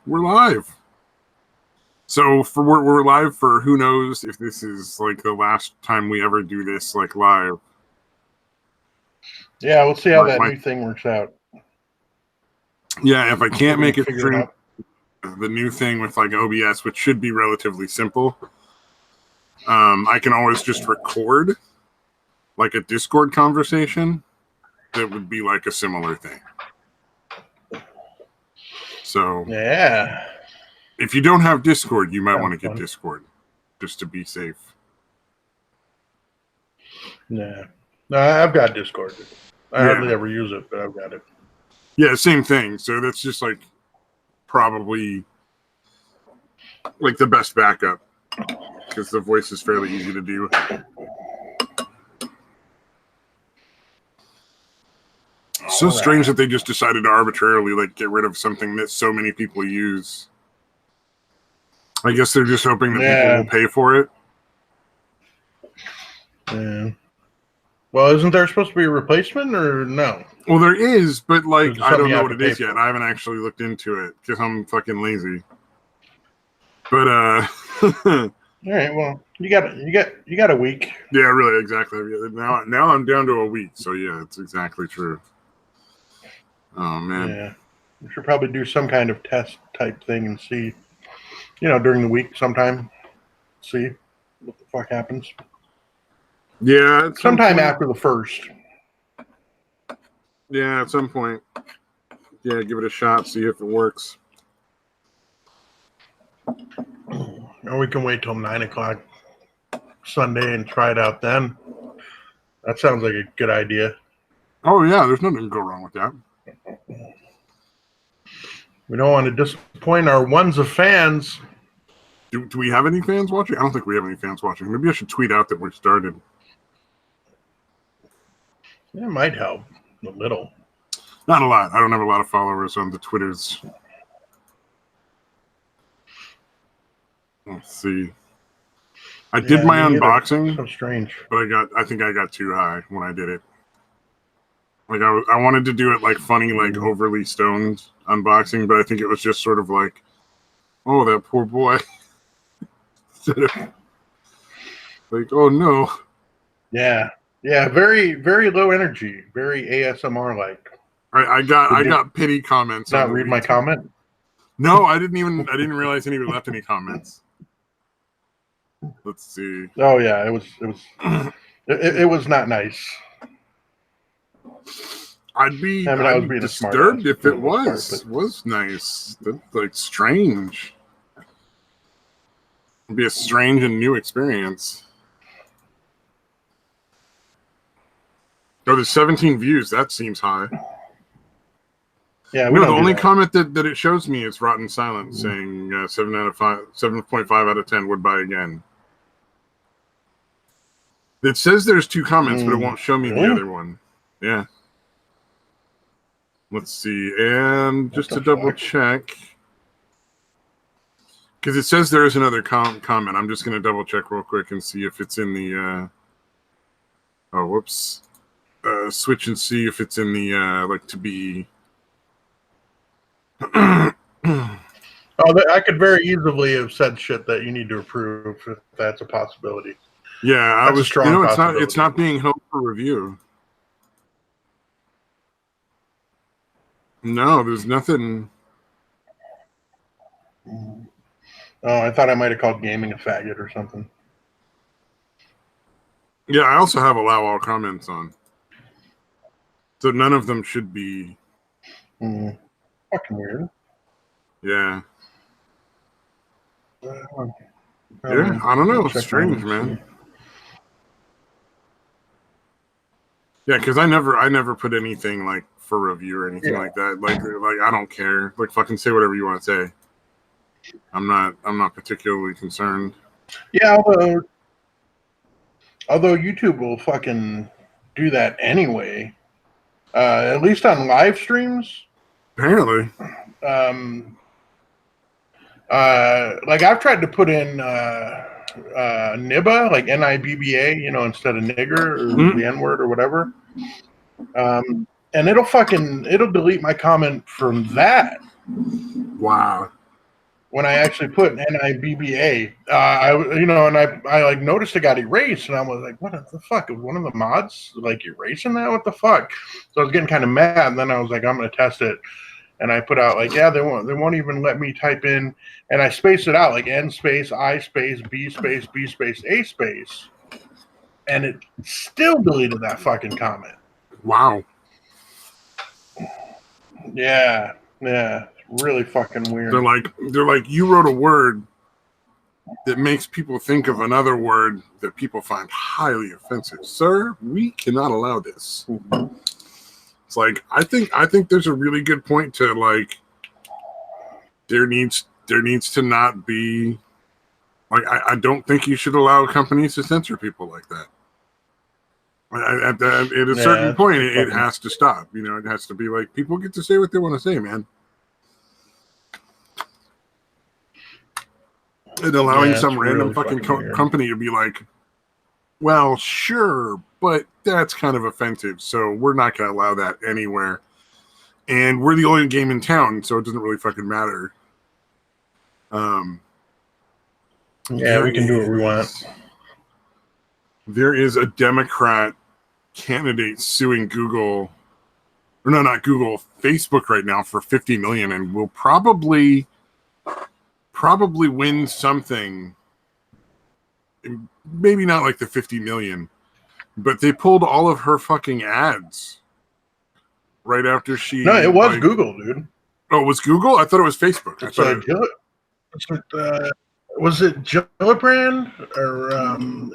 We're live. So we're live for who knows if this is like the last time we ever do this like live. Yeah, we'll see how that new thing works out. Yeah, if I can't make it through the new thing with like OBS, which should be relatively simple, I can always just record like a Discord conversation that would be like a similar thing. So yeah, if you don't have Discord, you might want to get Discord just to be safe. Yeah, no, I've got Discord. I hardly ever use it, but I've got it. Yeah, same thing. So that's just like probably like the best backup because the voice is fairly easy to do. So strange that they just decided to arbitrarily like get rid of something that so many people use. I guess they're just hoping that people will pay for it. Yeah. Well, isn't there supposed to be a replacement or no? Well, there is, but like I don't know what it is yet. I haven't actually looked into it because I'm fucking lazy. But all right, well, you got a week. Yeah, really, exactly. Now I'm down to a week, so yeah, it's exactly true. Oh man. Yeah, we should probably do some kind of test type thing and see, during the week sometime, see what the fuck happens. Yeah, sometime after the 1st. Yeah, at some point. Yeah, give it a shot, see if it works. Or we can wait till 9:00 Sunday and try it out then. That sounds like a good idea. Oh yeah, there's nothing to go wrong with that. We don't want to disappoint our ones of fans. Do we have any fans watching? I don't think we have any fans watching. Maybe I should tweet out that we started. It might help a little. Not a lot. I don't have a lot of followers on the Twitters. Let's see. I did my unboxing. So strange. But I think I got too high when I did it. Like I wanted to do it like funny, like overly stoned unboxing, but I think it was just sort of like, oh, that poor boy. Like, oh no. Yeah. Yeah, very, very low energy, very ASMR like. I got pity comments. Not read my comment? No, I didn't realize anybody left any comments. Let's see. Oh yeah, it was not nice. I'd be disturbed if it was nice. That's like strange. It'd be a strange and new experience. Oh, there's 17 views. That seems high. Yeah, the only comment that it shows me is Rotten Silence saying 7.5 out of 10 would buy again. It says there's 2 comments, but it won't show me the other one. Yeah. Let's see. And just to double check, because it says there is another comment. I'm just going to double check real quick and see if it's in the. Oh, whoops. Switch and see if it's in the like to be. Oh, I could very easily have said shit that you need to approve if that's a possibility. Yeah, I was. It's not being held for review. No, there's nothing. Oh, I thought I might have called gaming a faggot or something. Yeah, I also have allow all comments on. So none of them should be. Fucking weird. Yeah. Yeah, I don't know. It's strange, man. Yeah, because I never put anything like for review or anything like that. Like I don't care. Like fucking say whatever you want to say. I'm not particularly concerned. Yeah, although YouTube will fucking do that anyway. At least on live streams. Apparently. Like I've tried to put in Nibba, like Nibba, instead of nigger or the N-word or whatever. And it'll delete my comment from that. Wow. when I actually put NIBBA, and I like noticed it got erased, and I was like, what the fuck? Is one of the mods like erasing that? What the fuck? So I was getting kind of mad, and then I was like, I'm gonna test it. And I put out like, yeah, they won't even let me type in, and I spaced it out like N space, I space, B space, B space, A space, and it still deleted that fucking comment. Wow. Yeah, really fucking weird. They're like, you wrote a word that makes people think of another word that people find highly offensive. Sir, we cannot allow this. Mm-hmm. It's like I think there's a really good point to like there needs to not be like I don't think you should allow companies to censor people like that. At a certain point, it has to stop. You know, it has to be like people get to say what they want to say, man. And allowing some random fucking company to be like, well, sure, but that's kind of offensive, so we're not going to allow that anywhere. And we're the only game in town, so it doesn't really fucking matter. Yeah, we can do what we want. There is a Democrat candidate suing Google, or no, not Google, Facebook right now for $50 million, and will probably win something. Maybe not like the $50 million, but they pulled all of her fucking ads right after she. No, it was Google, dude. Oh, it was Google? I thought it was Facebook. Was it Gillibrand or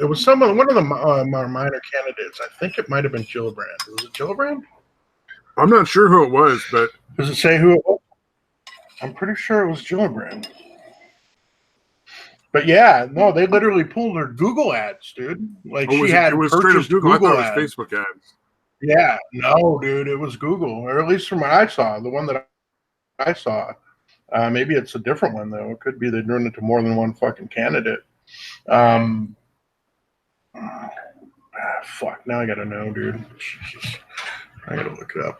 it was one of the minor candidates? I think it might have been Gillibrand. Was it Gillibrand? I'm not sure who it was, but does it say who it was? I'm pretty sure it was Gillibrand. But yeah, no, they literally pulled her Google ads, dude. Like she had purchased Google ads. I thought it was Facebook ads. Yeah, no, dude, it was Google, or at least from what I saw, the one that I saw. Maybe it's a different one though. It could be they're doing it to more than one fucking candidate. Fuck. Now I gotta know, dude. Jesus. I gotta look it up.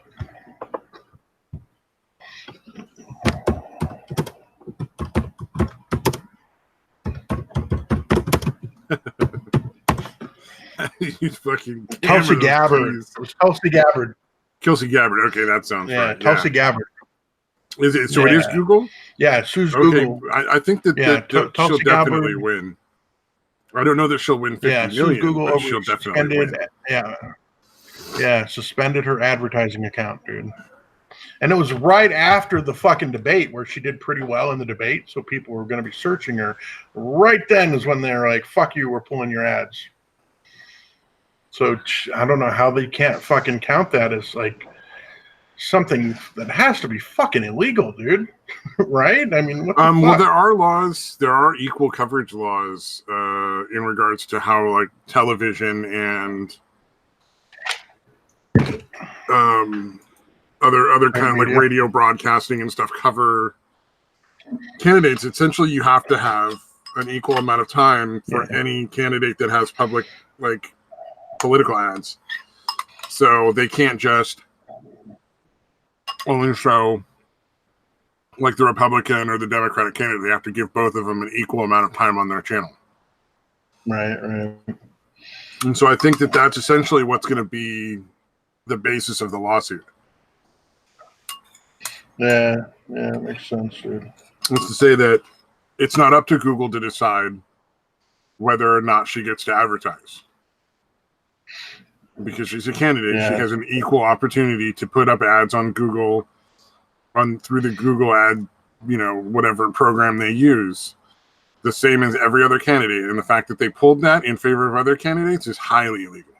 You fucking Tulsi Gabbard. It was Tulsi Gabbard. Tulsi Gabbard. Okay, that sounds right. Tulsi Gabbard. Is it? So it is Google. Yeah, Sue's Google. I think that she'll definitely win. I don't know that she'll win 50 million, Google but she'll definitely win. Yeah, suspended her advertising account, dude. And it was right after the fucking debate where she did pretty well in the debate, so people were going to be searching her. Right then is when they're like, fuck you, we're pulling your ads. So I don't know how they can't fucking count that as like something that has to be fucking illegal, dude. Right? I mean, what the fuck? Well, there are laws. There are equal coverage laws in regards to how like television and other kind of like radio broadcasting and stuff cover candidates. Essentially, you have to have an equal amount of time for any candidate that has public like political ads. So they can't just only show like the Republican or the Democratic candidate. They have to give both of them an equal amount of time on their channel. Right. And so I think that that's essentially what's going to be the basis of the lawsuit. Yeah, it makes sense, dude. It's to say that it's not up to Google to decide whether or not she gets to advertise. Because she's a candidate, she has an equal opportunity to put up ads on Google, through the Google ad, whatever program they use, the same as every other candidate. And the fact that they pulled that in favor of other candidates is highly illegal.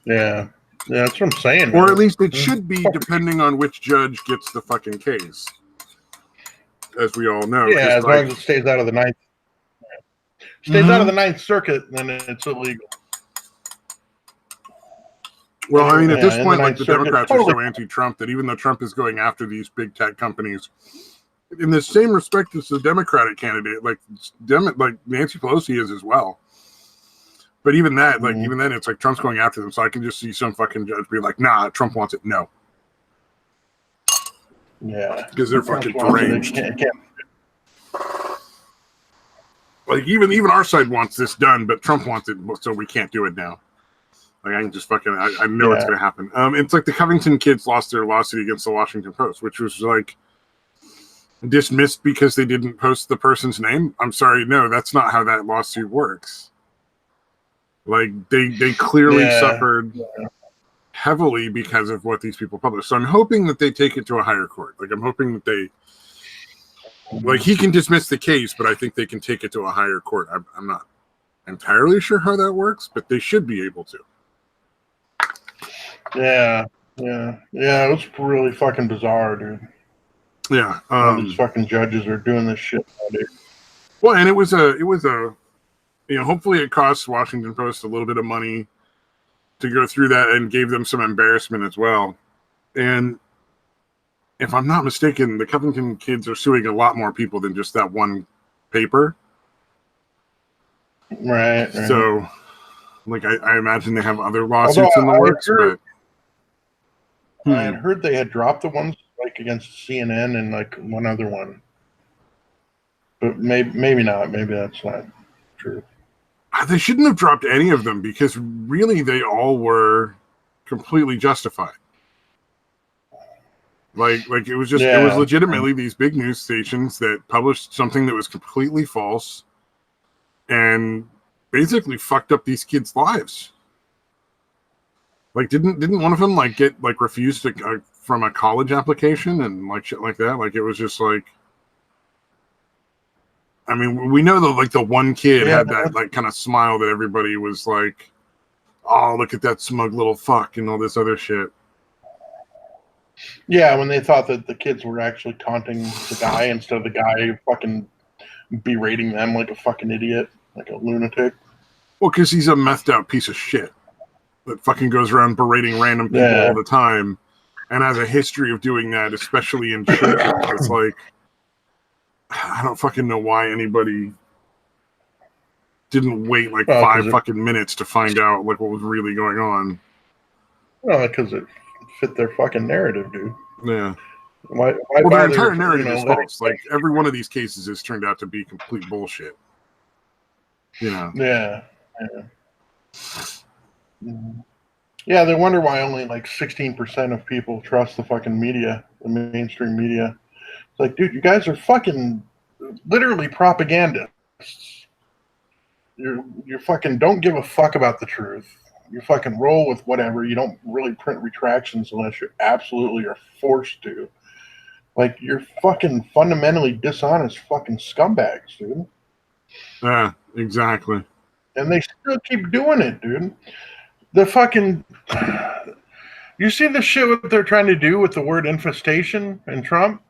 Yeah, that's what I'm saying. Or at least it should be, depending on which judge gets the fucking case, as we all know. Yeah, as long as it stays out of the ninth. Stays out of the Ninth Circuit, then it's illegal. Well, I mean, at this point, like the Democrats are so anti-Trump that even though Trump is going after these big tech companies, in the same respect as the Democratic candidate, like Nancy Pelosi is as well. But even that, even then, it's like Trump's going after them. So I can just see some fucking judge be like, "Nah, Trump wants it." No. Yeah, because they're fucking deranged. Like even our side wants this done, but Trump wants it, so we can't do it now. Like I can just fucking I know it's gonna happen. It's like the Covington kids lost their lawsuit against the Washington Post, which was like dismissed because they didn't post the person's name. I'm sorry, no, that's not how that lawsuit works. Like they clearly suffered heavily because of what these people published. So I'm hoping that they take it to a higher court. Like I'm hoping that they, like he can dismiss the case, but I think they can take it to a higher court. I'm not entirely sure how that works, but they should be able to. Yeah. It was really fucking bizarre, dude. Yeah. These fucking judges are doing this shit nowadays. Well, and it was a, hopefully it cost Washington Post a little bit of money to go through that and gave them some embarrassment as well. And if I'm not mistaken, the Covington kids are suing a lot more people than just that one paper. Right. So, like, I imagine they have other lawsuits in the works, but I had heard they had dropped the ones like against CNN and like one other one, but maybe not. Maybe that's not true. They shouldn't have dropped any of them because really they all were completely justified. Like it was just it was legitimately these big news stations that published something that was completely false and basically fucked up these kids' lives. Like didn't one of them like get like refused from a college application and like shit like that? Like it was just like, I mean, we know that like the one kid had that like kind of smile that everybody was like, oh, look at that smug little fuck and all this other shit. Yeah, when they thought that the kids were actually taunting the guy instead of the guy fucking berating them like a fucking idiot, like a lunatic. Well, because he's a methed out piece of shit that fucking goes around berating random people all the time and has a history of doing that, especially in churches. It's like, I don't fucking know why anybody didn't wait like 5 fucking minutes to find out like what was really going on. Well, because it fit their fucking narrative, dude. Yeah. Why well, their entire narrative is false. Like every one of these cases has turned out to be complete bullshit. You know. Yeah. Yeah, they wonder why only like 16% of people trust the fucking media, the mainstream media. It's like, dude, you guys are fucking literally propagandists. You're fucking don't give a fuck about the truth. You fucking roll with whatever. You don't really print retractions unless you absolutely are forced to. Like, you're fucking fundamentally dishonest fucking scumbags, dude. Yeah, exactly. And they still keep doing it, dude. The fucking... You see the shit what they're trying to do with the word infestation in Trump?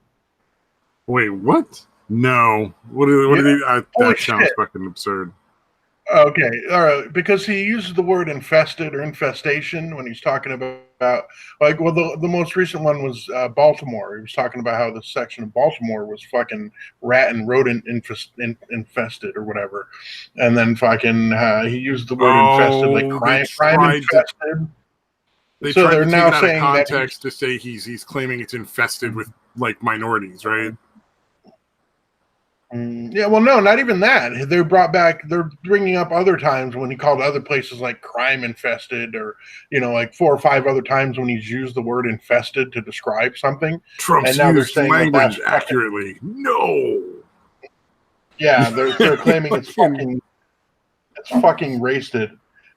Wait, what? No. What are they? That sounds fucking absurd. Okay, all right, because he uses the word infested or infestation when he's talking about like, well, the most recent one was Baltimore. He was talking about how the section of Baltimore was fucking rat and rodent infested or whatever, and then fucking he used the word infested like crime infested. They tried to take it out of context to say he's claiming it's infested with like minorities, right? Yeah, well, no, not even that. They're bringing up other times when he called other places like crime infested or, like 4 or 5 other times when he's used the word infested to describe something. Trump's and now used they're saying language accurately. No. Yeah, they're claiming it's fucking wasted.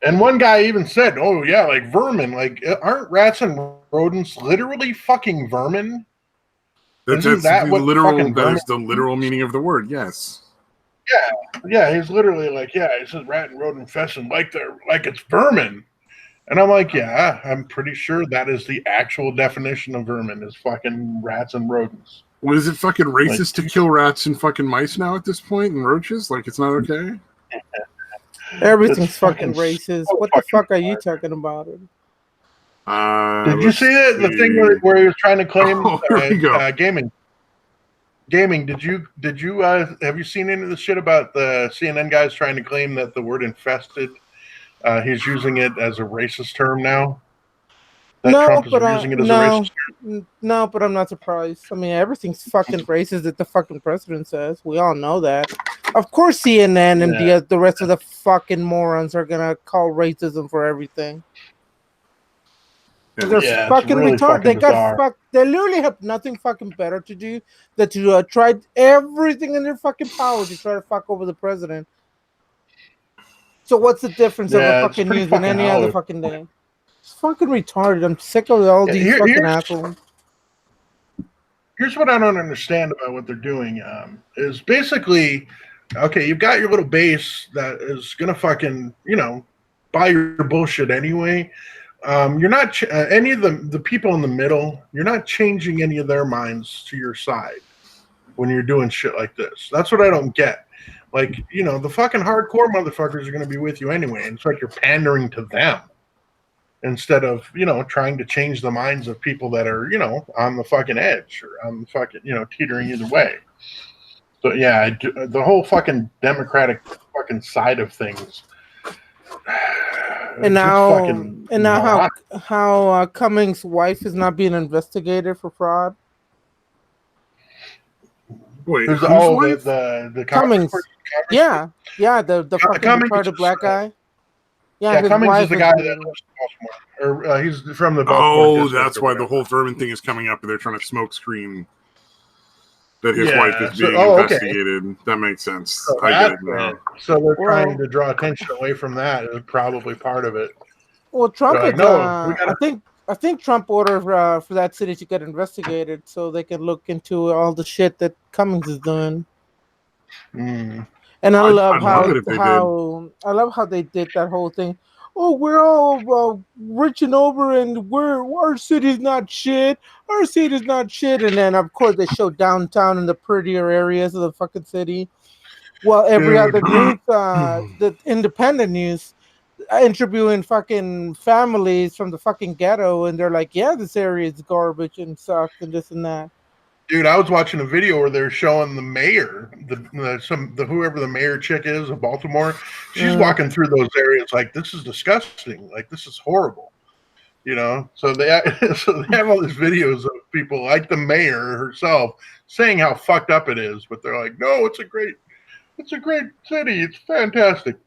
And one guy even said, oh, yeah, like vermin. Like, aren't rats and rodents literally fucking vermin? That's the literal meaning of the word, yes. Yeah, he's literally like, he says rat and rodent infestation like it's vermin. And I'm like, yeah, I'm pretty sure that is the actual definition of vermin is fucking rats and rodents. Well, is it fucking racist to kill rats and fucking mice now at this point and roaches? Like, it's not okay? Everything's fucking racist. What the fuck are you talking about? Did you see it? The thing where he was trying to claim gaming? Gaming. Did you have you seen any of the shit about the CNN guys trying to claim that the word infested? He's using it as a racist term now. that Trump is using it as a racist. No, but I'm not surprised. I mean, everything's fucking racist that the fucking president says. We all know that. Of course, CNN and the rest of the fucking morons are gonna call racism for everything. They're fucking really retarded. Fucking They literally have nothing fucking better to do than to try everything in their fucking power to try to fuck over the president. So what's the difference of a fucking news than any other fucking day? It's fucking retarded. I'm sick of all these fucking assholes. Here's what I don't understand about what they're doing. Is basically, okay, you've got your little base that is gonna fucking, buy your bullshit anyway. You're not any of the people in the middle. You're not changing any of their minds to your side when you're doing shit like this. That's what I don't get. Like, the fucking hardcore motherfuckers are going to be with you anyway. And it's like you're pandering to them instead of, trying to change the minds of people that are, on the fucking edge or on the fucking, teetering either way. So, yeah, the whole fucking Democratic fucking side of things. And now how Cummings' wife is not being investigated for fraud. Wait, the Cummings. Yeah, the fucking retarded black guy. Yeah, Cummings is the guy that lives in Baltimore, or he's from the Baltimore. Oh, that's why the whole vermin thing is coming up, and they're trying to smoke screen that his wife is being investigated. Okay. That makes sense. So I get it now. So they're trying to draw attention away from that. Is probably part of it. Well, Trump. I think Trump ordered for that city to get investigated so they can look into all the shit that Cummings is doing. Mm. And I love how they did that whole thing. Oh, we're all reaching over, and our city's not shit. Our city's not shit. And then of course they show downtown and the prettier areas of the fucking city. Well, every other news, the independent news, interviewing fucking families from the fucking ghetto, and they're like, "Yeah, this area is garbage and sucks and this and that." Dude, I was watching a video where they're showing the mayor, whoever the mayor chick is of Baltimore. She's walking through those areas like, this is disgusting. Like, this is horrible. So they have all these videos of people like the mayor herself saying how fucked up it is, but they're like, no, it's a great city. It's fantastic.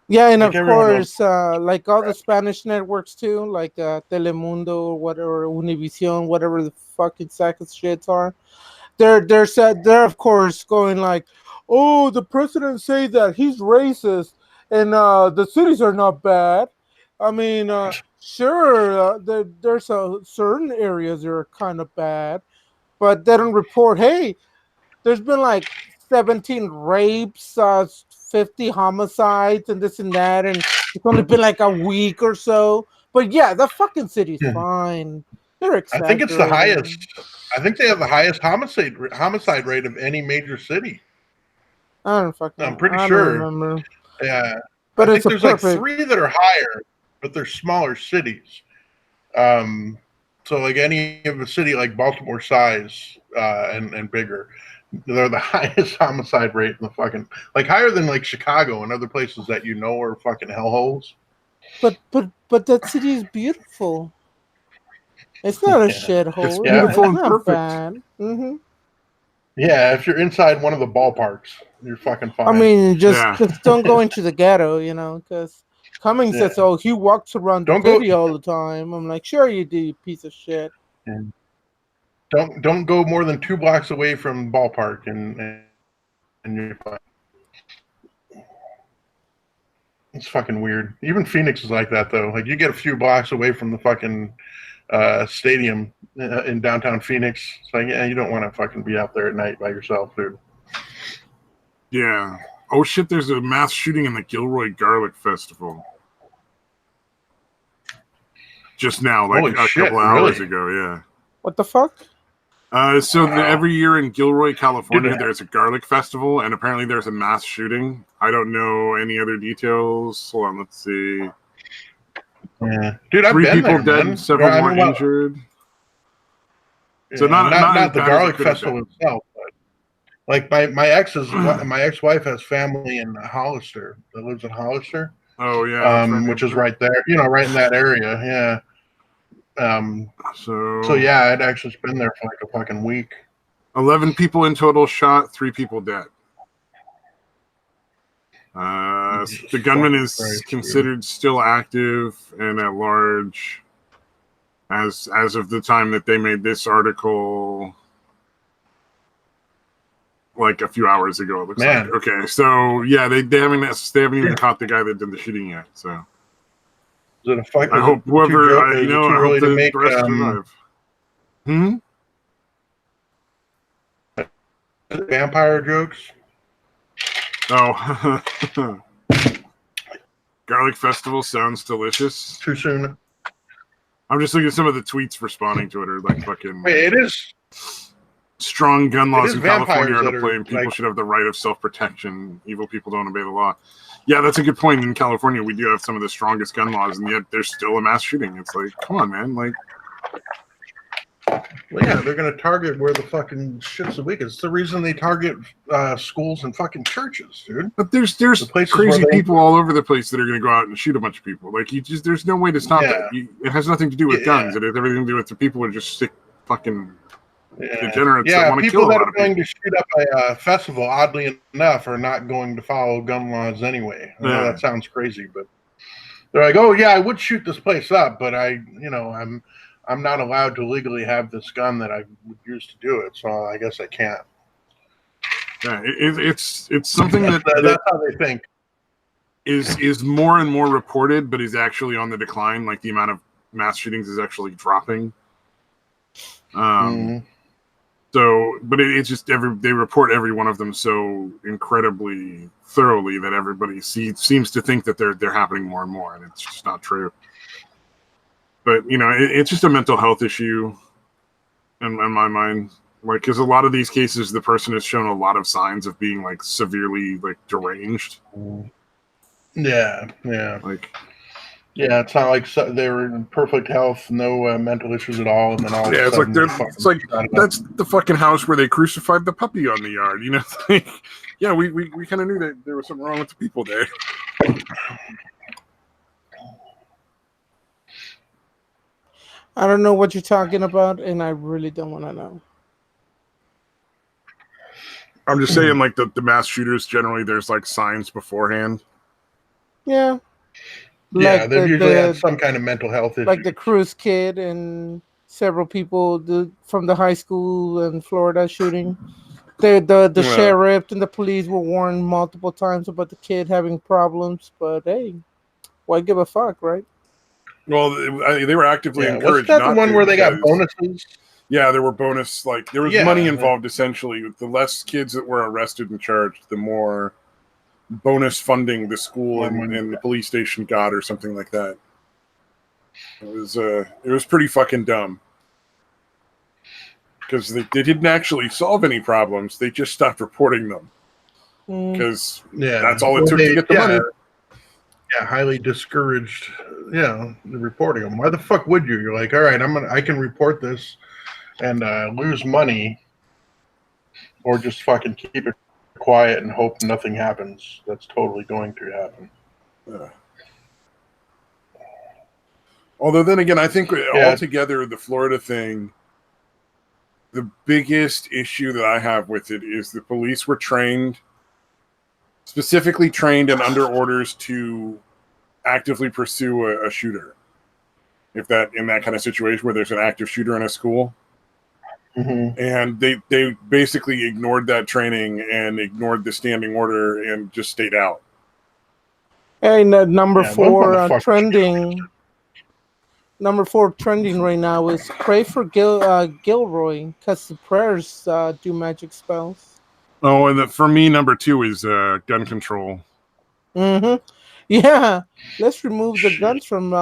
Yeah, and like of course, like all the Spanish networks too, like Telemundo or whatever, Univision, whatever the fucking sack of shits are. They're of course going like, oh, the president say that he's racist and the cities are not bad. I mean, sure, there's certain areas that are kind of bad, but they don't report. Hey, there's been like 17 rapes, 50 homicides, and this and that, and it's only been like a week or so. But yeah, the fucking city's fine. They're exaggerating. I think it's the highest. I think they have the highest homicide rate of any major city. I'm pretty sure. Remember. Yeah, but I think there's like 3 that are higher, but they're smaller cities. So like any of a city like Baltimore size and bigger, they're the highest homicide rate in the fucking, like higher than like Chicago and other places that are fucking hellholes. But that city is beautiful. It's not a shithole. It's beautiful and perfect. Mm-hmm. Yeah, if you're inside one of the ballparks, you're fucking fine. I mean, just don't go into the ghetto, because Cummings says, "Oh, he walks around the city all the time." I'm like, "Sure you do, you piece of shit." Yeah. Don't go more than 2 blocks away from the ballpark, and you're fine. It's fucking weird. Even Phoenix is like that, though. Like, you get a few blocks away from the fucking stadium in downtown Phoenix. It's like, yeah, you don't want to fucking be out there at night by yourself, dude. Yeah. Oh, shit, there's a mass shooting in the Gilroy Garlic Festival. Just now, like couple hours ago, yeah. What the fuck? Every year in Gilroy, California, there's a garlic festival, and apparently there's a mass shooting. I don't know any other details. Hold on, let's see. Yeah, dude, I've 3 been people there, dead, man. several more injured. Yeah, So not the garlic festival itself, but like my ex-wife has family in Hollister that lives in Hollister. Oh yeah, which is right there, right in that area. Yeah. So yeah, I'd actually been there for like a fucking week. 11 people in total shot, 3 people dead. The gunman is considered still active and at large as of the time that they made this article, like a few hours ago. It looks like. Okay, so yeah, they haven't even caught the guy that did the shooting yet. So is it a fight? I hope whoever I hope the rest survive. Vampire jokes. Oh, garlic festival sounds delicious. Too soon. I'm just looking at some of the tweets responding to it, or like fucking. It is strong gun laws in California are to play, and people like, should have the right of self-protection. Evil people don't obey the law. Yeah, that's a good point. In California, we do have some of the strongest gun laws, and yet there's still a mass shooting. It's like, come on, man. Like, well, yeah, they're going to target where the fucking shit's the weakest. It's the reason they target schools and fucking churches, dude. But there's crazy people all over the place that are going to go out and shoot a bunch of people. Like, there's no way to stop it. It has nothing to do with guns. It has everything to do with the people who are just sick fucking degenerates that want to kill a lot of people. People that are going to shoot up a festival, oddly enough, are not going to follow gun laws anyway. I know that sounds crazy, but they're like, oh yeah, I would shoot this place up, but I'm not allowed to legally have this gun that I would use to do it, so I guess I can't. Yeah, it's something that's how they think. Is more and more reported, but is actually on the decline. Like the amount of mass shootings is actually dropping. So, but it's just they report every one of them so incredibly thoroughly that everybody seems to think that they're happening more and more, and it's just not true. But it's just a mental health issue, in my mind. Like, because a lot of these cases, the person has shown a lot of signs of being like severely like deranged. Yeah. Yeah, it's not like they were in perfect health, no mental issues at all, and then all. Yeah, it's like that's the fucking house where they crucified the puppy on the yard. Yeah, we kind of knew that there was something wrong with the people there. I don't know what you're talking about, and I really don't want to know. I'm just saying, like the mass shooters generally, there's like signs beforehand. Yeah. Yeah, they usually have some kind of mental health issue. Like the Cruz kid and several people from the high school in Florida shooting. The sheriff and the police were warned multiple times about the kid having problems, but hey, why give a fuck, right? Well, they were actively encouraged. Was that the one where they got bonuses? Yeah, there were bonus. Like there was money involved. Essentially, the less kids that were arrested and charged, the more bonus funding the school and the police station got, or something like that. It was pretty fucking dumb because they didn't actually solve any problems. They just stopped reporting them because that's all it took to get the money. Yeah, highly discouraged. The reporting them. Why the fuck would you? You're like, all right, I can report this and lose money, or just fucking keep it quiet and hope nothing happens. That's totally going to happen. Although then again, I think altogether the Florida thing, the biggest issue that I have with it is the police were specifically trained and under orders to actively pursue a shooter. In that kind of situation where there's an active shooter in a school. Mm-hmm. And they basically ignored that training and ignored the standing order and just stayed out. Hey, number 4 trending. Number 4 trending right now is pray for Gilroy because the prayers do magic spells. Oh, and for me, number 2 is gun control. Mm-hmm. Yeah, let's remove the guns from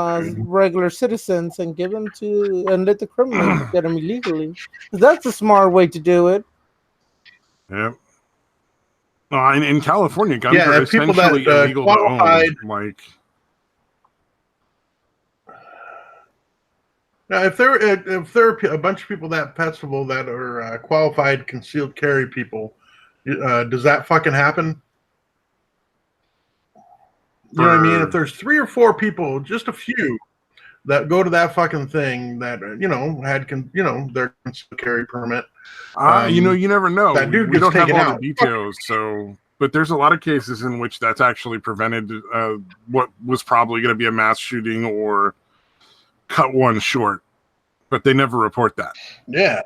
regular citizens and give them and let the criminals get them illegally. That's a smart way to do it. Yeah. In California, guns are essentially illegal to own. Like, now, if there are a bunch of people at that festival that are qualified concealed carry people, does that fucking happen? You know what I mean? If there's 3 or 4 people, just a few, that go to that fucking thing that had their concealed carry permit. You never know. That dude we don't have all out. the details, so. But there's a lot of cases in which that's actually prevented what was probably going to be a mass shooting or cut one short, but they never report that. Yeah.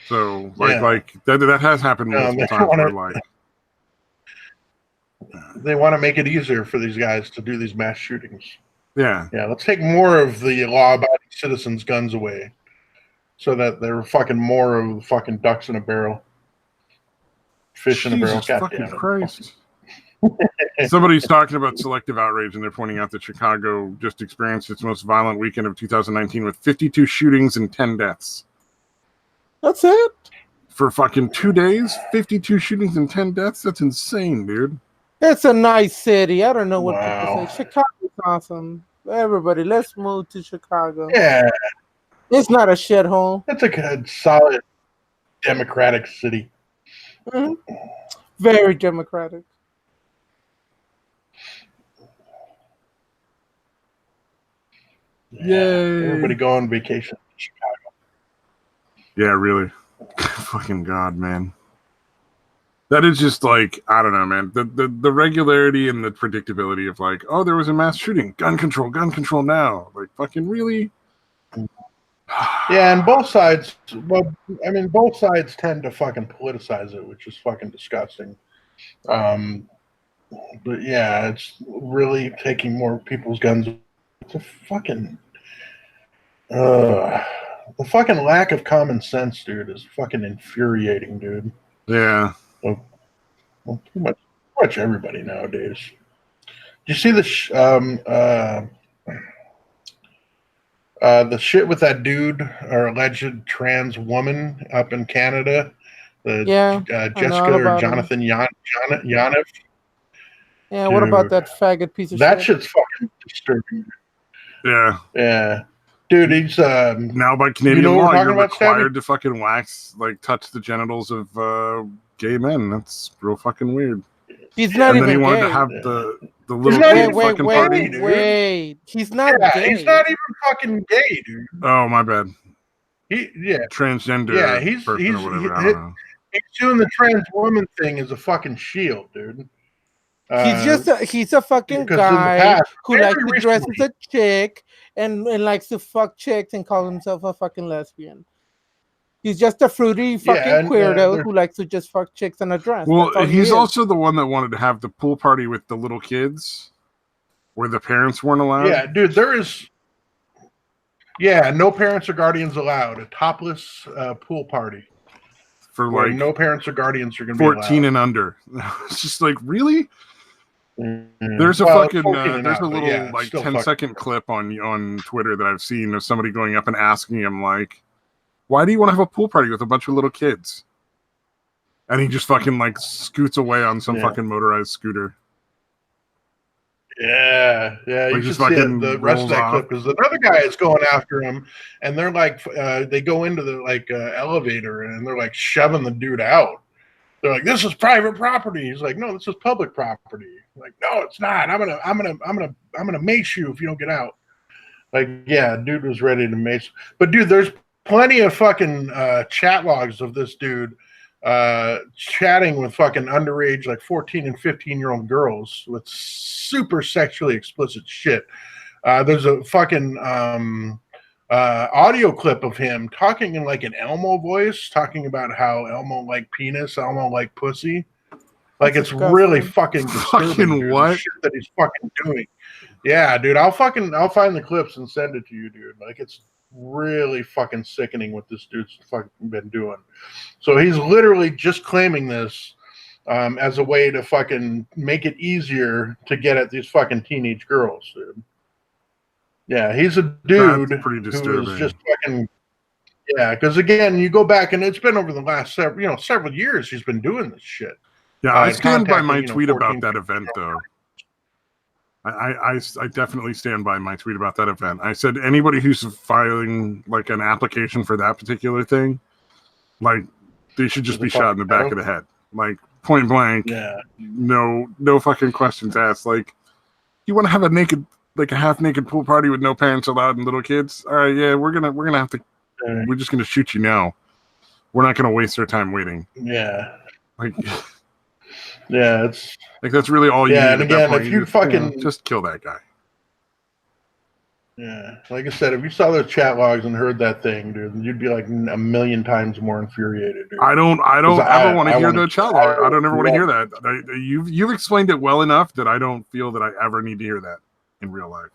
So like that has happened multiple times. They want to make it easier for these guys to do these mass shootings. Yeah. Yeah. Let's take more of the law-abiding citizens' guns away, so that they're fucking more of the fucking ducks in a barrel. Fish in a barrel. God fucking damn it. Christ. Somebody's talking about selective outrage, and they're pointing out that Chicago just experienced its most violent weekend of 2019 with 52 shootings and 10 deaths. That's it? For fucking 2 days? 52 shootings and 10 deaths? That's insane, dude. It's a nice city. I don't know what people say. Chicago's awesome. Everybody, let's move to Chicago. Yeah. It's not a shithole. It's a good, solid, democratic city. Mm-hmm. Very democratic. Yeah. Everybody go on vacation in Chicago. Yeah, really. Fucking God, man. That is just like, I don't know, man. The regularity and the predictability of like, oh, there was a mass shooting. Gun control now. Like, fucking really? Yeah, and both sides, both sides tend to fucking politicize it, which is fucking disgusting. But yeah, it's really taking more people's guns. It's a fucking, the fucking lack of common sense, dude, is fucking infuriating, dude. Yeah. Well, pretty much everybody nowadays. Do you see the shit with that dude or alleged trans woman up in Canada? Jessica or Jonathan Yanev. Yeah, what about that faggot piece of shit? That shit's fucking disturbing. Yeah. Yeah. Dude, he's now by Canadian law, you're required to fucking touch the genitals of gay men. That's real fucking weird. He's not even gay. And then he wanted to have the little fucking party. Wait. He's not gay. He's not even fucking gay, dude. Oh, my bad. Transgender. Yeah, he's or whatever. I don't know. He's doing the trans woman thing as a fucking shield, dude. He's a fucking guy who likes to dress as a chick and likes to fuck chicks and call himself a fucking lesbian. He's just a fruity fucking weirdo who likes to just fuck chicks in a dress. Well, he's also the one that wanted to have the pool party with the little kids where the parents weren't allowed. Yeah, dude, there is... Yeah, no parents or guardians allowed. A topless pool party. For like... No parents or guardians are going to be 14 and under. It's just like, really? Mm-hmm. There's a there's a little 10-second clip on Twitter that I've seen of somebody going up and asking him like, why do you want to have a pool party with a bunch of little kids? And he just fucking scoots away on some fucking motorized scooter. Yeah, you should see the rest of that clip because another guy is going after him, and they're like, they go into the elevator and they're like shoving the dude out. They're like, "This is private property." He's like, "No, this is public property." Like, "No, it's not. I'm gonna mace you if you don't get out." Like, yeah, dude was ready to mace. But dude, there's plenty of fucking chat logs of this dude chatting with fucking underage 14 and 15-year-old girls with super sexually explicit shit. There's a fucking audio clip of him talking in an Elmo voice, talking about how Elmo like penis, Elmo like pussy. It's really fucking disturbing. Fucking what? The shit that he's fucking doing. Yeah, dude, I'll find the clips and send it to you, dude. It's really fucking sickening what this dude's fucking been doing. So he's literally just claiming this as a way to fucking make it easier to get at these fucking teenage girls, dude. Yeah, he's a dude who is just fucking... Yeah, because again, you go back and it's been over the last several years he's been doing this shit. Yeah, I stand by my tweet about that event, though. I definitely stand by my tweet about that event. I said anybody who's filing an application for that particular thing, they should just be shot in the back of the head, point blank. Yeah, no fucking questions asked. You want to have a naked like a half-naked pool party with no parents allowed and little kids. All right, yeah, we're gonna have to. We're just gonna shoot you now. We're not gonna waste our time waiting. Yeah. Like, yeah, it's like that's really all you need. And at again, that point. if you fucking just kill that guy. Yeah, like I said, if you saw those chat logs and heard that thing, dude, you'd be like a million times more infuriated. Dude. I don't ever want to hear the chat log. I don't ever want to hear that. You've explained it well enough that I don't feel that I ever need to hear that in real life.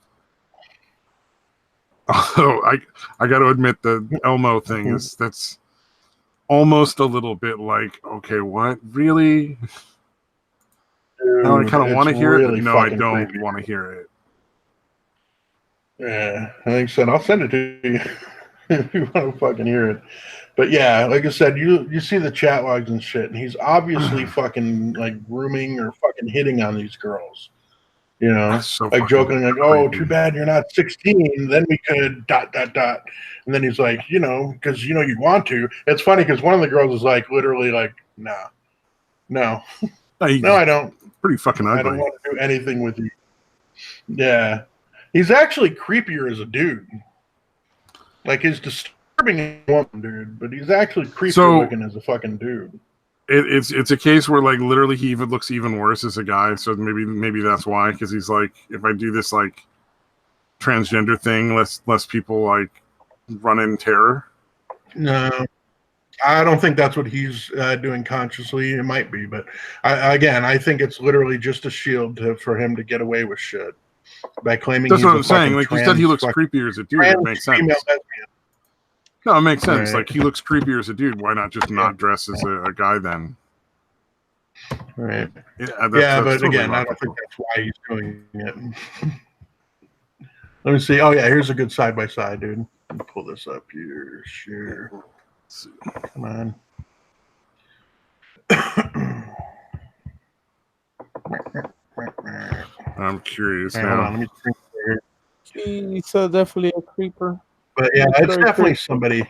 Although I got to admit the Elmo thing that's almost a little bit like, okay, what really? Dude, no, I kind of want to hear it, but no, I don't creepy. want to hear it. Yeah, like I said, I'll send it to you if you want to fucking hear it. But yeah, like I said, you see the chat logs and shit, and he's obviously fucking like grooming or fucking hitting on these girls. You know, so like joking, like, "Oh, too bad you're not 16. Then we could ... And then he's like, you know, because you know you'd want to. It's funny because one of the girls is like, literally, like, no, no, I don't. Pretty fucking ugly. I don't want to do anything with you. Yeah. He's actually creepier as a dude. Like, he's disturbing woman, dude, but he's actually creepier looking as a fucking dude. It's a case where like literally he even looks even worse as a guy. So maybe that's why, because he's like, if I do this like transgender thing, less people like run in terror. No, I don't think that's what he's doing consciously. It might be, but I think it's literally just a shield for him to get away with shit. By claiming that's what I'm saying. Like you said, he looks creepier as a dude. It makes sense. No, it makes sense. Right. Like he looks creepier as a dude. Why not just not dress as a guy then? Right. Yeah, but again, I don't think that's why he's doing it. Let me see. Oh yeah, here's a good side by side, dude. Let me pull this up here. Sure. Come on. I'm curious now. Hold on, let me drink here. He's definitely a creeper. But yeah, it's definitely somebody.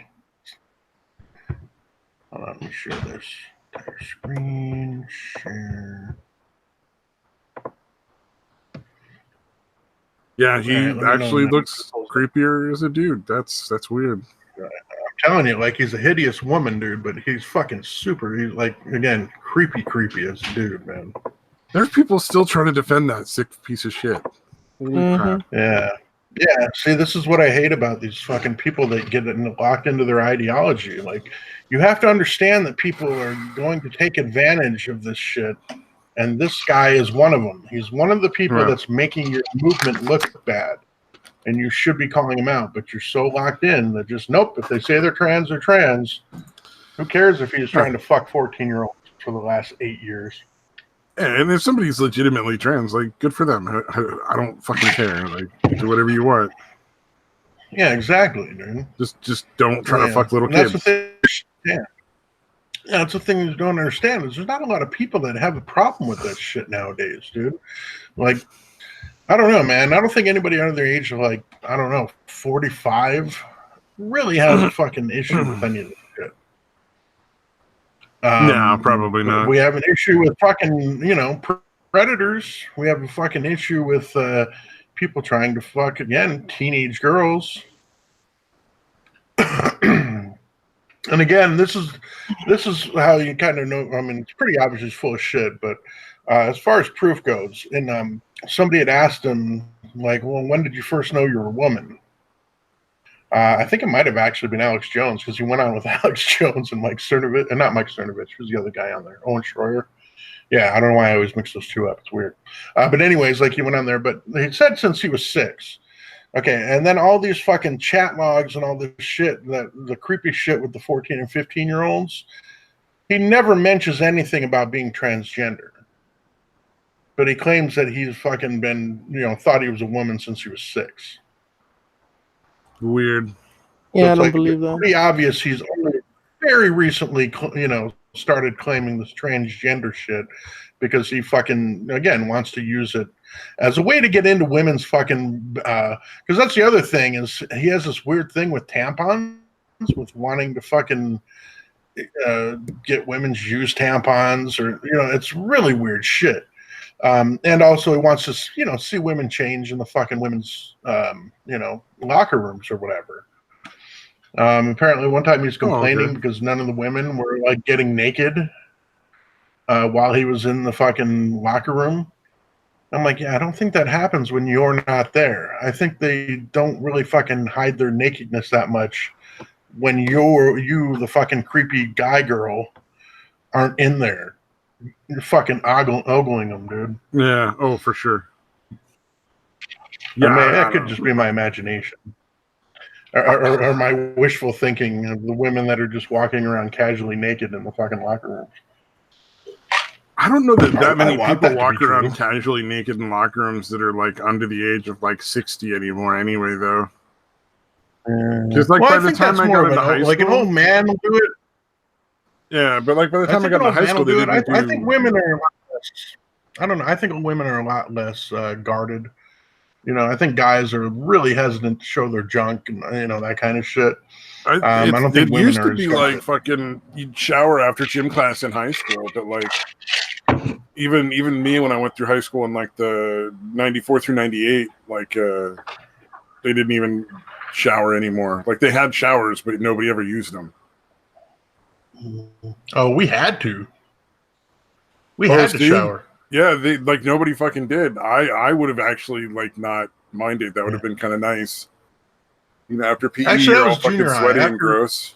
Hold on, let me share this. Screen share. Yeah, he actually looks creepier as a dude. That's weird. I'm telling you, like he's a hideous woman, dude, but he's fucking super. He's like, again, creepy as a dude, man. There's people still trying to defend that sick piece of shit. Holy crap. Yeah. Yeah, see, this is what I hate about these fucking people that get locked into their ideology. Like, you have to understand that people are going to take advantage of this shit, and this guy is one of them. He's one of the people that's making your movement look bad, and you should be calling him out, but you're so locked in that just, nope, if they say they're trans, they're trans. Who cares if he's trying to fuck 14-year-olds for the last 8 years? And if somebody's legitimately trans, like, good for them. I don't fucking care. Like, do whatever you want. Yeah, exactly, dude. Just don't try to fuck little kids. That's the thing. Yeah, that's the thing you don't understand is there's not a lot of people that have a problem with that shit nowadays, dude. Like, I don't know, man. I don't think anybody under the age of, like, I don't know, 45 really has a fucking issue with any of this shit. No, probably not. We have an issue with fucking, predators. We have a fucking issue with people trying to fuck, again, teenage girls. And again, this is how you kind of know. I mean, it's pretty obvious he's full of shit. But as far as proof goes, and somebody had asked him, like, well, when did you first know you were a woman? I think it might have actually been Alex Jones because he went on with Alex Jones and Mike Cernovich, and not Mike Cernovich. Who's the other guy on there? Owen Schroyer. Yeah, I don't know why I always mix those two up. It's weird. But anyways, like he went on there, but he said since he was 6. Okay, and then all these fucking chat logs and all this shit, the creepy shit with the 14 and 15-year-olds, he never mentions anything about being transgender. But he claims that he's fucking been, thought he was a woman since he was 6. Weird. Yeah, so I don't believe that. Pretty obvious he's only very recently, started claiming this transgender shit because he fucking, again, wants to use it as a way to get into women's fucking, because that's the other thing is he has this weird thing with tampons, with wanting to fucking get women's used tampons or, it's really weird shit. And also he wants to, see women change in the fucking women's, locker rooms or whatever. Apparently one time he's complaining because none of the women were like getting naked while he was in the fucking locker room. I'm like, yeah, I don't think that happens when you're not there. I think they don't really fucking hide their nakedness that much when you, the fucking creepy guy girl, aren't in there. You're fucking ogling them, dude. Yeah. Oh, for sure. Yeah, that could just be my imagination. Or my wishful thinking of the women that are just walking around casually naked in the fucking locker room. I don't know that many people walk around casually naked in locker rooms that are like under the age of like 60 anymore. Anyway, though, because like by the time I got into high school, like an old man will do it. Yeah, but like by the time I got into high school, they didn't I think women are a lot less. I don't know. I think women are a lot less guarded. I think guys are really hesitant to show their junk and that kind of shit. I don't think women used to be like fucking you'd shower after gym class in high school, but like even me when I went through high school in like the 94 through 98, like they didn't even shower anymore. Like they had showers, but nobody ever used them. Oh, we had to. We had to shower. Yeah, they like nobody fucking did. I would have actually like not minded. That would have been kind of nice. After PE, actually, you're all fucking sweaty and gross.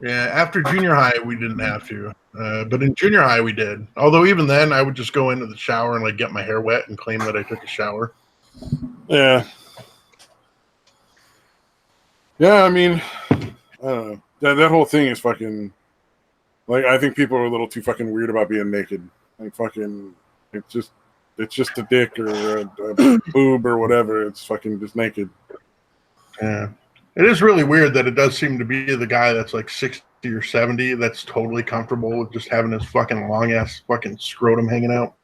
Yeah, after junior high, we didn't have to. But in junior high, we did. Although even then, I would just go into the shower and like get my hair wet and claim that I took a shower. Yeah. Yeah, I mean, I don't know. That whole thing is fucking... Like, I think people are a little too fucking weird about being naked. Like, fucking... It's just a dick or a boob or whatever. It's fucking just naked. Yeah. It is really weird that it does seem to be the guy that's like 60 or 70 that's totally comfortable with just having his fucking long-ass fucking scrotum hanging out.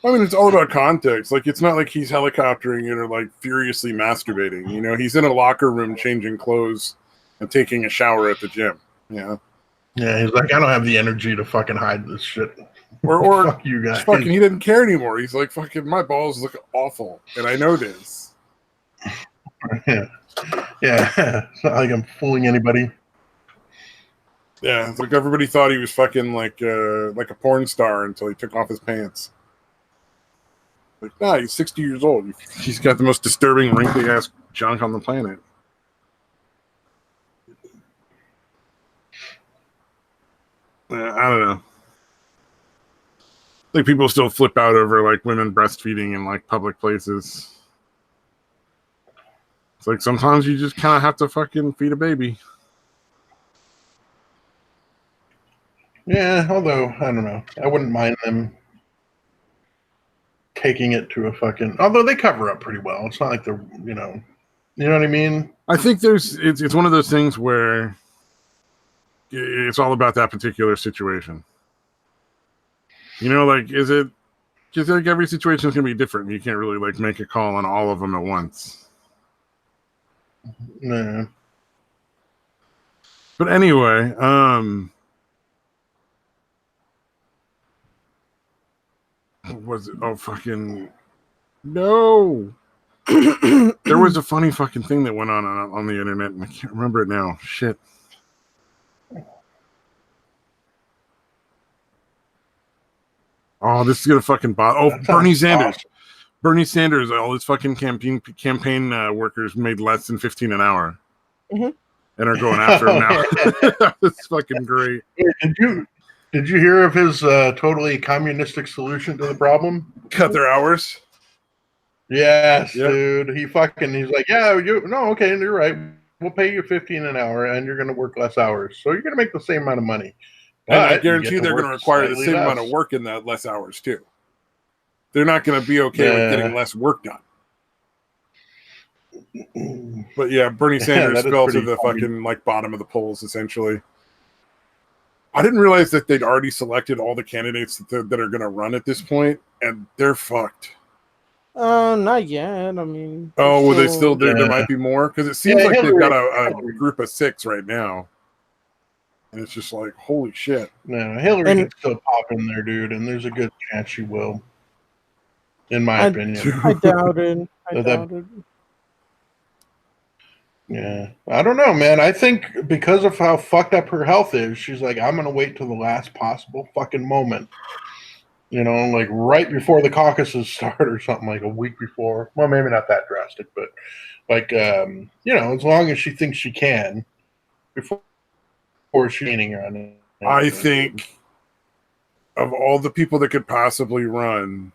I mean, it's all about context. Like, it's not like he's helicoptering it or, like, furiously masturbating. He's in a locker room changing clothes and taking a shower at the gym. Yeah, he's like, I don't have the energy to fucking hide this shit. Or fuck you guys. Fucking, he didn't care anymore. He's like, fucking, my balls look awful, and I know this. Yeah, it's not like I'm fooling anybody. Yeah, it's like everybody thought he was fucking like a porn star until he took off his pants. Like, nah, he's 60 years old. He's got the most disturbing, wrinkly ass junk on the planet. I don't know. Like people still flip out over like women breastfeeding in like public places. It's like sometimes you just kind of have to fucking feed a baby. Yeah, although I don't know, I wouldn't mind them taking it to a fucking. Although they cover up pretty well. It's not like they're you know what I mean. I think it's one of those things where it's all about that particular situation. Like is it? Because like every situation is gonna be different. You can't really like make a call on all of them at once. No. But anyway, what was it? Oh, fucking no! There was a funny fucking thing that went on the internet, and I can't remember it now. Shit. Oh, this is gonna fucking bother. Oh, Bernie Sanders. Awesome. Bernie Sanders, all his fucking campaign workers made less than $15 an hour, and are going after him now. That's fucking great. Did you hear of his totally communistic solution to the problem? Cut their hours. Yes, yep. Dude. He's like, yeah, okay, you're right. We'll pay you $15 an hour, and you're going to work less hours, so you're going to make the same amount of money. And I guarantee they're going to require the same amount of work in that less hours too. They're not going to be okay with getting less work done. But yeah, Bernie Sanders fell to the fucking like bottom of the polls essentially. I didn't realize that they'd already selected all the candidates that are going to run at this point, and they're fucked. Not yet. I mean, well, they still there might be more because it seems like they've got a group of 6 right now. And it's just like, holy shit. No, Hillary can still pop in there, dude, and there's a good chance she will. In my opinion. I doubt it. I doubt it. Yeah. I don't know, man. I think because of how fucked up her health is, she's like, I'm going to wait till the last possible fucking moment. You know, like right before the caucuses start or something, like a week before. Well, maybe not that drastic, but like, you know, as long as she thinks she can before she's gaining on it. I think of all the people that could possibly run,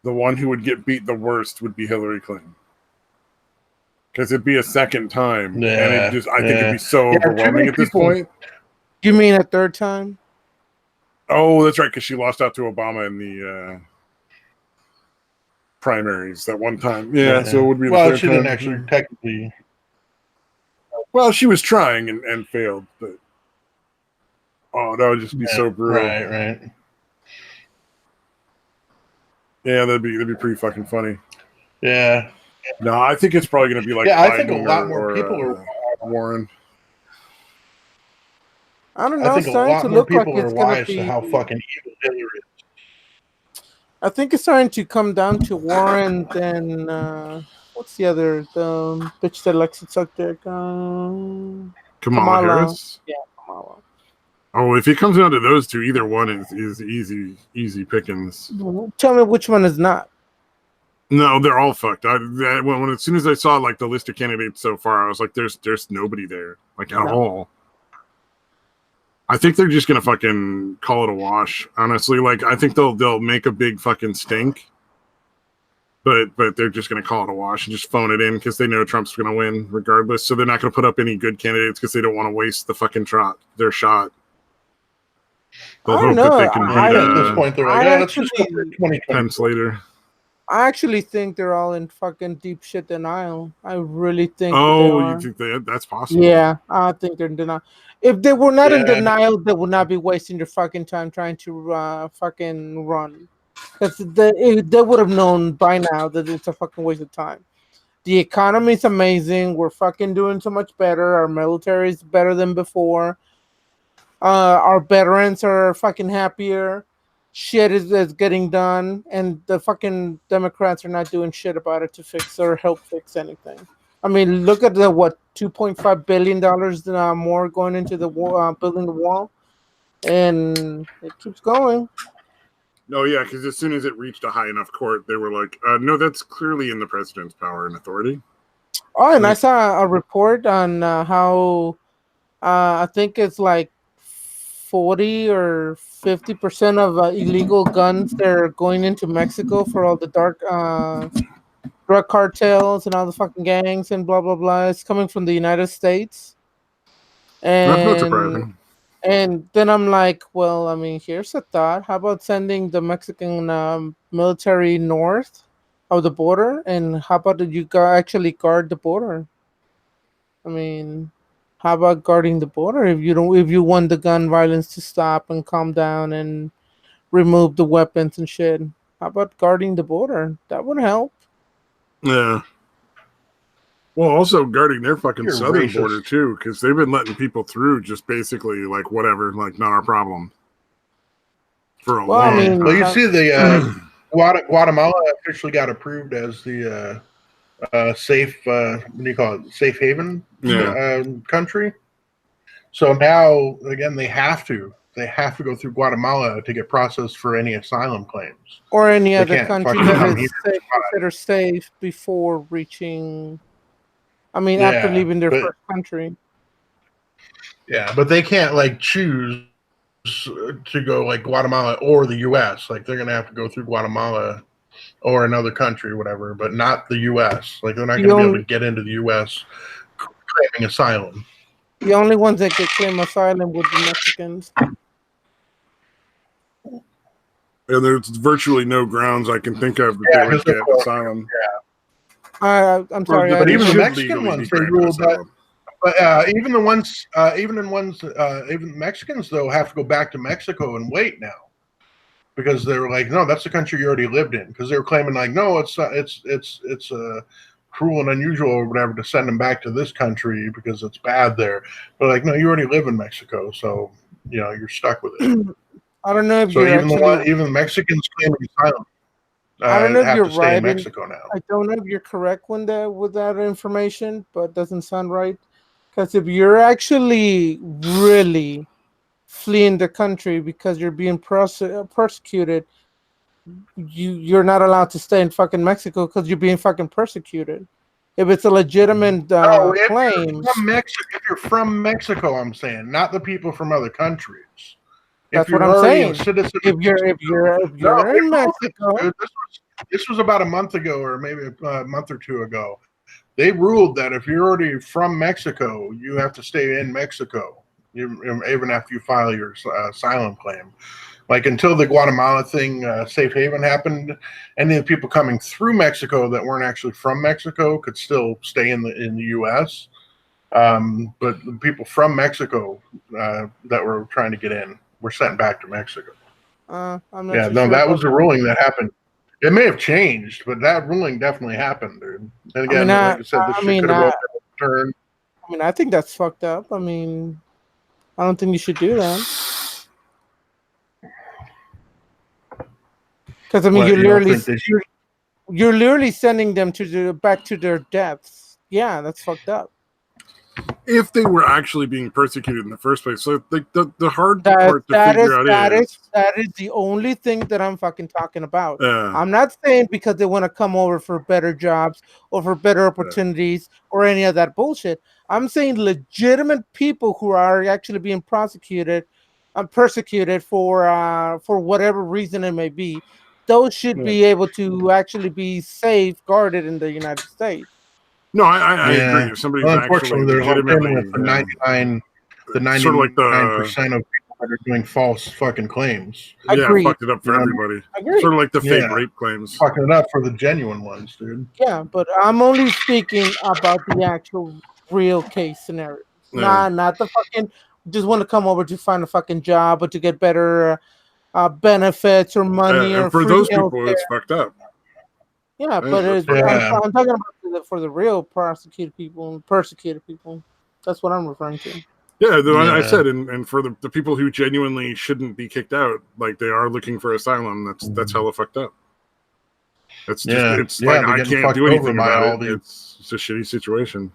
the one who would get beat the worst would be Hillary Clinton. Because it'd be a second time. Yeah, and I think it'd be so overwhelming at this point. You mean a third time? Oh, that's right, because she lost out to Obama in the primaries that one time. Yeah, so it would be the third time. Well, she didn't actually technically. Well, she was trying and failed, but that would just be so brutal. Right. Yeah, that'd be pretty fucking funny. Yeah. No, I think it's probably going to be like Biden, I think a or lot more people are Warren. I don't know. I think it's a lot to more look people like are wise to how fucking evil Hillary is. I think it's starting to come down to Warren. Then what's the other bitch that likes to suck dick? Kamala Harris. Yeah, Kamala. Oh, if it comes down to those two, either one is easy pickings. Tell me which one is not. No, they're all fucked. When as soon as I saw like the list of candidates so far, I was like, "There's nobody there, like at all." I think they're just gonna fucking call it a wash. Honestly, like I think they'll make a big fucking stink, but they're just gonna call it a wash and just phone it in because they know Trump's gonna win regardless. So they're not gonna put up any good candidates because they don't want to waste the fucking their shot. They'll hope that they can beat at this point. They're like, let's just go for 20 Pence later. I actually think they're all in fucking deep shit denial. I really think. Oh, you think that's possible? Yeah, I think they're in denial. If they were not in denial, they would not be wasting their fucking time trying to fucking run. Because they would have known by now that it's a fucking waste of time. The economy's amazing. We're fucking doing so much better. Our military is better than before. Our veterans are fucking happier. Shit is getting done, and the fucking Democrats are not doing shit about it to fix or help fix anything. I mean, look at the $2.5 billion more going into the building the wall, and it keeps going. No, yeah, because as soon as it reached a high enough court, they were like, "No, that's clearly in the president's power and authority." Oh, and I saw a report on how I think it's like 40 or 50% of illegal guns that are going into Mexico for all the dark drug cartels and all the fucking gangs and blah blah blah. It's coming from the United States. And that's not surprising. And then I'm like, well, I mean, here's a thought. How about sending the Mexican military north of the border, and how about you actually guard the border? I mean, how about guarding the border if you want the gun violence to stop and calm down and remove the weapons and shit? How about guarding the border? That would help. Yeah. Well, also guarding their fucking southern border too, because they've been letting people through just basically like whatever, like not our problem. For a long time. Well, you see the Guatemala officially got approved as the safe what do you call it, safe haven country. So now again they have to go through Guatemala to get processed for any asylum claims or any other country that are safe before reaching. I mean, after leaving their first country. Yeah, but they can't like choose to go like Guatemala or the U.S. Like they're gonna have to go through Guatemala or another country or whatever, but not the U.S. Like they're not going to be able to get into the U.S. claiming asylum. The only ones that could claim asylum would be Mexicans. And there's virtually no grounds I can think of that they would get asylum. Yeah. I'm sorry. But even the Mexican ones, they ruled that. But even Mexicans though have to go back to Mexico and wait now. Because they were like, no, that's the country you already lived in. Because they were claiming like, no, it's not, it's cruel and unusual or whatever to send them back to this country because it's bad there. But like, no, you already live in Mexico, so you're stuck with it. I don't know if so you're even the Mexicans claim asylum. I don't know if have you're to stay right in Mexico now. I don't know if you're correct with that information, but it doesn't sound right. Because if you're actually really fleeing the country because you're being persecuted, you're not allowed to stay in fucking Mexico because you're being fucking persecuted. If it's a legitimate claim, if you're from Mexico, I'm saying, not the people from other countries. That's if you're what I'm already saying. a citizen, if you're in Mexico, this was about a month ago, or maybe a month or two ago. They ruled that if you're already from Mexico, you have to stay in Mexico, even after you file your asylum claim. Like until the Guatemala thing, safe haven happened, any of the people coming through Mexico that weren't actually from Mexico could still stay in the U.S. But the people from Mexico that were trying to get in were sent back to Mexico. I'm not sure that was the ruling that happened. It may have changed, but that ruling definitely happened, dude. And again, like I said, this shit could have overturned. I mean, I think that's fucked up. I mean, I don't think you should do that. Because I mean, you're literally sending them back to their deaths. Yeah, that's fucked up. If they were actually being persecuted in the first place, so the hard part to figure out is that is the only thing that I'm fucking talking about. I'm not saying because they want to come over for better jobs or for better opportunities or any of that bullshit. I'm saying legitimate people who are actually being persecuted for whatever reason it may be. Those should be able to actually be safeguarded in the United States. No, I agree. If somebody's actually legitimately with the 99% sort of like of people that are doing false fucking claims. Fucked it up for everybody. Sort of like the fake rape claims. Fucking it up for the genuine ones, dude. Yeah, but I'm only speaking about the actual real case scenarios. Not the fucking just want to come over to find a fucking job or to get better benefits or money or for those people it's fucked up. Yeah, but I'm talking about for the real persecuted people. That's what I'm referring to. Yeah, I said, and for the people who genuinely shouldn't be kicked out, like they are looking for asylum, that's hella fucked up. It's just, it's like I can't do anything about it. It's a shitty situation.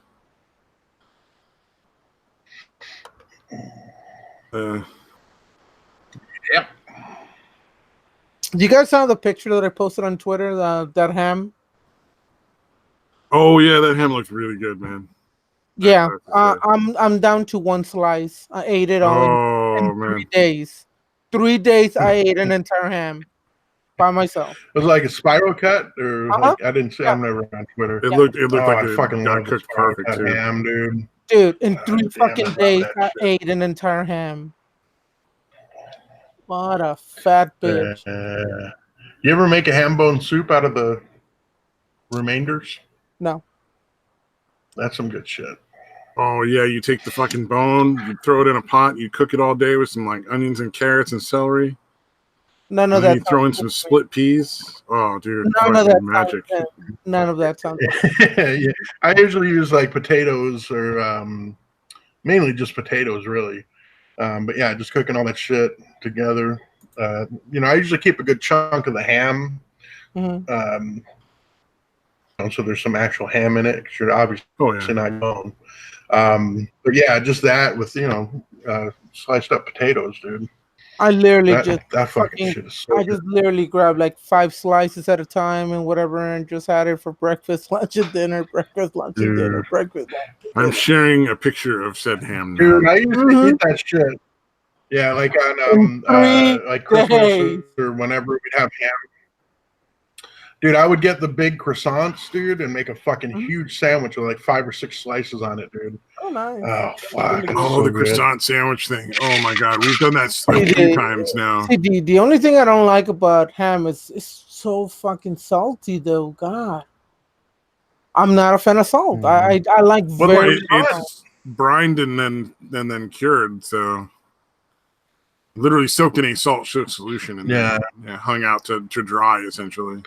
Yep. Do you guys saw the picture that I posted on Twitter? That ham. Oh yeah, that ham looks really good, man. Yeah, I'm down to one slice. I ate it all in 3 days. 3 days, I ate an entire ham by myself. It was like a spiral cut, or like, I didn't see. I'm never on Twitter. It looked like it fucking got cooked perfect too. Ham, dude. Dude, in 3 fucking days, I ate an entire ham. What a fat bitch. You ever make a ham bone soup out of the remainders? No. That's some good shit. Oh yeah, you take the fucking bone, you throw it in a pot, you cook it all day with some like onions and carrots and celery. None of that. You throw in some split peas. Oh, dude, none of that magic. None of that sounds. Yeah, I usually use like potatoes or mainly just potatoes, really. But yeah, just cooking all that shit together. I usually keep a good chunk of the ham. Mm-hmm. So there's some actual ham in it because you're obviously not bone. But yeah, just that with sliced up potatoes, dude. I literally that fucking shit is so I just literally grabbed like 5 slices at a time and whatever, and just had it for breakfast, lunch, and dinner. Breakfast, lunch, and dinner. Breakfast. I'm sharing a picture of said ham now. Dude, I used to eat that shit. Yeah, like on like Christmas or whenever we'd have ham. Dude, I would get the big croissants, dude, and make a fucking huge sandwich with like 5 or 6 slices on it, dude. Oh, nice. Oh, fuck. Oh, the croissant sandwich thing. Oh, my God. We've done that a few times now. See, the only thing I don't like about ham is it's so fucking salty, though. God. I'm not a fan of salt. I like it's brined and then cured, so literally soaked in a salt solution and then hung out to dry, essentially.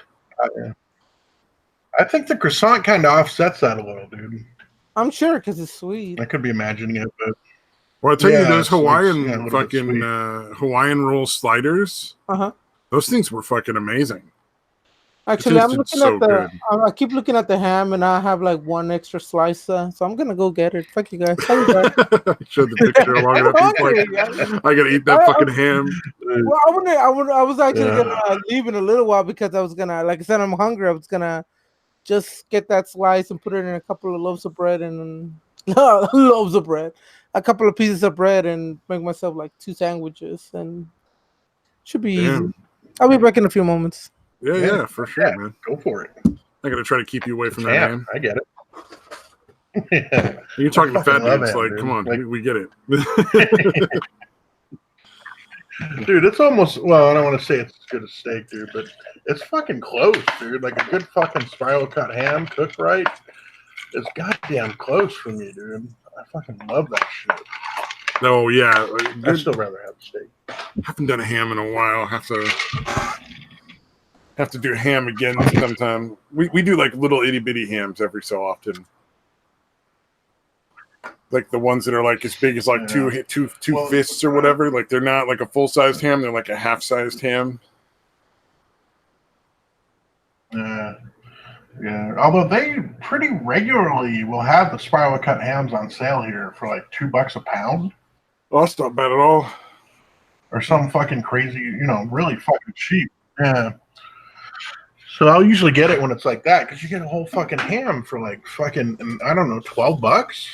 I think the croissant kind of offsets that a little, dude. I'm sure because it's sweet. I could be imagining it, but well, I tell you, those Hawaiian fucking Hawaiian roll sliders. Those things were fucking amazing. Actually, I'm looking at the. I keep looking at the ham, and I have like one extra slice, so I'm gonna go get it. Fuck you guys. Showed the picture long enough. Like, I gotta eat that fucking ham. Well, I was actually gonna leave in a little while because I was gonna, like I said, I'm hungry. I was gonna just get that slice and put it in a couple of loaves of bread and loaves of bread, a couple of pieces of bread, and make myself like 2 sandwiches, and should be easy. I'll be back in a few moments. Yeah, for sure, man. Go for it. I gotta try to keep you away from that ham. I get it. You're talking fat dudes, like, come on, like, we get it. Dude, it's almost, well, I don't want to say it's as good as steak, dude, but it's fucking close, dude. Like a good fucking spiral cut ham cooked right is goddamn close for me, dude. I fucking love that shit. Oh, yeah. I'd still rather have steak. Haven't done a ham in a while. Have to do ham again sometime. We do like little itty bitty hams every so often. Like the ones that are like as big as like two fists or whatever. Like they're not like a full sized ham. They're like a half sized ham. Yeah. Although they pretty regularly will have the spiral cut hams on sale here for like $2 a pound. Well, that's not bad at all. Or some fucking crazy, really fucking cheap. Yeah. So I'll usually get it when it's like that because you get a whole fucking ham for like fucking, I don't know, $12,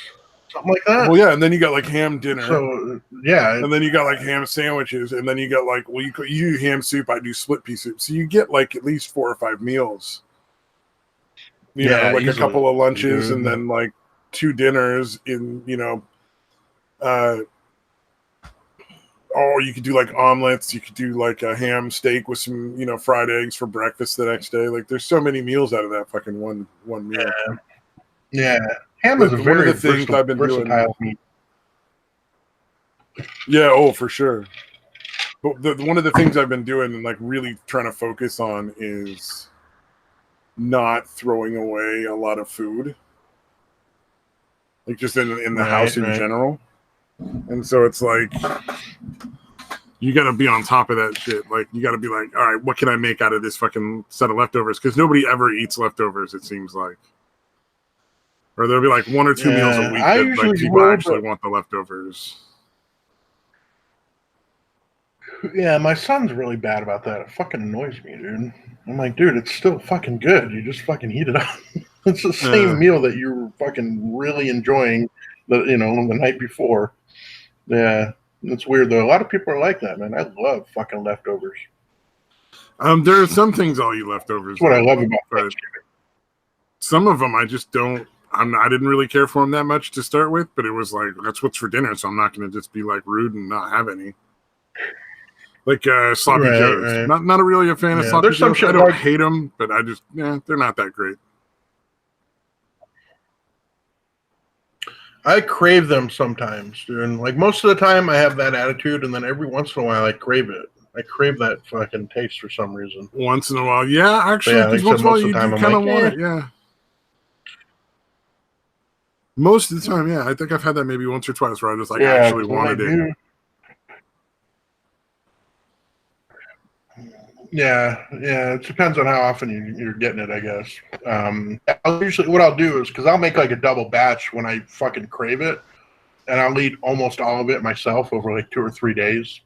something like that. Well, yeah, and then you got like ham dinner. So yeah, and then you got like ham sandwiches, and then you got like you do ham soup, I do split pea soup, so you get like at least 4 or 5 meals. You know, like easily. A couple of lunches, and then like 2 dinners in you could do like omelets. You could do like a ham steak with some, fried eggs for breakfast the next day. Like, there's so many meals out of that fucking one meal. Yeah, ham is a very versatile meat. Yeah, for sure. But one of the things I've been doing and like really trying to focus on is not throwing away a lot of food, like just in the house in general. And so it's like you got to be on top of that shit. Like you got to be like, all right, what can I make out of this fucking set of leftovers? Because nobody ever eats leftovers, it seems like. Or there'll be like 1 or 2 meals a week that like people actually want the leftovers. Yeah, my son's really bad about that. It fucking annoys me, dude. I'm like, dude, it's still fucking good. You just fucking heat it up. It's the same meal that you were fucking really enjoying the night before. Yeah, it's weird though. A lot of people are like that, man. I love fucking leftovers. There are some things I'll eat leftovers. That's what I love about Thanksgiving. Some of them I just don't. I didn't really care for them that much to start with, but it was like that's what's for dinner, so I'm not going to just be like rude and not have any. Like sloppy joes. Right. Not really a fan of sloppy joes. I don't hate them, but I just they're not that great. I crave them sometimes, dude. Like most of the time I have that attitude, and then every once in a while I crave it. I crave that fucking taste for some reason. Once in a while, yeah, actually, because once in a while you kind of want it, yeah. Most of the time, yeah. I think I've had that maybe once or twice where I just like actually wanted it. Yeah, it depends on how often you're getting it, I guess. What I'll do is because I'll make like a double batch when I fucking crave it, and I'll eat almost all of it myself over like 2 or 3 days,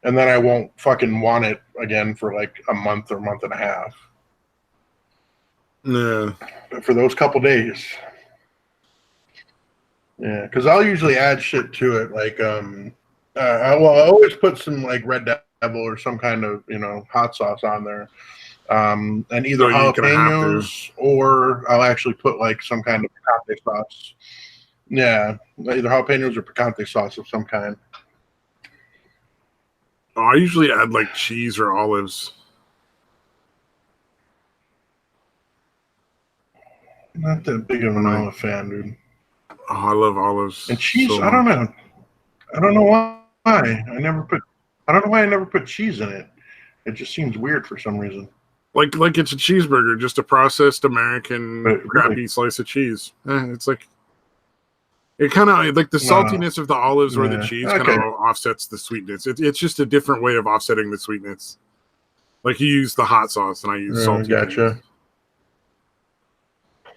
and then I won't fucking want it again for like a month or month and a half. Yeah, but for those couple days, yeah, because I'll usually add shit to it, like I always put some like red Devil or some kind of hot sauce on there, and either jalapenos or I'll actually put like some kind of picante sauce. Yeah, either jalapenos or picante sauce of some kind. Oh, I usually add like cheese or olives. Not that big of an olive fan, dude. Oh, I love olives. And cheese, so I don't know. I don't know why. I don't know why I never put cheese in it. It just seems weird for some reason. Like it's a cheeseburger, just a processed American crappy slice of cheese. It's like it kind of like the saltiness of the olives or the cheese kind of offsets the sweetness. It's just a different way of offsetting the sweetness. Like you use the hot sauce and I use salty. Gotcha.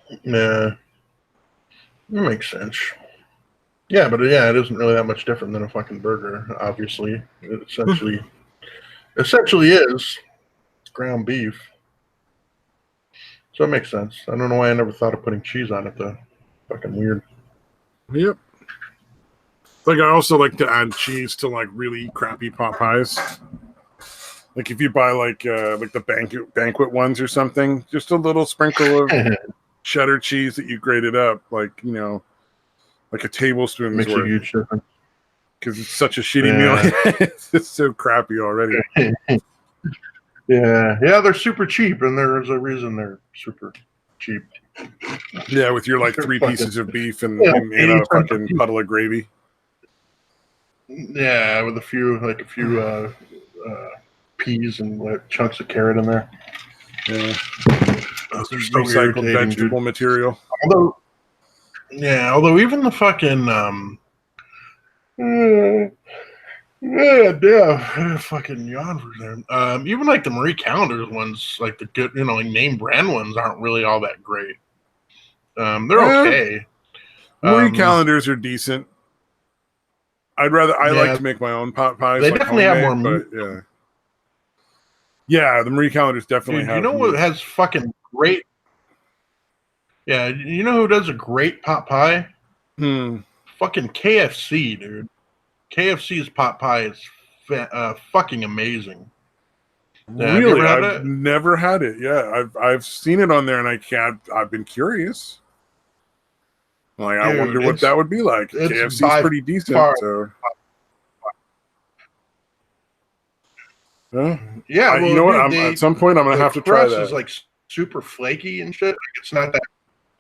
Cheese. Yeah, that makes sense. Yeah, but yeah, it isn't really that much different than a fucking burger. Obviously, it essentially is ground beef. So it makes sense. I don't know why I never thought of putting cheese on it though. Fucking weird. Yep. Like I also like to add cheese to like really crappy pot pies. Like if you buy like the banquet ones or something, just a little sprinkle of cheddar cheese that you grated up, like like a tablespoon's makes worth. A huge difference. Because it's such a shitty meal. It's so crappy already. Yeah, they're super cheap, and there's a reason they're super cheap. Yeah, with your like 3 pieces of beef and a fucking puddle of gravy. Yeah, with a few peas and chunks of carrot in there. Yeah, recycled vegetable material. Although even the fucking fucking yawn for them. Even like the Marie Callender's ones, like the good, like name brand ones, aren't really all that great. They're okay. Marie Callender's are decent. I like to make my own pot pies. They like definitely have more meat. But yeah, the Marie Callender's definitely have. You know what has fucking great? Yeah, you know who does a great pot pie? Fucking KFC, dude. KFC's pot pie is fucking amazing. Really, I've never had it. Yeah, I've seen it on there, and I've been curious. Like, dude, I wonder what that would be like. KFC's pretty decent. So. Yeah, you know what? At some point, I'm gonna have to try that. It's like super flaky and shit. Like, it's not that,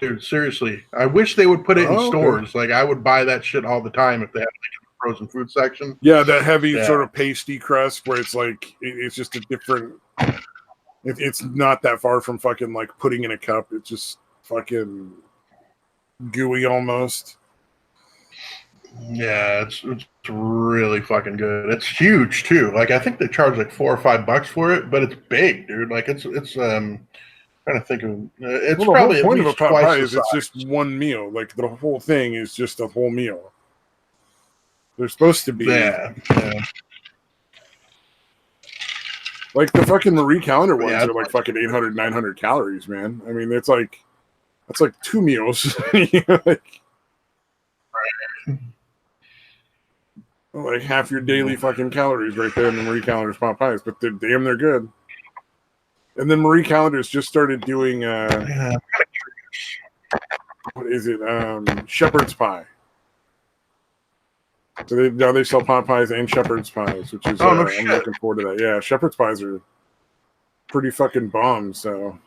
dude. Seriously, I wish they would put it in stores. Okay. Like, I would buy that shit all the time if they had like in the frozen food section. Yeah, that heavy sort of pasty crust where it's like it's just a different. It's not that far from fucking like pudding in a cup. It's just fucking gooey almost. Yeah, it's really fucking good. It's huge too. Like I think they charge like $4 or $5 for it, but it's big, dude. Like it's trying to think of it's probably the whole point of a pot pie is it's just one meal. Like the whole thing is just a whole meal. They're supposed to be like the fucking Marie Callender ones are like fucking 800, 900 calories, man. I mean, that's like 2 meals. Like half your daily fucking calories right there in the Marie Callender's pot pies, but they're good. And then Marie Callender's just started doing what is it? Shepherd's pie. So now they sell pot pies and shepherd's pies, which is I'm looking forward to that. Yeah, shepherd's pies are pretty fucking bomb. So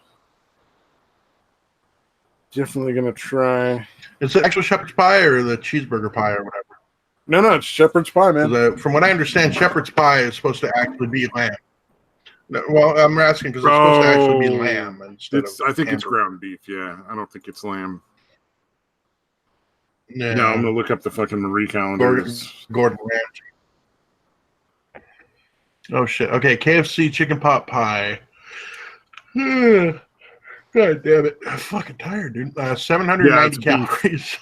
definitely gonna try. Is it actual shepherd's pie or the cheeseburger pie or whatever? No, it's shepherd's pie, man. From what I understand, shepherd's pie is supposed to actually be lamb. Well, I'm asking because it's supposed to actually be lamb instead of I think it's ground beef, yeah. I don't think it's lamb. Yeah. No, I'm going to look up the fucking Marie Callender. Gordon Ramsay. Oh, shit. Okay, KFC chicken pot pie. God damn it. I'm fucking tired, dude. 790 calories.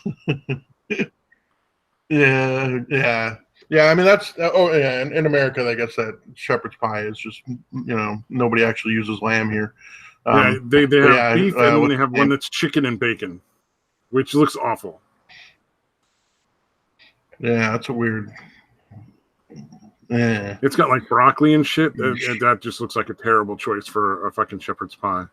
Yeah. I mean, that's in America, I guess that shepherd's pie is just nobody actually uses lamb here. They have beef, and then they have one that's chicken and bacon, which looks awful. Yeah, that's a weird. Yeah, it's got like broccoli and shit. That just looks like a terrible choice for a fucking shepherd's pie.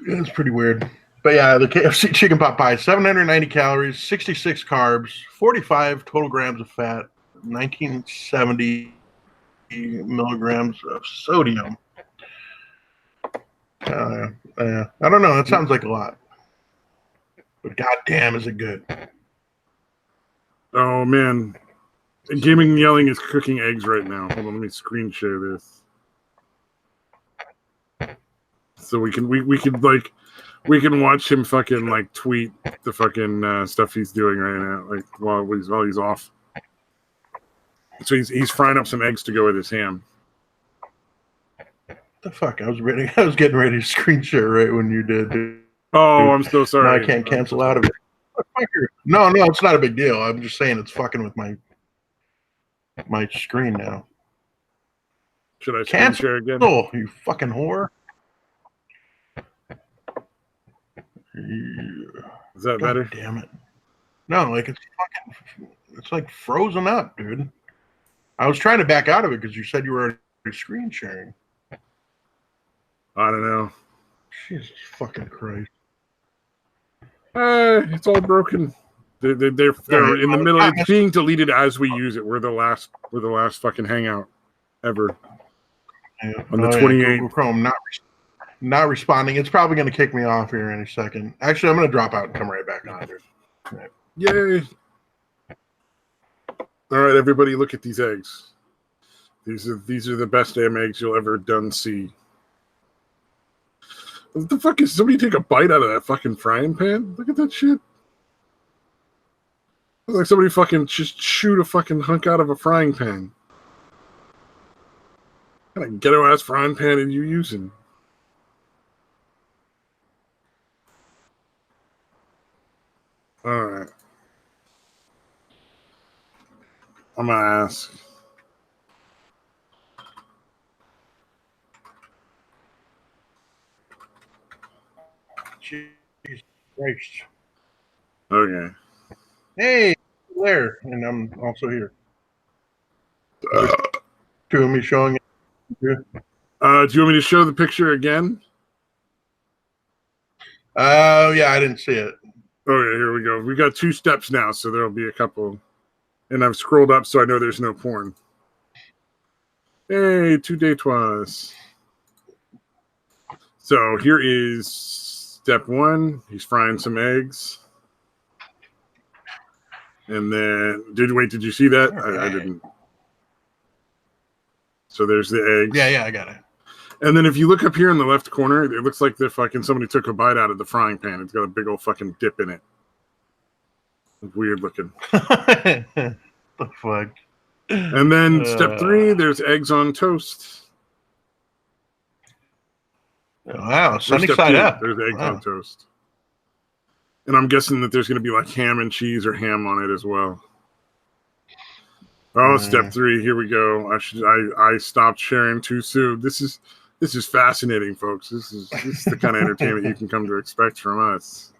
Yeah, it's pretty weird. But yeah, the KFC chicken pot pie, 790 calories, 66 carbs, 45 total grams of fat, 1970 milligrams of sodium. I don't know. That sounds like a lot. But goddamn, is it good? Oh, man. Gaming and Yelling is cooking eggs right now. Hold on, let me screen share this. So we can watch him fucking like tweet the fucking stuff he's doing right now, like while he's off. So he's frying up some eggs to go with his ham. The fuck! I was getting ready to screen share right when you did. Dude. Oh, I'm so sorry. Now I can't cancel out of it. No, it's not a big deal. I'm just saying it's fucking with my screen now. Should I screen share again? Oh, you fucking whore! Is that better? Damn it! No, like it's like frozen up, dude. I was trying to back out of it because you said you were already screen sharing. I don't know. Jesus fucking Christ! It's all broken. They're in the middle. It's being deleted as we use it. We're the last fucking hangout ever. Yeah. On the 28th. Google Chrome not responding. It's probably going to kick me off here in a second. Actually, I'm going to drop out and come right back on, dude. Right. Yay! All right, everybody, look at these eggs. These are the best damn eggs you'll ever see. What the fuck is somebody take a bite out of that fucking frying pan? Look at that shit. It's like somebody fucking just shoot a fucking hunk out of a frying pan. What kind of ghetto ass frying pan are you using? All right. I'm gonna ask. Jesus Christ. Okay. Hey, there, and I'm also here. Two of me showing it. Do you want me to show the picture again? Yeah, I didn't see it. Okay, here we go. We got 2 steps now, so there'll be a couple. And I've scrolled up so I know there's no porn. Hey, 2 day twice. So here is step 1. He's frying some eggs. And then, did you see that? Right. I didn't. So there's the eggs. Yeah, I got it. And then if you look up here in the left corner, it looks like somebody took a bite out of the frying pan. It's got a big old fucking dip in it. It's weird looking. The fuck? And then step 3, there's eggs on toast. Wow, sunny side up. There's eggs on toast. And I'm guessing that there's going to be like ham and cheese or ham on it as well. Oh, step 3. Here we go. I stopped sharing too soon. This is fascinating, folks. This is the kind of entertainment you can come to expect from us.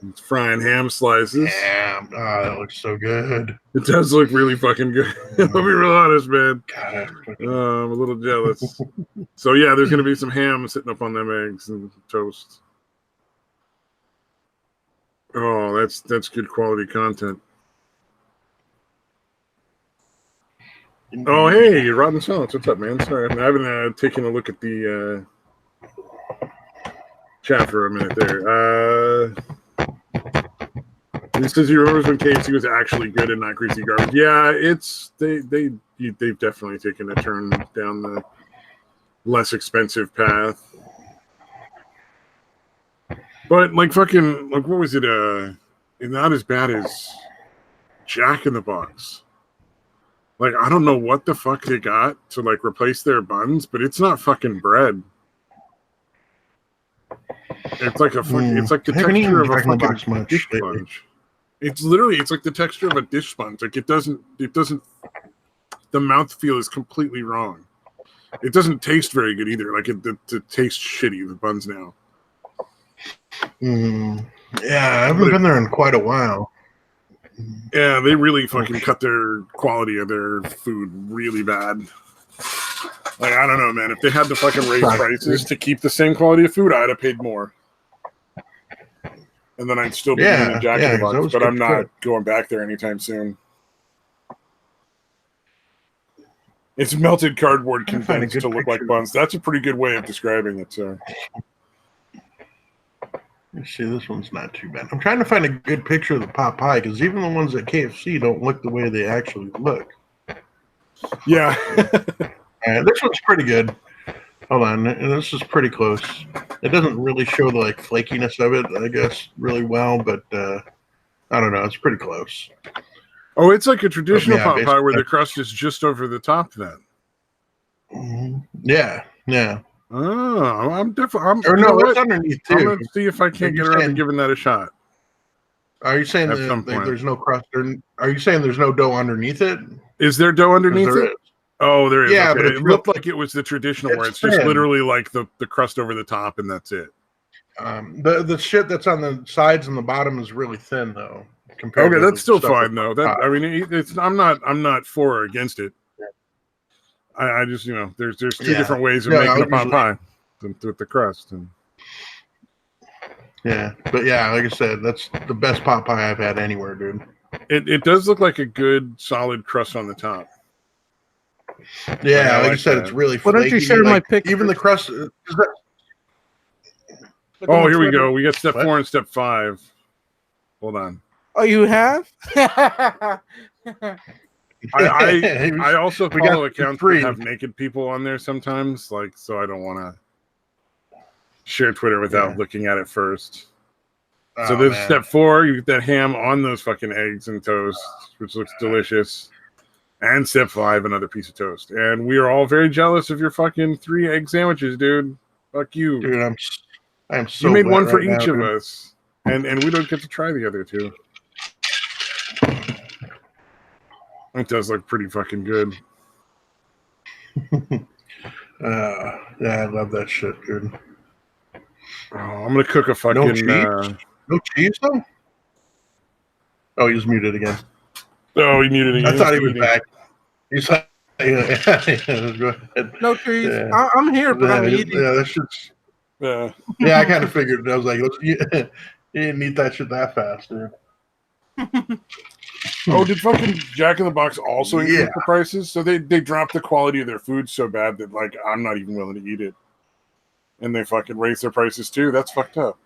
It's frying ham slices. Damn, that looks so good. It does look really fucking good. I'll be real honest, man. God, I'm a little jealous. So yeah, there's gonna be some ham sitting up on them eggs and toast. Oh, that's good quality content. Oh, hey, Rotten Silence. What's up, man? Sorry, I haven't taken a look at the chat for a minute there. He says he remembers when KFC was actually good and not greasy garbage. Yeah, they've definitely taken a turn down the less expensive path. But like what was it? Not as bad as Jack in the Box. Like, I don't know what the fuck they got to like replace their buns, but it's not fucking bread. It's like a fucking. It's like the texture of a fucking dish sponge. It's like the texture of a dish sponge. Like it doesn't. The mouthfeel is completely wrong. It doesn't taste very good either. Like it tastes shitty. The buns now. Yeah, I haven't been there in quite a while. Yeah, they really fucking cut their quality of their food really bad. Like, I don't know, man. If they had to fucking raise prices to keep the same quality of food, I'd have paid more. And then I'd still be eating Jack in the Box, but I'm not going back there anytime soon. It's melted cardboard condensed to look like buns. That's a pretty good way of describing it, sir. You see, this one's not too bad. I'm trying to find a good picture of the pot pie because even the ones at KFC don't look the way they actually look. Yeah. All right, this one's pretty good. Hold on, this is pretty close. It doesn't really show the like flakiness of it, I guess, really well, but I don't know. It's pretty close. Oh, it's like a traditional pot pie where the crust is just over the top. Then. Yeah. Oh, I'm definitely. Or no, it's underneath too. I'm gonna see if I can't get around to giving that a shot. Are you saying that there's no crust? Are you saying there's no dough underneath it? Is there dough underneath it? Is. Oh, there is. Yeah, okay. but it looked like it was the traditional where it's just literally like the crust over the top and that's it. The shit that's on the sides and the bottom is really thin though. Okay, that's still fine though. That I mean, it's I'm not for or against it. I just there's two different ways of making a pot pie with the crust and. Yeah, but yeah, like I said, that's the best pot pie I've had anywhere, dude. It does look like a good solid crust on the top. Yeah, like I said, it's really flaky. Why don't you share my picture? Even the crust. Oh, here we go. We got step 4 and step 5. Hold on. Oh, you have? I also follow accounts that have naked people on there sometimes, so I don't want to share Twitter without looking at it first. So there's step 4. You get that ham on those fucking eggs and toast, which looks delicious. And step 5, another piece of toast. And we are all very jealous of your fucking 3 egg sandwiches, dude. Fuck you. Dude, I'm so you made one for each of us. And we don't get to try the other 2. It does look pretty fucking good. Yeah, I love that shit, dude. Oh, I'm gonna cook a fucking no cheese though? Oh, he's muted again. Oh, he muted again. I thought he was back. He's like, go ahead. No cheese. Yeah. I'm here, but I'm eating. Yeah, that shit's. Yeah, I kind of figured. I was like, you didn't eat that shit that fast, dude. Oh, did fucking Jack in the Box also increase the prices? So they dropped the quality of their food so bad that I'm not even willing to eat it. And they fucking raised their prices too. That's fucked up.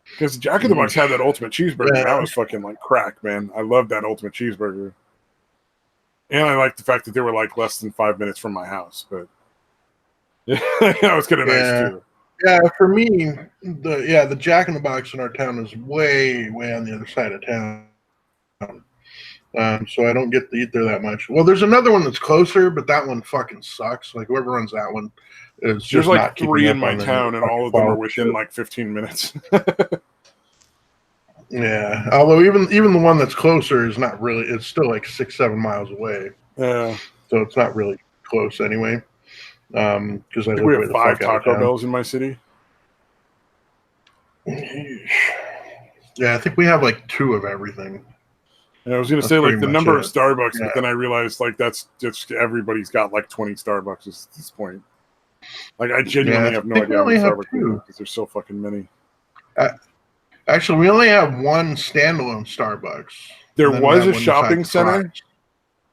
Because Jack in the Box had that ultimate cheeseburger. And that was fucking crack, man. I love that ultimate cheeseburger. And I like the fact that they were less than 5 minutes from my house. But that was kind of nice too. Yeah, for me, the Jack in the Box in our town is way on the other side of town. So I don't get to eat there that much. Well, there's another one that's closer, but that one fucking sucks. Whoever runs that one is just there's 3 in my town, and all of them are within 15 minutes. Yeah, although even the one that's closer is not really. It's still 6-7 miles away. Yeah, so it's not really close anyway. Because I we have 5 Taco Bells in my city. Yeah, I think we have 2 of everything. And I was gonna say the number of Starbucks, but then I realized that's just everybody's got 20 Starbucks at this point. I genuinely have no idea how many Starbucks because there's so fucking many. Actually, we only have 1 standalone Starbucks. There was a shopping center.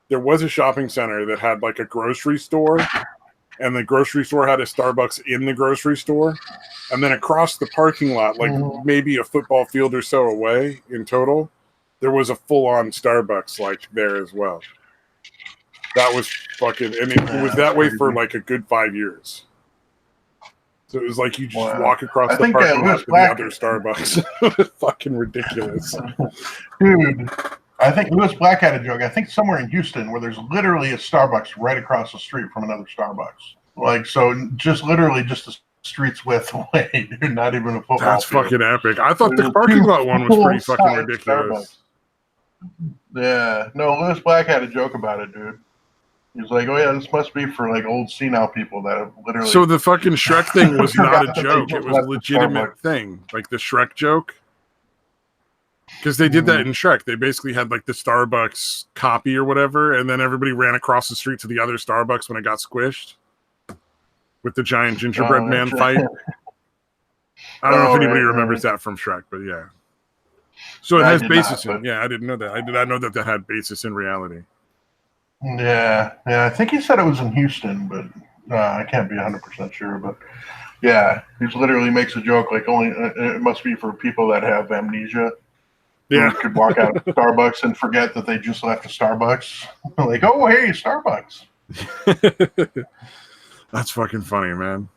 There was a shopping center that had a grocery store. And the grocery store had a Starbucks in the grocery store. And then across the parking lot, maybe a football field or so away in total, there was a full-on Starbucks there as well. That was fucking... And it was that way for a good 5 years. So it was you just walk across the parking lot to the other Starbucks. It was fucking ridiculous. Dude, I think Lewis Black had a joke. I think somewhere in Houston where there's literally a Starbucks right across the street from another Starbucks. So just literally just the street's width away, dude. Not even a football That's field. Fucking epic. I thought the parking lot one was pretty fucking ridiculous. Starbucks. Yeah. No, Lewis Black had a joke about it, dude. He was like, oh yeah, this must be for old senile people that have literally... So the fucking Shrek thing was not a joke. It was a legitimate thing. The Shrek joke. Because they did that in Shrek. They basically had the Starbucks copy or whatever, and then everybody ran across the street to the other Starbucks when it got squished with the giant gingerbread man fight. I don't know if anybody remembers that from Shrek, but yeah. So it has basis in... Yeah, I didn't know that. I did not know that had basis in reality. Yeah. I think he said it was in Houston, but I can't be 100% sure. But Yeah, he literally makes a joke like only it must be for people that have amnesia. Yeah. Who could walk out of Starbucks and forget that they just left a Starbucks. Like, oh, hey, Starbucks. That's fucking funny, man.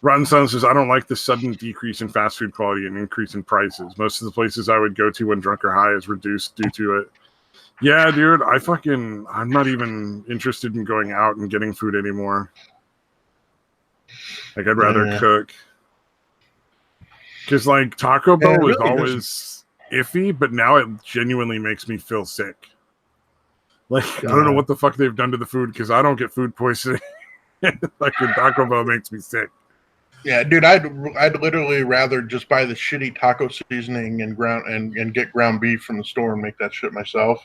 Rotten Sun says, I don't like the sudden decrease in fast food quality and increase in prices. Most of the places I would go to when drunk or high is reduced due to it. Yeah, dude, I'm not even interested in going out and getting food anymore. Like, I'd rather cook. Because, like, Taco Bell was always iffy, but now it genuinely makes me feel sick. Like, I don't know what the fuck they've done to the food, because I don't get food poisoning. Like, Taco Bell makes me sick. Yeah, dude, I'd literally rather just buy the shitty taco seasoning and get ground beef from the store and make that shit myself,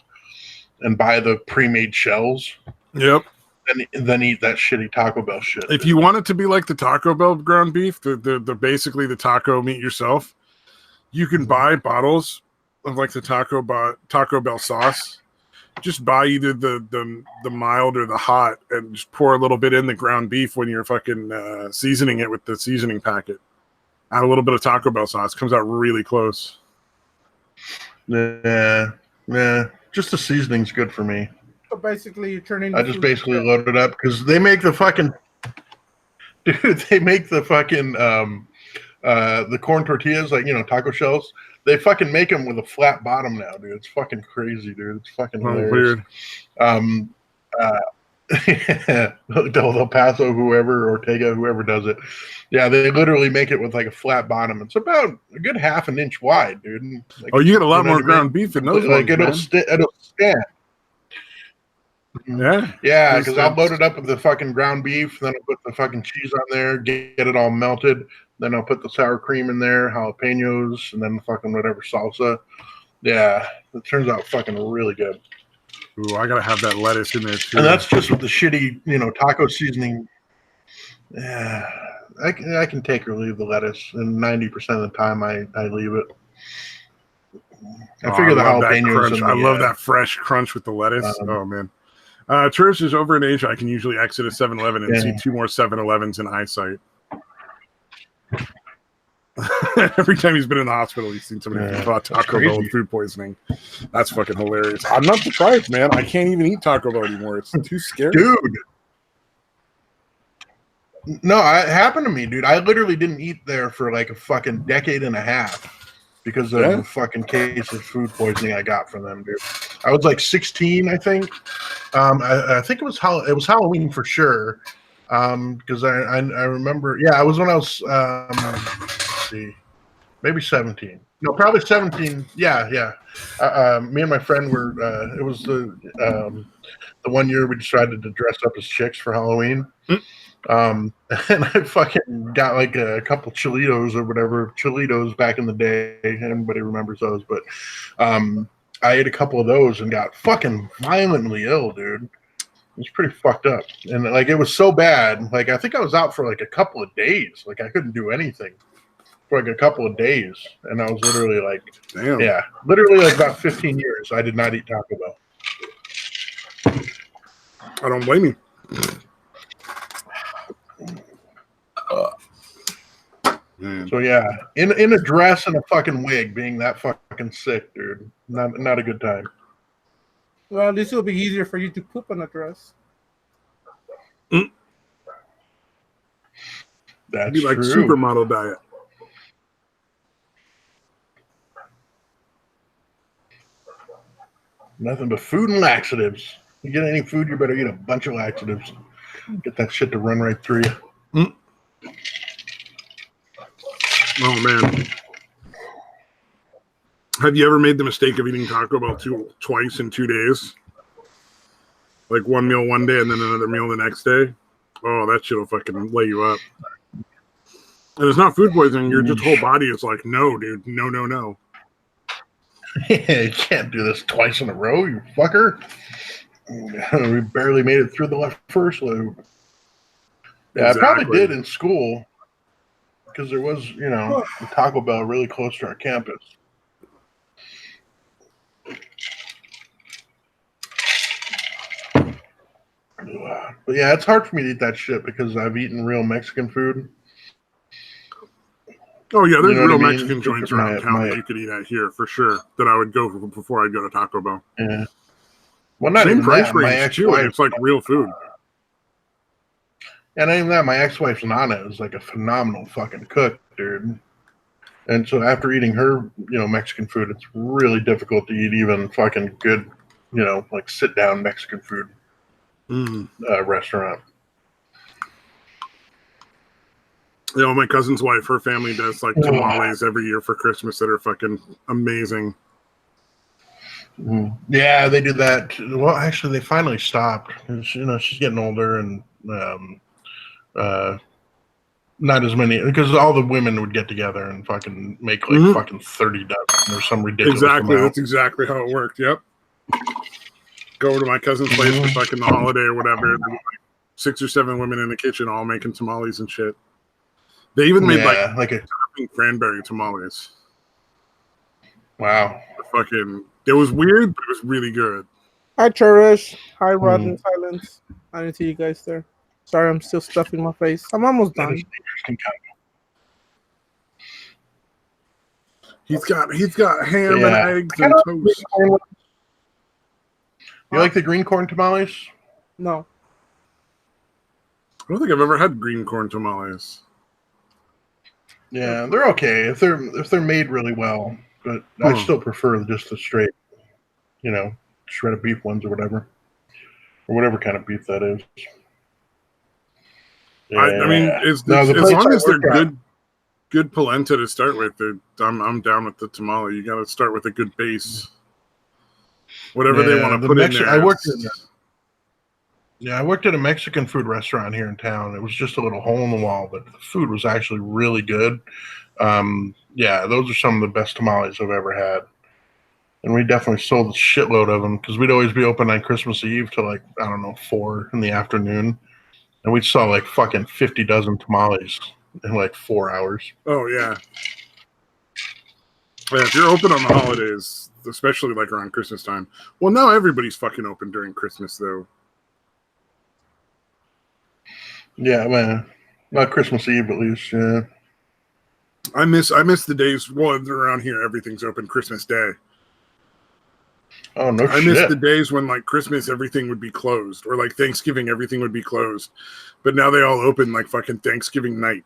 and buy the pre-made shells. Yep. And then eat that shitty Taco Bell shit. If you want it to be like the Taco Bell ground beef, the basically the taco meat yourself, you can buy bottles of like the Taco Bell sauce. Just buy either the mild or the hot, and just pour a little bit in the ground beef when you're fucking seasoning it with the seasoning packet. Add a little bit of Taco Bell sauce. Comes out really close. Yeah. Just the seasoning's good for me. So basically, you're turning. I just basically load it up because they make the fucking dude. They make the fucking the corn tortillas, like, taco shells. They fucking make them with a flat bottom now, dude. It's fucking crazy, dude. It's fucking hilarious. Weird. Del Paso, Ortega, whoever does it. Yeah, they literally make it with like a flat bottom. It's about a good half an inch wide, dude. Like, you get a lot more ground beef in those like ones, it'll stand. Yeah, because I'll load it up with the fucking ground beef, then I'll put the fucking cheese on there, get it all melted, then I'll put the sour cream in there, jalapenos, and then the fucking whatever salsa. Yeah, it turns out fucking really good. Ooh, I gotta have that lettuce in there too. And that's just with the shitty, taco seasoning. Yeah, I can take or leave the lettuce, and 90% of the time I leave it. I figure the jalapenos. I love that fresh crunch with the lettuce. Oh man. Tourist is over in Asia. I can usually exit a 7-Eleven and see 2 more 7-Elevens in eyesight. Every time he's been in the hospital, he's seen somebody caught Taco Bell with food poisoning. That's fucking hilarious. I'm not surprised, man. I can't even eat Taco Bell anymore. It's too scary. Dude. No, it happened to me, dude. I literally didn't eat there for like a fucking decade and a half because of the fucking case of food poisoning I got from them, dude. I was like 16, I think. I think it was Halloween for sure. Because I remember, it was when I was let's see, maybe 17. No, probably 17. Yeah. Me and my friend were. It was the 1 year we decided to dress up as chicks for Halloween. And I fucking got like a couple Cholitos or whatever, Cholitos back in the day. Everybody remembers those, but I ate a couple of those and got fucking violently ill, dude. It was pretty fucked up. And like, it was so bad. Like, I think I was out for like a couple of days. Like, I couldn't do anything for like a couple of days. And I was literally like, damn. Yeah, literally like about 15 years I did not eat Taco Bell. I don't blame you. So yeah, in a dress and a fucking wig, being that fucking sick, dude. Not a good time. Well, this will be easier for you to poop on a dress. That's be like true. supermodel diet. Nothing but food and laxatives. You get any food, you better eat a bunch of laxatives. Get that shit to run right through you. Oh man. Have you ever made the mistake of eating Taco Bell twice in 2 days? Like one meal one day and then another meal the next day? Oh, that shit will fucking lay you up. And it's not food poisoning. Your just whole body is like, no, dude. No. You can't do this twice in a row, you fucker. We barely made it through the first loop. Yeah, exactly. I probably did in school because there was, a Taco Bell really close to our campus. But yeah, it's hard for me to eat that shit because I've eaten real Mexican food Oh yeah, there's real what I mean? Mexican joints around town that you could eat at here for sure. That I would go for before I'd go to Taco Bell. Yeah. Well, not Same even price that. My range too. And it's like real food. And not even that. My ex-wife's Nana is like a phenomenal fucking cook, dude. And so after eating her, Mexican food, it's really difficult to eat even fucking good, like sit-down Mexican food restaurant. My cousin's wife, her family does like tamales every year for Christmas that are fucking amazing. Yeah, they do that. Well, actually, they finally stopped. She's getting older, and not as many, because all the women would get together and fucking make like fucking 30 dozen or some ridiculous amount. That's exactly how it worked. Yep. Go over to my cousin's place for fucking the holiday or whatever. Like 6 or 7 women in the kitchen all making tamales and shit. They even made like a cranberry tamales. Wow. It was weird, but it was really good. Hi, Cherish. Hi, Rod in Silence. I didn't see you guys there. Sorry, I'm still stuffing my face. I'm almost done. He's got ham and eggs and toast. You like the green corn tamales? No. I don't think I've ever had green corn tamales. Yeah, they're okay if they're made really well, but I still prefer just the straight, shredded beef ones or whatever kind of beef that is. Yeah. I mean, as long as they're good polenta to start with, I'm down with the tamale. You got to start with a good base. Whatever they want to put in there. I worked at a Mexican food restaurant here in town. It was just a little hole in the wall, but the food was actually really good. Those are some of the best tamales I've ever had. And we definitely sold a shitload of them because we'd always be open on Christmas Eve till 4 in the afternoon. And we'd sell like fucking 50 dozen tamales in like 4 hours. Oh, yeah. If you're open on the holidays, especially like around Christmas time. Well, now everybody's fucking open during Christmas, though. Yeah, man. Not Christmas Eve, at least, yeah. I miss the days, around here, everything's open Christmas Day. Oh, no shit. I miss the days when, like, Christmas, everything would be closed. Or, like, Thanksgiving, everything would be closed. But now they all open, like, fucking Thanksgiving night.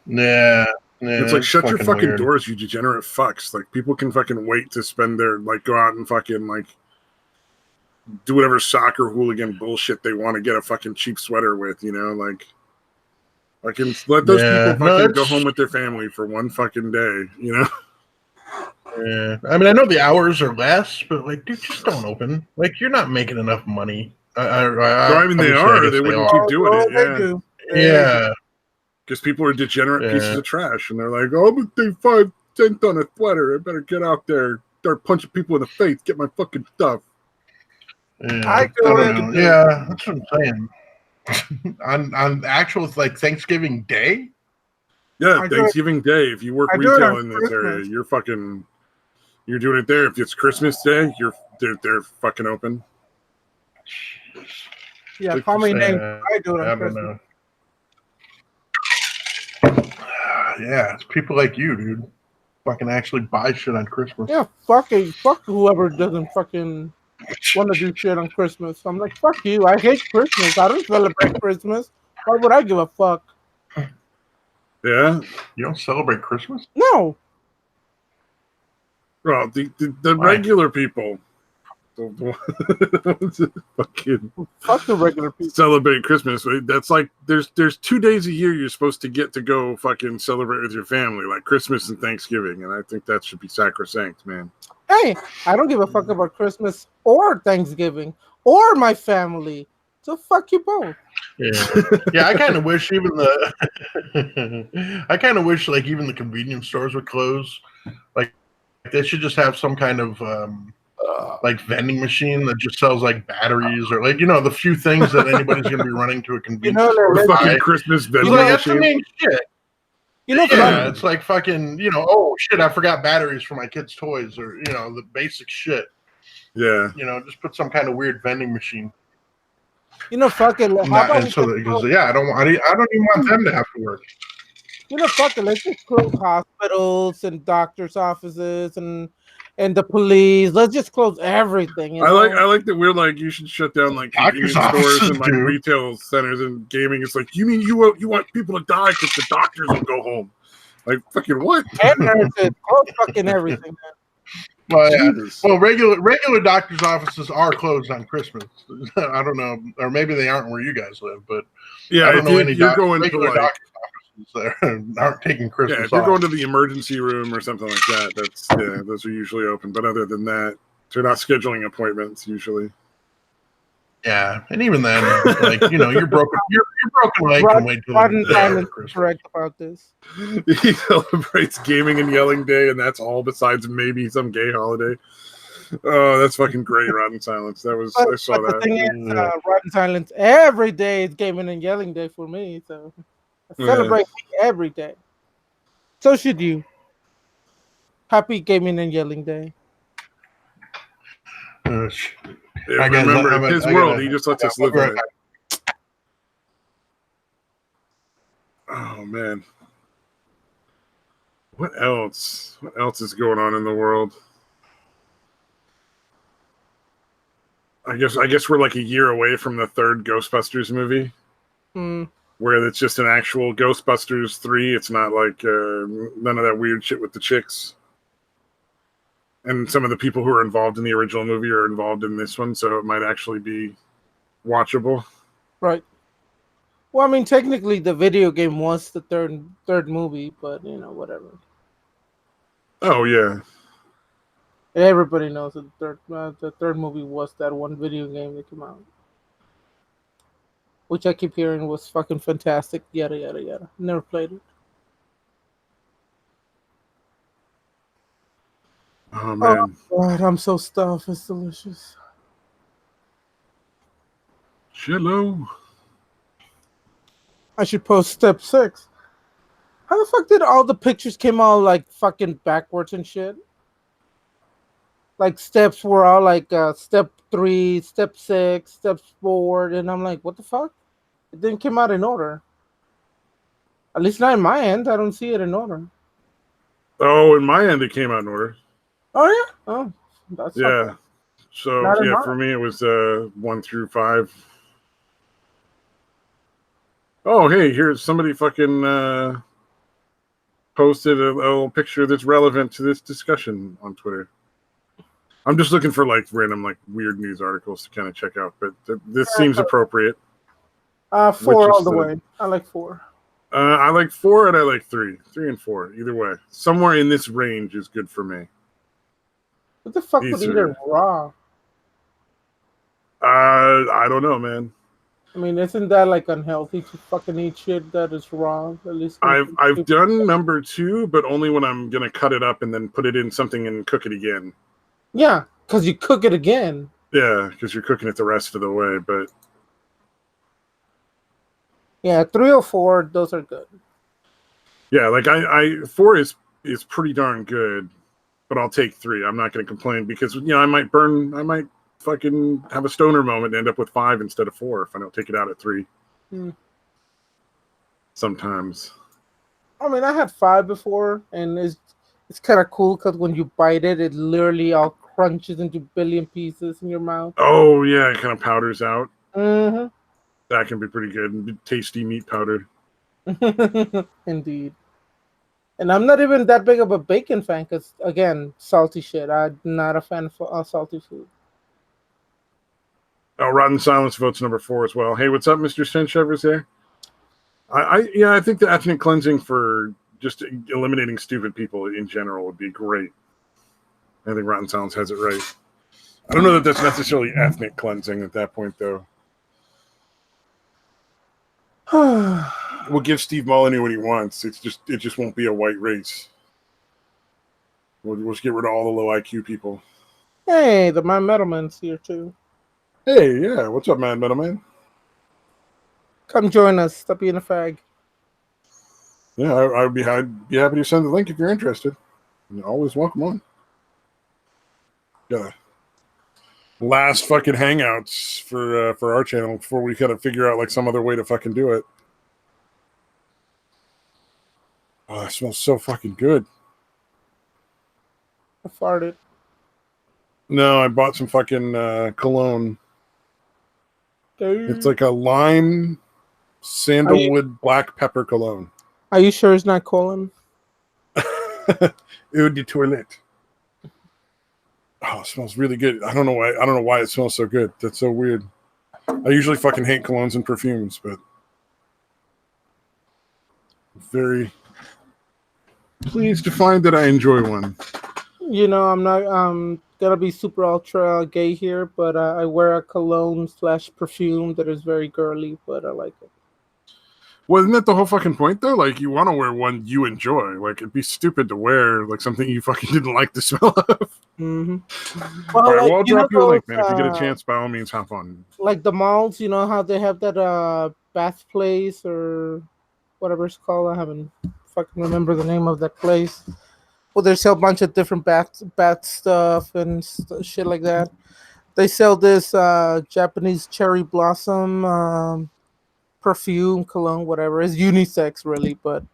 Yeah. It's like, shut your fucking doors, you degenerate fucks. Like, people can fucking wait to spend their, like, go out and fucking, like, do whatever soccer hooligan bullshit they want to get a fucking cheap sweater with, like can let those people fucking go home with their family for one fucking day, Yeah. I mean, I know the hours are less, but like, dude, just don't open. Like, you're not making enough money. They wouldn't keep doing it. Yeah. They do. Yeah. Because people are degenerate pieces of trash, and they're like, "Oh, I'm gonna do 5 cents on a sweater. I better get out there, start punching people in the face, get my fucking stuff." Yeah, yeah, that's what I'm saying. on actual like Thanksgiving Day. Yeah, Thanksgiving Day. If you work retail in this area, you're doing it there. If it's Christmas Day, they're fucking open. Yeah, call me name. I do it on Christmas. Know. Yeah, it's people like you, dude. Fucking actually buy shit on Christmas. Yeah, fuck whoever doesn't fucking want to do shit on Christmas. I'm like, fuck you. I hate Christmas. I don't celebrate Christmas. Why would I give a fuck? Yeah. You don't celebrate Christmas? No. Well, the regular people. Fucking fuck the regular people. Celebrate Christmas. That's like there's 2 days a year you're supposed to get to go fucking celebrate with your family, like Christmas and Thanksgiving, and I think that should be sacrosanct, man. Hey, I don't give a fuck about Christmas or Thanksgiving or my family. So fuck you both. Yeah. I kind of wish even like even the convenience stores would close. Like they should just have some kind of like vending machine that just sells like batteries or like the few things that anybody's gonna be running to a convenience store. Fucking Christmas vending machine. That's the main shit. It's like fucking, oh shit, I forgot batteries for my kids' toys or the basic shit. Yeah. Just put some kind of weird vending machine. Fucking. I don't even want them to have to work. Fuck it. Let's just close hospitals and doctors' offices and the police. Let's just close everything. I like that we're like, you should shut down like convenience stores and like retail centers and gaming. It's like, you mean you want people to die because the doctors will go home? Like fucking what? And nurses, close fucking everything. Well, yeah. Well, regular doctors' offices are closed on Christmas. I don't know, or maybe they aren't where you guys live, but yeah, I don't know any you're going to like doctors' offices that aren't taking Christmas. Yeah, if you're going to the emergency room or something like that, those are usually open. But other than that, they're not scheduling appointments usually. Yeah, and even then, like you're broken leg can wait till Christmas. Correct about this. He celebrates gaming and yelling day, and that's all besides maybe some gay holiday. Oh, that's fucking great, Rotten Silence. I saw that. The thing is, Rotten Silence every day is gaming and yelling day for me, so I celebrate every day. So should you. Happy gaming and yelling day. I remember his world. He just lets us live in it. Oh man, what else? What else is going on in the world? I guess we're like a year away from the third Ghostbusters movie, where it's just an actual Ghostbusters 3. It's not like none of that weird shit with the chicks. And some of the people who are involved in the original movie are involved in this one, so it might actually be watchable. Right. Well, I mean, technically, the video game was the third movie, but whatever. Oh yeah. Everybody knows that the third movie was that one video game that came out, which I keep hearing was fucking fantastic. Yada yada yada. Never played it. Oh man. Oh God, I'm so stuffed. It's delicious. Hello. I should post step 6. How the fuck did all the pictures came out like fucking backwards and shit? Like steps were all like step 3, step 6, step 4, and I'm like, what the fuck? It didn't come out in order. At least not in my end. I don't see it in order. Oh, in my end, it came out in order. Oh yeah. Oh, that's yeah. So yeah, for me it was 1 through 5. Oh hey, here's somebody fucking posted a little picture that's relevant to this discussion on Twitter. I'm just looking for like random like weird news articles to kind of check out, but this seems appropriate. 4 all the way. I like 4. I like 4 and I like 3. 3 and 4, either way. Somewhere in this range is good for me. What the fuck would eat it raw? I don't know, man. I mean, isn't that like unhealthy to fucking eat shit that is raw? At least I've done number 2, but only when I'm gonna cut it up and then put it in something and cook it again. Yeah, because you cook it again. Yeah, because you're cooking it the rest of the way, but yeah, 3 or 4, those are good. Yeah, like I 4 is pretty darn good, but I'll take 3. I'm not going to complain because I might fucking have a stoner moment and end up with 5 instead of 4 if I don't take it out at 3. Sometimes. I mean, I had 5 before, and it's kind of cool because when you bite it, it literally all crunches into billion pieces in your mouth. Oh yeah, it kind of powders out. Mm-hmm. That can be pretty good. Tasty meat powder. Indeed. And I'm not even that big of a bacon fan because, again, salty shit. I'm not a fan of salty food. Oh, Rotten Silence votes number 4 as well. Hey, what's up, Mr. Stenchever's here? I think the ethnic cleansing for just eliminating stupid people in general would be great. I think Rotten Silence has it right. I don't know that that's necessarily ethnic cleansing at that point, though. We'll give Steve Molyneux what he wants. It just won't be a white race. We'll just get rid of all the low IQ people. Hey, the Man Metalman's here too. Hey, yeah, what's up, Man Metalman? Come join us. Stop being a fag. Yeah, I'd be happy to send the link if you're interested. You're always welcome on. Yeah. Last fucking hangouts for our channel before we kind of figure out like some other way to fucking do it. Oh, that smells so fucking good. I farted. No, I bought some fucking cologne. It's like a lime sandalwood black pepper cologne. Are you sure it's not colon? Eau de toilette. Oh, it smells really good. I don't know why it smells so good. That's so weird. I usually fucking hate colognes and perfumes, but very pleased to find that I enjoy one. You know, I'm not gonna be super ultra gay here, but I wear a cologne / perfume that is very girly, but I like it. Well, isn't that the whole fucking point though? Like, you want to wear one you enjoy. Like, it'd be stupid to wear like something you fucking didn't like the smell of. Mm-hmm. Well, all right, well, I'll drop you a link, man. If you get a chance, by all means, hop on. Like the malls, you know how they have that bath place or whatever it's called. I haven't fucking remember the name of that place. Well, they sell a bunch of different bath stuff and shit like that. They sell this Japanese cherry blossom perfume, cologne, whatever. It's unisex, really, but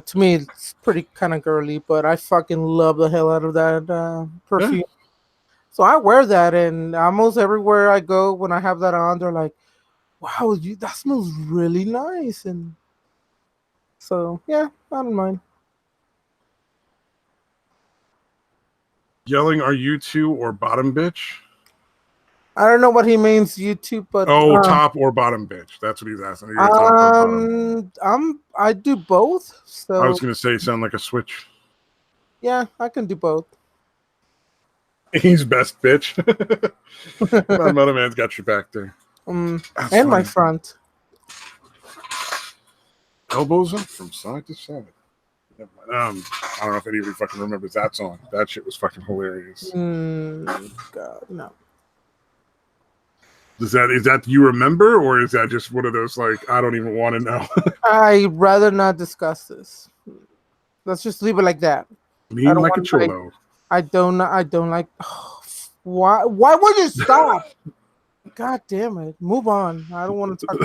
to me, it's pretty kind of girly. But I fucking love the hell out of that perfume. Yeah. So I wear that, and almost everywhere I go, when I have that on, they're like, "Wow, that smells really nice." And so, yeah, I don't mind. Yelling, "Are you two or bottom bitch?" I don't know what he means, YouTube, but top or bottom bitch. That's what he's asking. Are you top or bottom? I do both. So I was gonna say, sound like a switch. Yeah, I can do both. He's best bitch. My mother man's got your back there. And funny. My front. Elbows up from side to side. I don't know if anybody fucking remembers that song. That shit was fucking hilarious. God, no. Is that you remember, or is that just one of those like I don't even want to know? I'd rather not discuss this. Let's just leave it like that. Lean like a cholo. Like, I don't like. Oh, why would you stop? God damn it! Move on. I don't want to talk.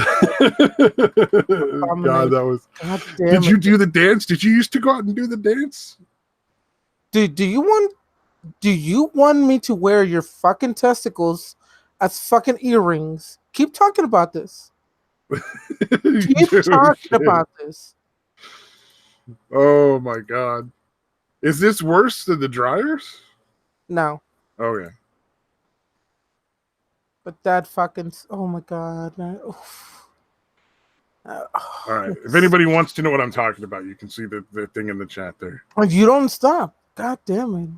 God, that was. God damn Did you do the dance? Did you used to go out and do the dance? Do you want me to wear your fucking testicles as fucking earrings? Keep talking about this. Keep talking about this. Oh my God. Is this worse than the dryers? No. Okay. But that fucking... Oh my God. All right. If anybody wants to know what I'm talking about, you can see the thing in the chat there. You don't stop. God damn it.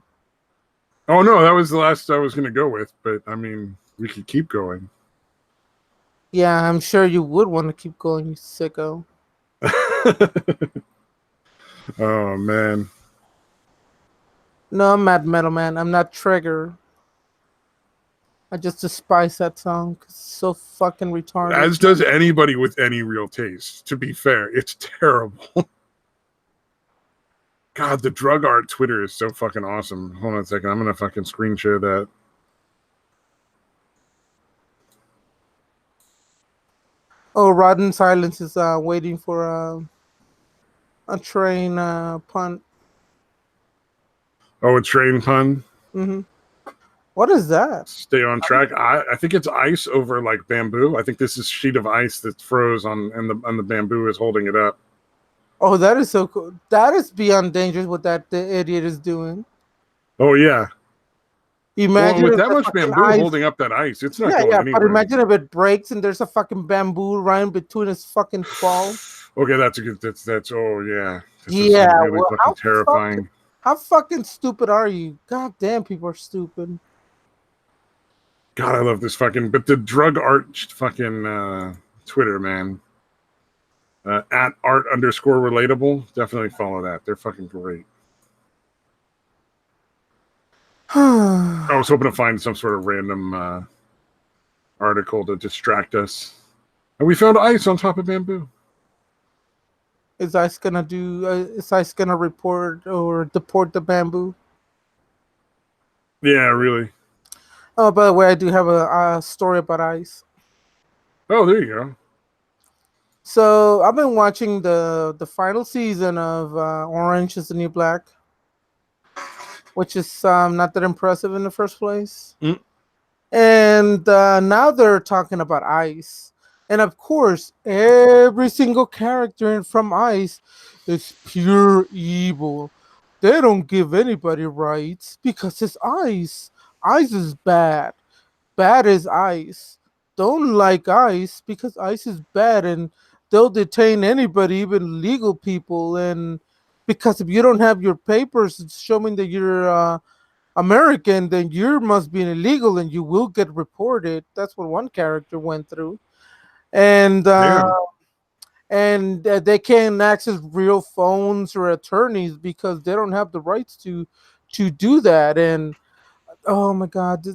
Oh, no. That was the last I was going to go with. But, I mean, we could keep going. Yeah, I'm sure you would want to keep going, you sicko. Oh, man. No, I'm Mad Metal Man. I'm not Trigger. I just despise that song. It's so fucking retarded. As does anybody with any real taste. To be fair, it's terrible. God, the drug art Twitter is so fucking awesome. Hold on a second. I'm going to fucking screen share that. Oh, Rotten Silence is waiting for a train pun. Oh, a train pun? Mm-hmm. What is that? Stay on track. I think it's ice over like bamboo. I think this is sheet of ice that's froze on and the bamboo is holding it up. Oh, that is so cool. That is beyond dangerous what the idiot is doing. Oh, yeah. Imagine with that much bamboo holding up that ice, it's not going anywhere. But imagine if it breaks and there's a fucking bamboo right between his fucking balls. Okay, that's a good. That's oh yeah. Yeah, really fucking terrifying. How fucking stupid are you? God damn, people are stupid. God, I love this fucking. But the drug art fucking Twitter, man. At art_relatable. Definitely follow that. They're fucking great. I was hoping to find some sort of random article to distract us. And we found ice on top of bamboo. Is ice gonna report or deport the bamboo? Yeah, really. Oh, by the way, I do have a story about ice. Oh, there you go. So I've been watching the final season of Orange is the New Black, which is not that impressive in the first place. Mm. And now they're talking about Ice. And of course, every single character from Ice is pure evil. They don't give anybody rights because it's Ice. Ice is bad. Bad is Ice. Don't like Ice because Ice is bad and they'll detain anybody, even legal people. And because if you don't have your papers showing that you're American, then you must be illegal and you will get reported. That's what one character went through. And they can't access real phones or attorneys because they don't have the rights to do that. And oh my god,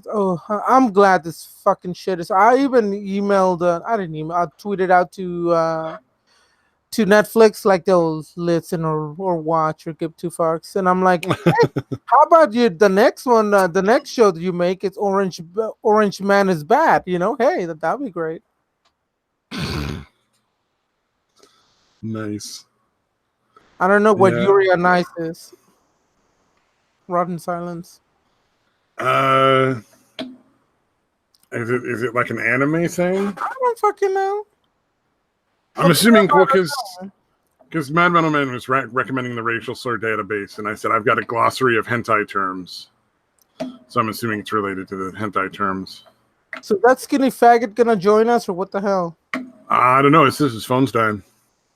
I'm glad this fucking shit is. I even emailed. I didn't email. I tweeted out to Netflix like they'll listen or watch or give two fucks. And I'm like, how about you? The next one, the next show that you make, it's Orange Man is Bad. You know, hey, that'd be great. Nice. I don't know what Yuri on Ice is. Rotten Silence. Is it like an anime thing? I don't fucking know. I'm assuming because Mad Metal Man was recommending the racial slur database, and I said I've got a glossary of hentai terms, so I'm assuming it's related to the hentai terms. So that skinny faggot gonna join us, or what the hell? I don't know. It says his phone's dying.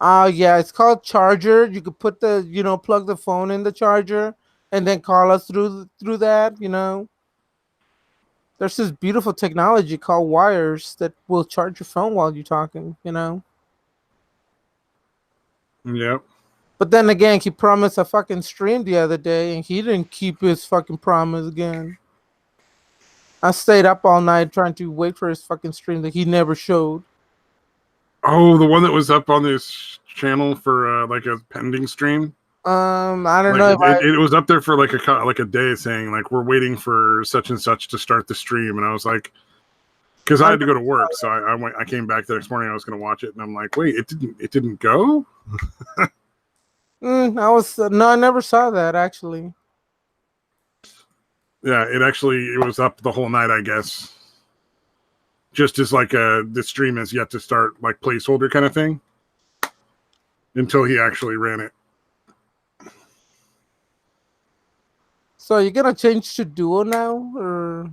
Yeah, it's called Charger. You could put plug the phone in the charger, and then call us through that. You know, there's this beautiful technology called wires that will charge your phone while you're talking. You know. Yep. But then again, he promised a fucking stream the other day, and he didn't keep his fucking promise again. I stayed up all night trying to wait for his fucking stream that he never showed. Oh, the one that was up on this channel for like a pending stream. I don't know. It was up there for like a day, saying like we're waiting for such and such to start the stream, and I was like, because I had to go to work, so I came back the next morning. I was going to watch it, and I'm like, wait, it didn't go. I never saw that actually. Yeah, it was up the whole night, I guess. Just as like the stream is yet to start, like placeholder kind of thing, until he actually ran it. So you're gonna change to Duo now, or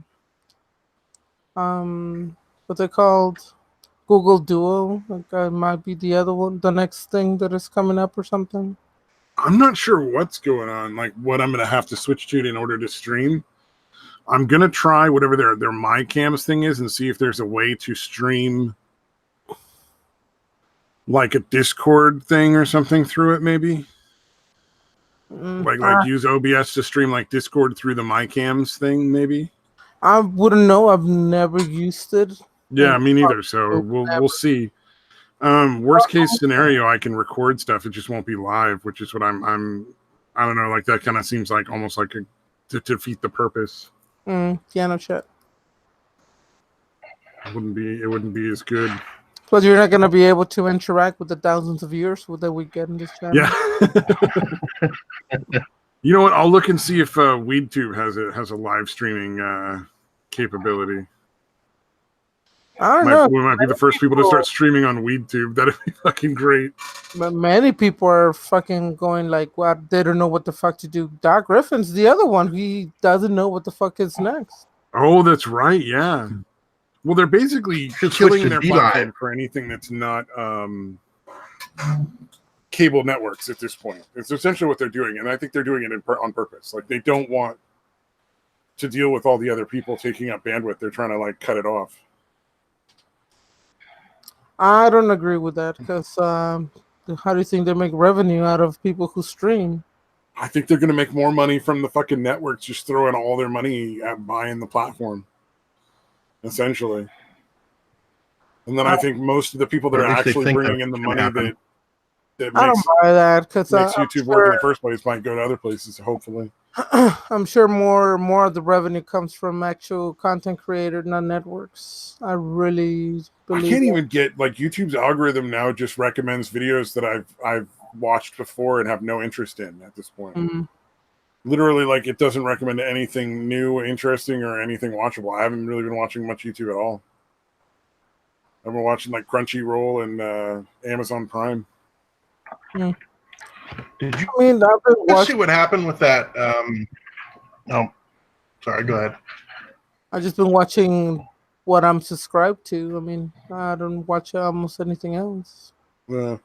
what's it called? Google Duo. Like might be the other one, the next thing that is coming up or something. I'm not sure what's going on. Like what I'm gonna have to switch to in order to stream. I'm gonna try whatever their MyCams thing is and see if there's a way to stream like a Discord thing or something through it, maybe. Like use OBS to stream like Discord through the MyCams thing, maybe. I wouldn't know. I've never used it. Yeah, me neither. So we'll see. Worst case scenario, I can record stuff. It just won't be live, which is what I don't know. Like that kind of seems like almost like to defeat the purpose. Piano chat. It wouldn't be as good. Plus, you're not going to be able to interact with the thousands of viewers that we get in this channel. Yeah. You know what? I'll look and see if WeedTube has a live streaming capability. I don't know. We might be the first people to start streaming on WeedTube. That'd be fucking great. But many people are fucking going like, "What? They don't know what the fuck to do." Doc Griffin's the other one. He doesn't know what the fuck is next. Oh, that's right. Yeah. Well, they're basically killing their platform for anything that's not cable networks at this point. It's essentially what they're doing, and I think they're doing it on purpose. Like they don't want to deal with all the other people taking up bandwidth. They're trying to like cut it off. I don't agree with that because how do you think they make revenue out of people who stream? I think they're going to make more money from the fucking networks just throwing all their money at buying the platform, essentially. And then I think most of the people that are actually bringing in the money that I don't buy that because makes YouTube work in the first place might go to other places, hopefully. I'm sure more of the revenue comes from actual content creator, not networks. I really believe. I can't even get like YouTube's algorithm now just recommends videos that I've watched before and have no interest in at this point. Mm-hmm. Literally, like it doesn't recommend anything new, interesting, or anything watchable. I haven't really been watching much YouTube at all. I've been watching like Crunchyroll and Amazon Prime. Did you see what happened with that? Oh, sorry. Go ahead. I've just been watching what I'm subscribed to. I mean, I don't watch almost anything else. Yeah.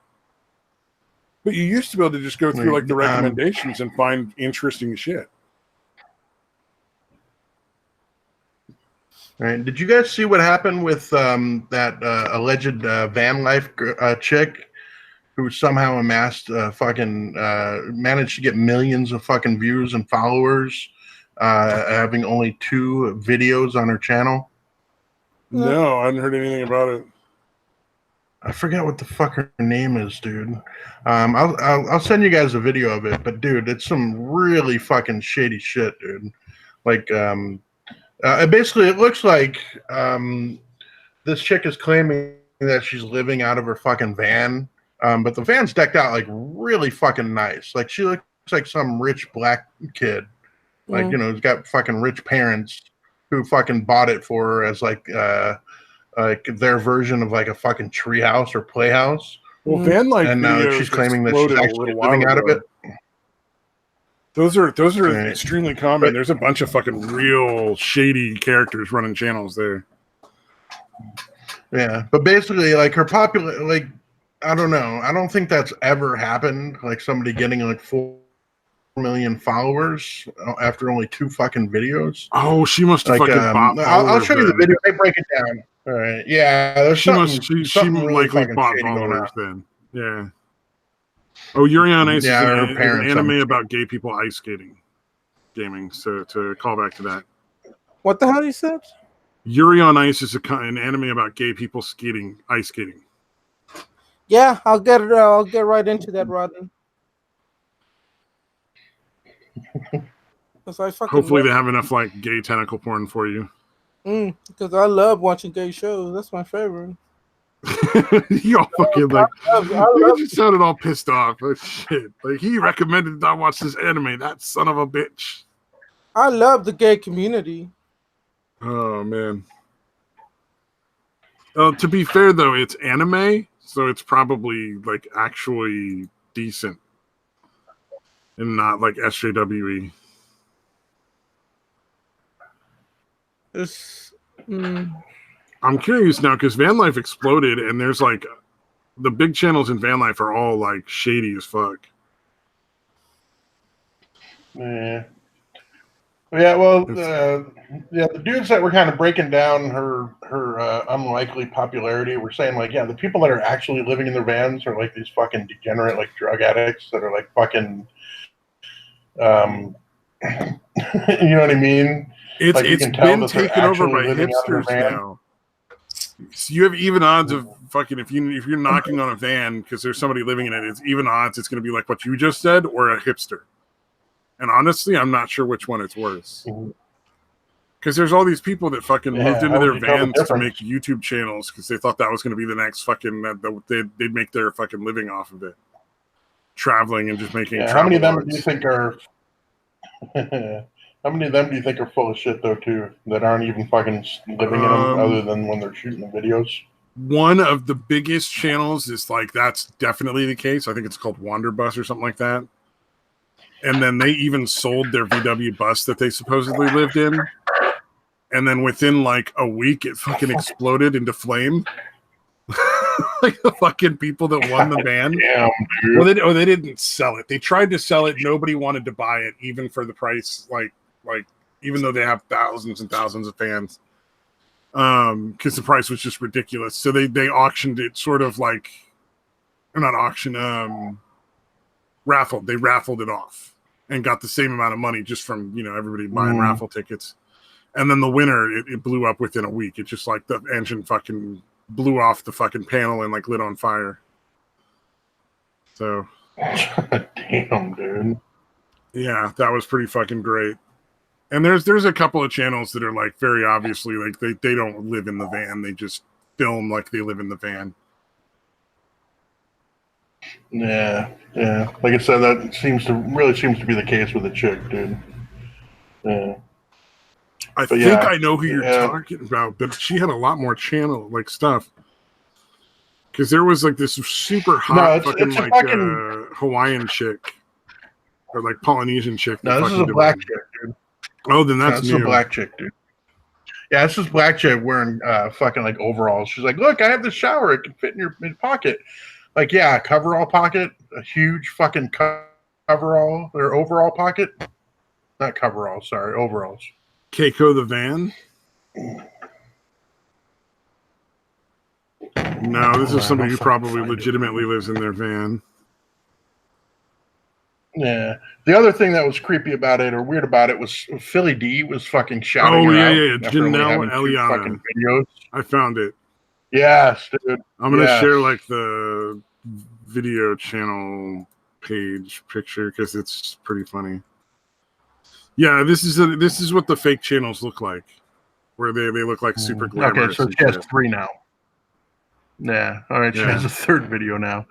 But you used to be able to just go through like the recommendations and find interesting shit. Right. Did you guys see what happened with that alleged van life chick who somehow amassed managed to get millions of fucking views and followers, having only 2 videos on her channel? No, I hadn't heard anything about it. I forget what the fuck her name is, dude. I'll send you guys a video of it, but dude, it's some really fucking shady shit, dude. Like, basically, it looks like this chick is claiming that she's living out of her fucking van, but the van's decked out like really fucking nice. Like, she looks like some rich black kid, like you know, who's got fucking rich parents who fucking bought it for her as like their version of like a fucking treehouse or playhouse. Well, van life and now she's claiming that she's actually living out of it. Those are right. Extremely common. There's a bunch of fucking real shady characters running channels there. Yeah, but basically, like her popular, like I don't know, I don't think that's ever happened. Like somebody getting like 4 million followers after only 2 fucking videos. Oh, she must have like, fucking bought followers. I'll show you the video. They break it down. All right. Yeah, there's she really likely bought followers then. Yeah. Oh, Yuri on Ice is an anime about gay people ice skating gaming. So to call back to that. What the hell you said? Yuri on Ice is an anime about gay people ice skating. Yeah, I'll get it. I'll get right into that, Rodden. Hopefully they have enough like gay tentacle porn for you. Because I love watching gay shows. That's my favorite. You all fucking like you sounded all pissed off. Oh, shit. Like he recommended that I watch this anime. That son of a bitch. I love the gay community. Oh man. To be fair though, it's anime, so it's probably like actually decent. And not like SJWE. I'm curious now because van life exploded and there's like the big channels in van life are all like shady as fuck. Yeah. Well, the dudes that were kind of breaking down her unlikely popularity were saying like, yeah, the people that are actually living in their vans are like these fucking degenerate like drug addicts that are like fucking you know what I mean? It's like been taken over by hipsters now. So you have even odds of fucking if you're knocking on a van because there's somebody living in it, it's even odds it's going to be like what you just said or a hipster. And honestly, I'm not sure which one it's worse. Because there's all these people that fucking moved into their vans to make YouTube channels because they thought that was going to be the next fucking they'd make their fucking living off of it, traveling and just making. How many of them do you think are? How many of them do you think are full of shit though too that aren't even fucking living in them other than when they're shooting the videos? One of the biggest channels is like that's definitely the case. I think it's called Wanderbus or something like that. And then they even sold their VW bus that they supposedly lived in. And then within like a week, it fucking exploded into flame. Like the fucking people that won the van. Damn, dude. Well, they didn't sell it. They tried to sell it. Nobody wanted to buy it, even for the price. Like even though they have thousands and thousands of fans, because the price was just ridiculous. So they auctioned it, sort of like, or not auction, raffled. They raffled it off and got the same amount of money just from everybody buying raffle tickets. And then the winner, it blew up within a week. It just like the engine fucking blew off the fucking panel and like lit on fire. So, damn, dude. Yeah, that was pretty fucking great. And there's a couple of channels that are like very obviously like they don't live in the van. They just film like they live in the van. Yeah. Like I said, that really seems to be the case with the chick, dude. Yeah. I think I know who you're talking about, but she had a lot more channel like stuff. Because there was like this super hot Hawaiian chick or like Polynesian chick. No, this is a black chick, dude. Oh, then that's new. This is a black chick, dude. Yeah, this is black chick wearing fucking like overalls. She's like, look, I have this shower. It can fit in your pocket. Like, yeah, coverall pocket, a huge fucking coverall or overall pocket. Not coverall, sorry, overalls. Keiko the van. No, this is somebody who probably legitimately lives in their van. Yeah. The other thing that was creepy about it or weird about it was Philly D was fucking shouting. Oh, yeah. Janelle Eliana. Videos. I found it. Yes, dude. I'm going to share like the video channel page picture because it's pretty funny. Yeah, this is what the fake channels look like, where they look like super glamorous. Okay, so she has 3 now. Yeah, all right. She has a 3rd video now.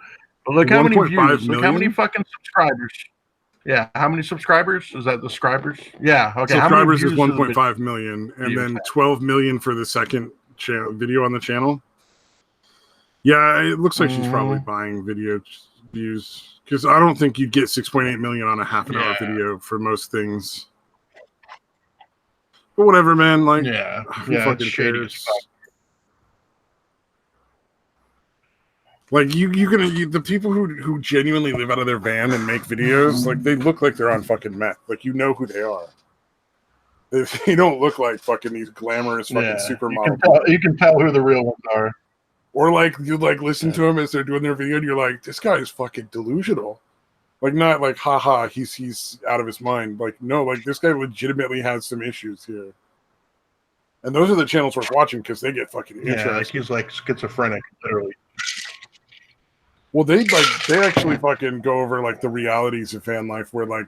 But look how many views. Look how many fucking subscribers. Yeah, how many subscribers? Is that the subscribers? Yeah, okay. Subscribers is 1.5 million, and then 12 million for the second video on the channel. Yeah, it looks like she's probably buying video views because I don't think you'd get 6.8 million on a half an hour video for most things. But whatever, man. Like, who fucking cares? Like the people who genuinely live out of their van and make videos, like they look like they're on fucking meth. Like you know who they are. They don't look like fucking these glamorous fucking supermodels. You can tell who the real ones are. Or like you like listen to them as they're doing their video, and you're like, this guy is fucking delusional. Like not like haha, he's out of his mind. Like no, like this guy legitimately has some issues here. And those are the channels worth watching because they get fucking interesting. Yeah, like he's like schizophrenic, literally. Well, they actually fucking go over like the realities of van life, where like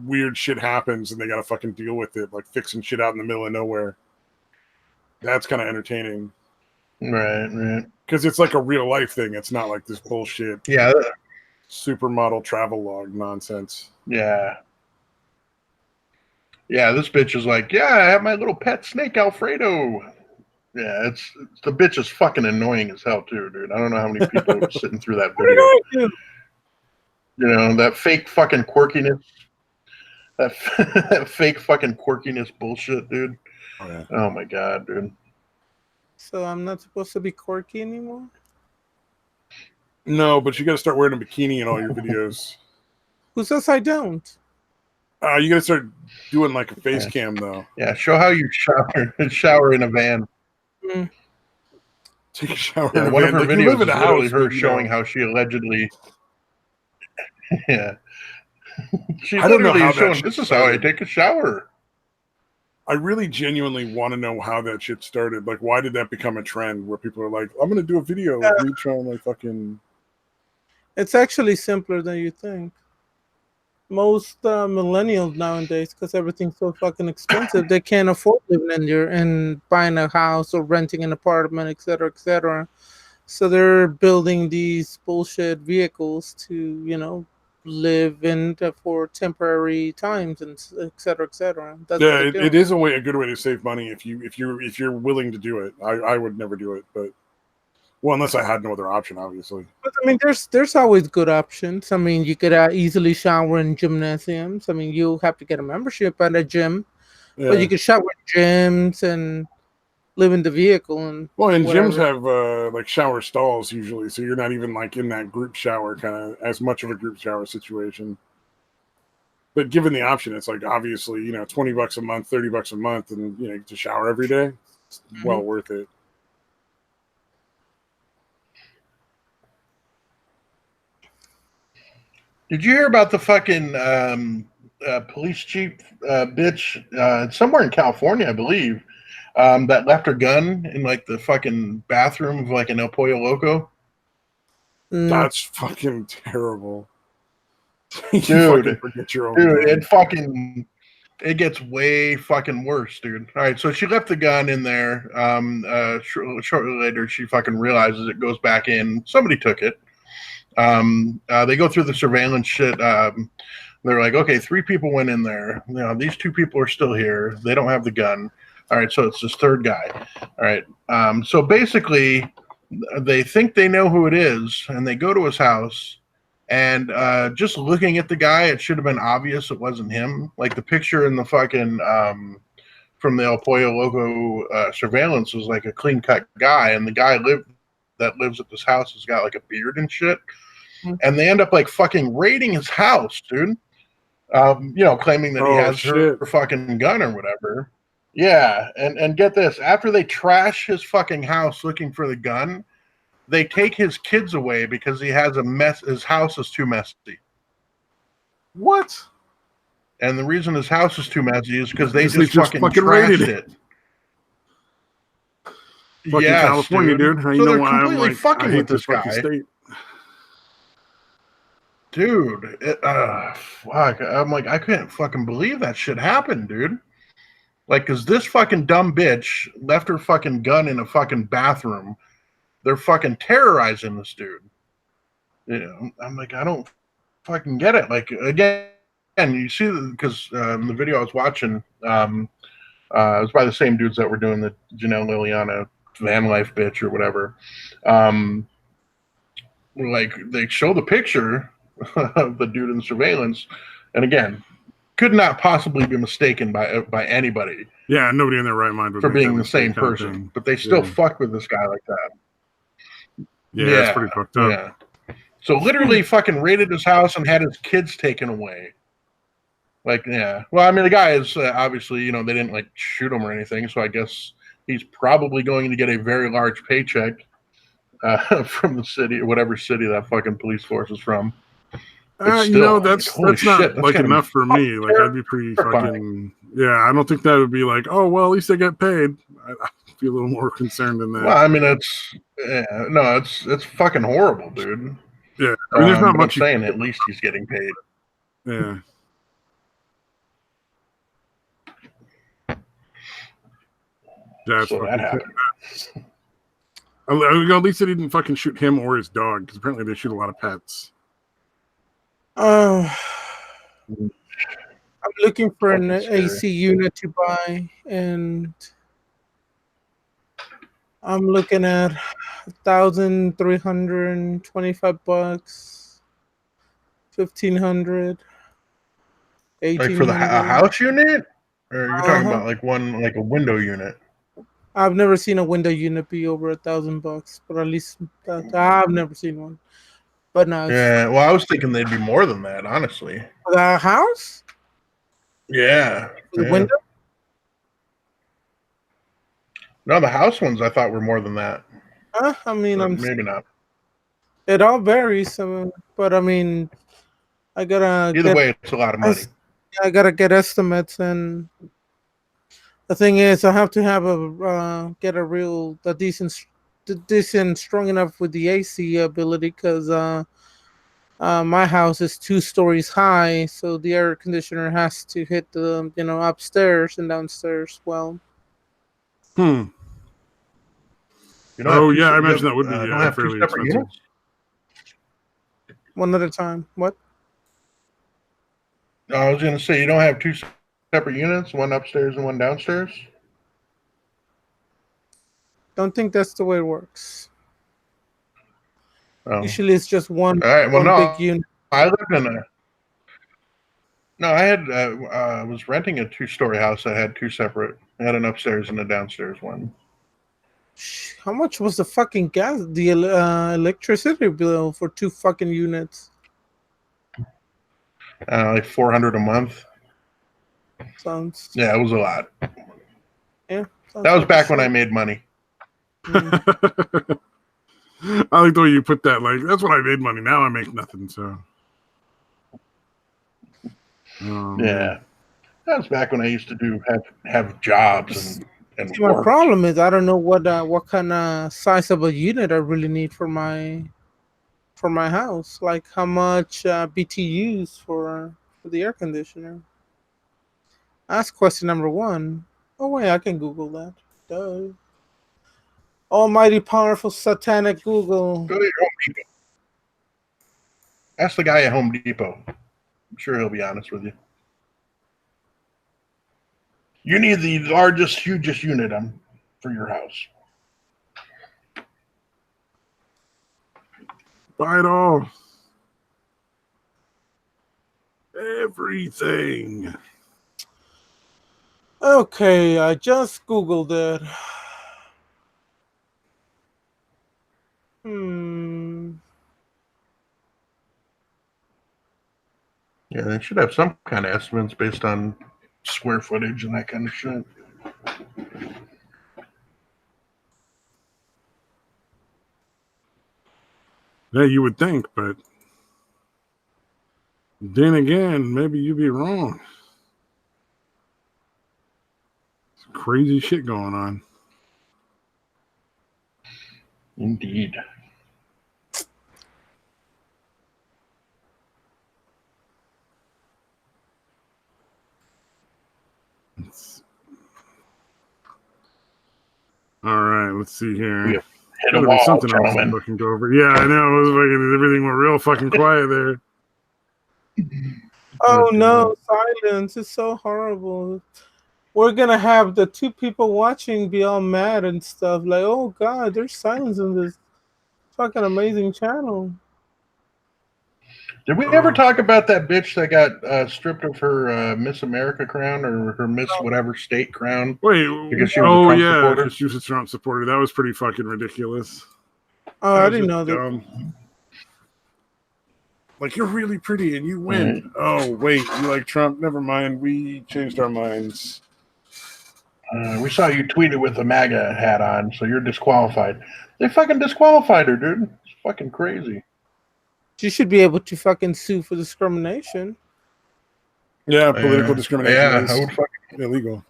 weird shit happens and they gotta fucking deal with it, like fixing shit out in the middle of nowhere. That's kind of entertaining, right? Because it's like a real life thing. It's not like this bullshit. Yeah, supermodel travel log nonsense. Yeah. This bitch is like, yeah, I have my little pet snake Alfredo. Yeah, it's the bitch is fucking annoying as hell too, dude. I don't know how many people are sitting through that video. You know, that fake fucking quirkiness. That fake fucking quirkiness bullshit, dude. Oh, yeah. Oh my god, dude. So I'm not supposed to be quirky anymore? No, but you gotta start wearing a bikini in all your videos. Who says I don't? You gotta start doing like a face cam though. Yeah, show how you shower in a van. Take a shower. Yeah, one of her videos is literally her showing how she allegedly. Yeah. I don't know how showing, this is how I take a shower. I really genuinely want to know how that shit started. Like, why did that become a trend where people are like, I'm going to do a video of me trying like fucking... It's actually simpler than you think. Most millennials nowadays, because everything's so fucking expensive, they can't afford living and buying a house or renting an apartment, etc., etc. So they're building these bullshit vehicles to, you know, live in for temporary times and etc. etc. Yeah, it is a good way to save money if you're willing to do it. I would never do it, but well, unless I had no other option, obviously. But I mean, there's always good options. I mean, you could easily shower in gymnasiums. I mean, you have to get a membership at a gym, but you could shower in gyms and live in the vehicle and. Well, and gyms have like shower stalls usually, so you're not even like in that group shower kind of as much of a group shower situation. But given the option, it's like obviously $20 a month, $30 a month, and you get to shower every day. It's well worth it. Did you hear about the fucking police chief bitch somewhere in California, I believe, that left her gun in like the fucking bathroom of like an El Pollo Loco? That's fucking terrible. Dude, forget your own dude, it gets way fucking worse, dude. All right, so she left the gun in there. Shortly later, she fucking realizes it, goes back in. Somebody took it. They go through the surveillance shit. They're like, okay, 3 people went in there. You know, these 2 people are still here. They don't have the gun. All right, so it's this 3rd guy. All right. So basically, they think they know who it is, and they go to his house. And just looking at the guy, it should have been obvious it wasn't him. Like the picture in the fucking from the El Pollo Loco surveillance was like a clean cut guy, and the guy that lives at this house has got like a beard and shit. And they end up like fucking raiding his house, dude. Claiming that he has her fucking gun or whatever. Yeah, and get this: after they trash his fucking house looking for the gun, they take his kids away because he has a mess. His house is too messy. What? And the reason his house is too messy is because they just fucking trashed it. Fucking California, dude. How you know why I'm like fucking with this guy? State. Dude, fuck. I'm like, I couldn't fucking believe that shit happened, dude. Like, because this fucking dumb bitch left her fucking gun in a fucking bathroom. They're fucking terrorizing this dude. You know, I'm like, I don't fucking get it. Like, again, you see, because the video I was watching, it was by the same dudes that were doing the Janelle Liliana van life bitch or whatever. Like, they show the picture of the dude in the surveillance, and again, could not possibly be mistaken by anybody. Yeah, nobody in their right mind would for being the same person, but they still fuck with this guy like that. Yeah, it's pretty fucked up. Yeah. So literally fucking raided his house and had his kids taken away. Like, yeah. Well, I mean, the guy is obviously, they didn't like shoot him or anything, so I guess he's probably going to get a very large paycheck from the city, or whatever city that fucking police force is from. Still, that's not like enough for me. Like, I'd be pretty fucking. Yeah, I don't think that would be like, oh well, at least I get paid. I'd be a little more concerned than that. Well, I mean, it's fucking horrible, dude. Yeah, I mean, there's not much. I'm saying at least he's getting paid. Yeah. That's so that happened. At least they didn't fucking shoot him or his dog, because apparently they shoot a lot of pets. I'm looking for an AC unit to buy, and I'm looking at $1,325, $1,500, like for the house unit, or you're talking about like one, like a window unit? I've never seen a window unit be over $1,000, but at least I've never seen one. But no. Yeah, well, I was thinking they'd be more than that, honestly. The house? Yeah. The window? No, the house ones I thought were more than that. I mean, maybe not. It all varies, but I mean, I gotta. Either way, it's a lot of money. I gotta get estimates, and the thing is, I have to have a decent, strong enough with the AC ability, because my house is 2 stories high, so the air conditioner has to hit the upstairs and downstairs. Well. Oh yeah, I imagine that would be fairly expensive. Units? One at a time. What? I was going to say, you don't have 2 separate units, one upstairs and one downstairs? Don't think that's the way it works. Oh. Usually it's just one, all right, well, big unit. I lived in I was renting a 2-story house that had 2 separate. I had an upstairs and a downstairs one. How much was the fucking electricity bill for 2 fucking units? Like $400 a month. Yeah, it was a lot. Yeah. That was back when I made money. I like the way you put that. Like, that's when I made money. Now I make nothing. So. Yeah. That was back when I used to have jobs and See, my problem is I don't know what kind of size of a unit I really need for my for my house, like how much BTUs for the air conditioner. That's question number one. Oh wait, I can Google that. Duh. Almighty, powerful, satanic Google. Go to your Home Depot. Ask the guy at Home Depot. I'm sure he'll be honest with you. You need the largest, hugest unit for your house. Buy it all. Everything. Okay, I just Googled it. Yeah, they should have some kind of estimates based on square footage and that kind of shit. Yeah, you would think, but then again, maybe you'd be wrong. Some crazy shit going on. Indeed. All right, let's see here. We have hit a wall, something gentlemen. else looking over. Yeah, I know. It was fucking, everything went real fucking quiet there. Oh no, silence is so horrible. We're gonna have the two people watching be all mad and stuff. Like, oh god, there's silence in this fucking amazing channel. Did we ever talk about that bitch that got stripped of her Miss America crown or her Miss whatever state crown? Wait, because she was a Trump supporter? She was a Trump supporter. That was pretty fucking ridiculous. Oh, I didn't know that. Like, you're really pretty and you win. Mm-hmm. Oh, wait, you like Trump? Never mind. We changed our minds. We saw you tweeted with a MAGA hat on, so you're disqualified. They fucking disqualified her, dude. It's fucking crazy. She should be able to fucking sue for discrimination. Yeah, political discrimination. Yeah, I would fucking illegal.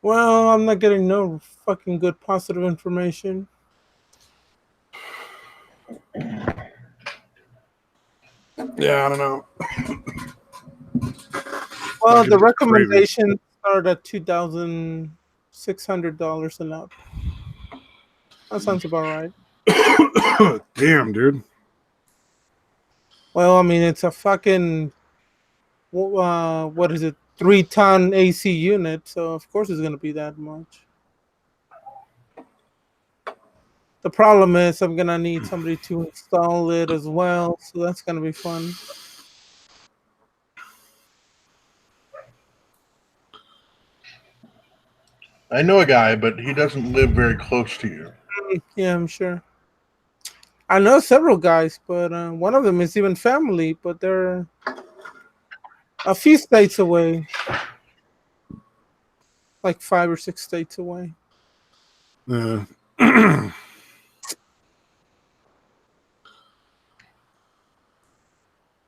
Well, I'm not getting no fucking good positive information. Yeah, I don't know. Well, the recommendations start at $2,600 and up. That sounds about right. Damn, dude. Well, I mean, it's a fucking what is it? 3-ton AC unit, so of course it's gonna be that much. The problem is I'm gonna need somebody to install it as well, so that's gonna be fun. I know a guy, but he doesn't live very close to you. Yeah, I'm sure. I know several guys, but one of them is even family, but they're a few states away. Like 5 or 6 states away. Yeah,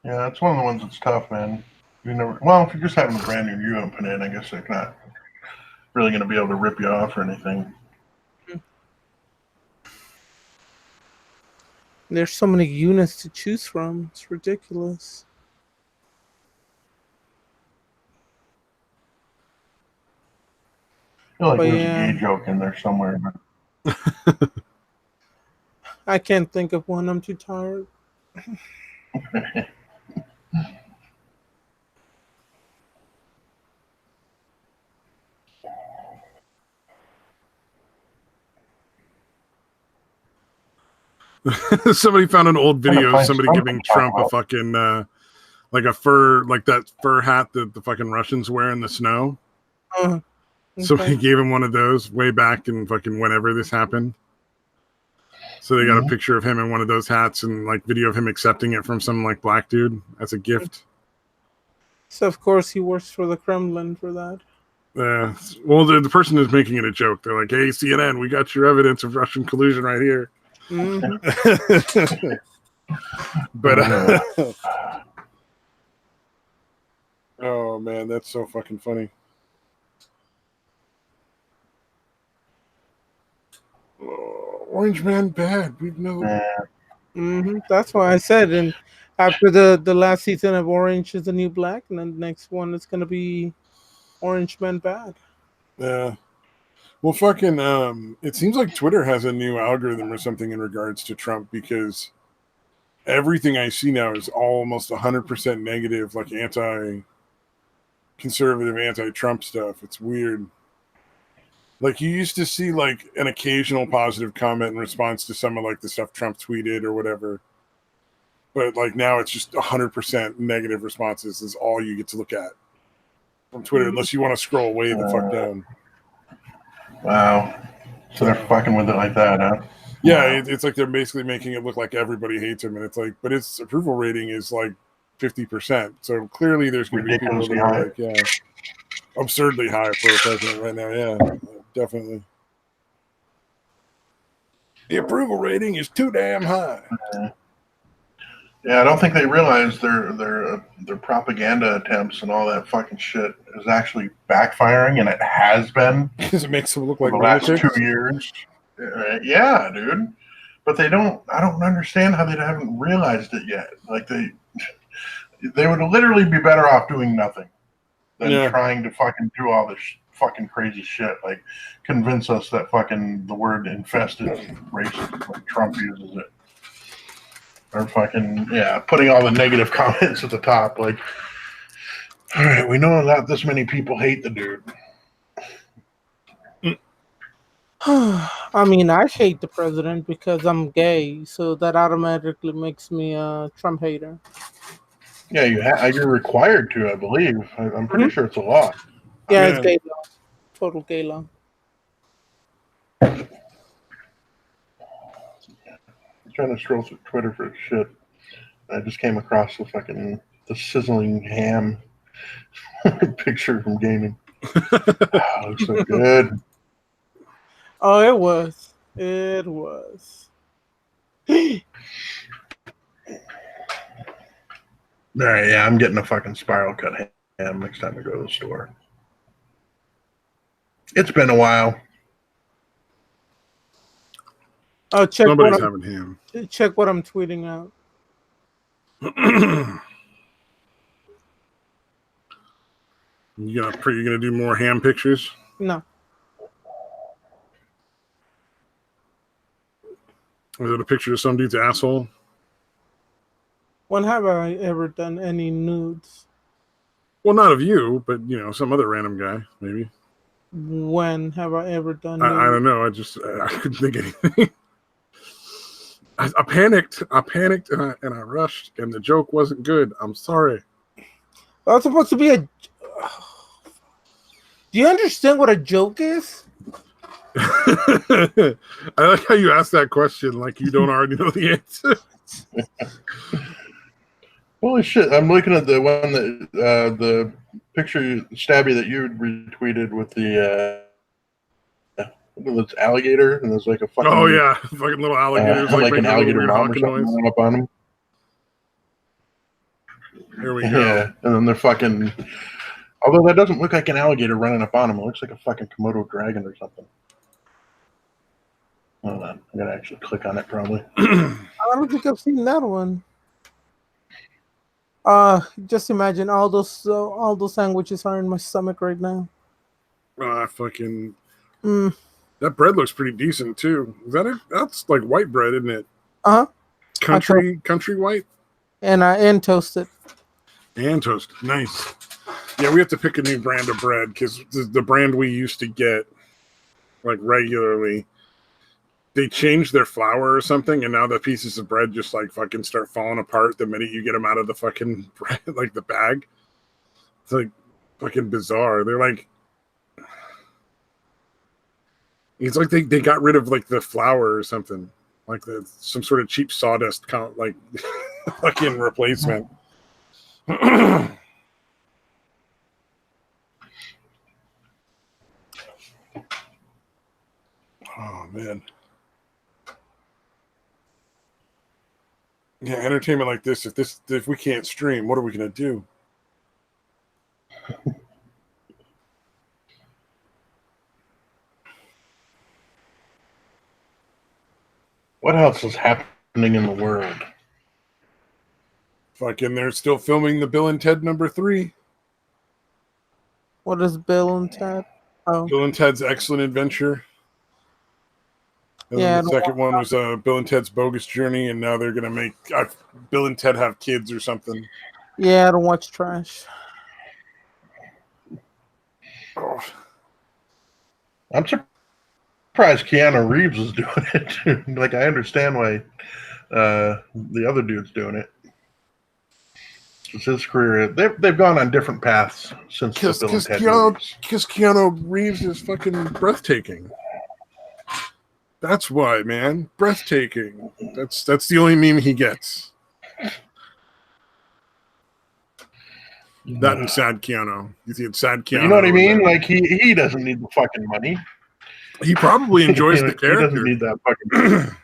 that's one of the ones that's tough, man. You never. Well, if you're just having a brand new unit put in, I guess they're not really going to be able to rip you off or anything. There's so many units to choose from. It's ridiculous. I feel like there's a gay joke in there somewhere. I can't think of one. I'm too tired. Somebody found an old video of somebody giving Trump a fucking like a fur, like that fur hat that the fucking Russians wear in the snow. Okay. So he gave him one of those way back in fucking whenever this happened. So they got a picture of him in one of those hats and like video of him accepting it from some like black dude as a gift. So of course he works for the Kremlin for that. Well, the person is making it a joke. They're like, "Hey, CNN, we got your evidence of Russian collusion right here." But Oh man, that's so fucking funny. Oh, Orange Man bad. We know. That's why I said, and after the last season of Orange is the New Black, and then the next one is gonna be Orange Man bad. Yeah. Well, fucking. It seems like Twitter has a new algorithm or something in regards to Trump because everything I see now is almost 100% negative, like anti-conservative, anti-Trump stuff. It's weird. Like you used to see like an occasional positive comment in response to some of like the stuff Trump tweeted or whatever. But like now it's just 100% negative responses is all you get to look at from Twitter, unless you want to scroll way the fuck down. Wow. So they're fucking with it like that, huh? Yeah, wow. It's like they're basically making it look like everybody hates him, and it's like, but its approval rating is like 50%. So clearly there's going to be people that are like, yeah, absurdly high for a president right now. Yeah, definitely. The approval rating is too damn high. Yeah, I don't think they realize their propaganda attempts and all that fucking shit is actually backfiring, and it has been because it makes them look like the last 2 years. Yeah, dude. But they don't. I don't understand how they haven't realized it yet. Like they would literally be better off doing nothing than trying to fucking do all this fucking crazy shit. Like convince us that fucking the word infested is racist, like Trump uses it. Or fucking, putting all the negative comments at the top. Like, all right, we know that this many people hate the dude. I mean, I hate the president because I'm gay, so that automatically makes me a Trump hater. Yeah, you're required to, I believe. I'm pretty sure it's a law. Yeah, it's gay law. Total gay law. I'm trying to scroll through Twitter for shit. I just came across the sizzling ham picture from gaming. Oh, looks so good. Oh, it was. It was. All right, yeah, I'm getting a fucking spiral cut ham next time I go to the store. It's been a while. Oh, check Nobody's having ham. Check what I'm tweeting out. You gonna do more ham pictures? No. Is it a picture of some dude's asshole? When have I ever done any nudes? Well, not of you, but some other random guy, maybe. When have I ever done nudes? I don't know. I couldn't think of anything. I panicked. And I rushed, and the joke wasn't good. I'm sorry. That's supposed to be a. Do you understand what a joke is? I like how you asked that question like you don't already know the answer. Holy shit! I'm looking at the one that the picture Stabby that you retweeted with the this alligator, and there's like a fucking fucking little alligators like an alligator mom or something up on him. Here we go. Yeah, and then they're fucking. Although that doesn't look like an alligator running up on him, it looks like a fucking Komodo dragon or something. Hold on, I gotta actually click on it probably. I don't think I've seen that one. Just imagine all those sandwiches are in my stomach right now. That bread looks pretty decent too. Is that it? That's like white bread, isn't it? Country white. And toasted. And toasted. Nice. Yeah, we have to pick a new brand of bread because the brand we used to get like regularly, they changed their flour or something, and now the pieces of bread just like fucking start falling apart the minute you get them out of the fucking bread, like the bag. It's like fucking bizarre. They're like, it's like they got rid of like the flour or something, like some sort of cheap sawdust like fucking replacement. Oh man. Yeah, entertainment like this. If we can't stream, what are we gonna do? What else is happening in the world? Fucking, they're still filming the Bill and Ted #3. What is Bill and Ted? Oh, Bill and Ted's Excellent Adventure. And then the second one was Bill and Ted's Bogus Journey, and now they're gonna make Bill and Ted have kids or something. Yeah, I don't watch trash. Oh. I'm surprised Keanu Reeves is doing it. Like, I understand why the other dude's doing it. It's his career. They've gone on different paths since the Bill and Ted movies. Because Keanu Reeves is fucking breathtaking. That's why, man. Breathtaking. That's the only meme he gets. That and sad Keanu. You think it's sad Keanu? You know what I mean? Like, he doesn't need the fucking money. He probably enjoys the character. He doesn't need that fucking.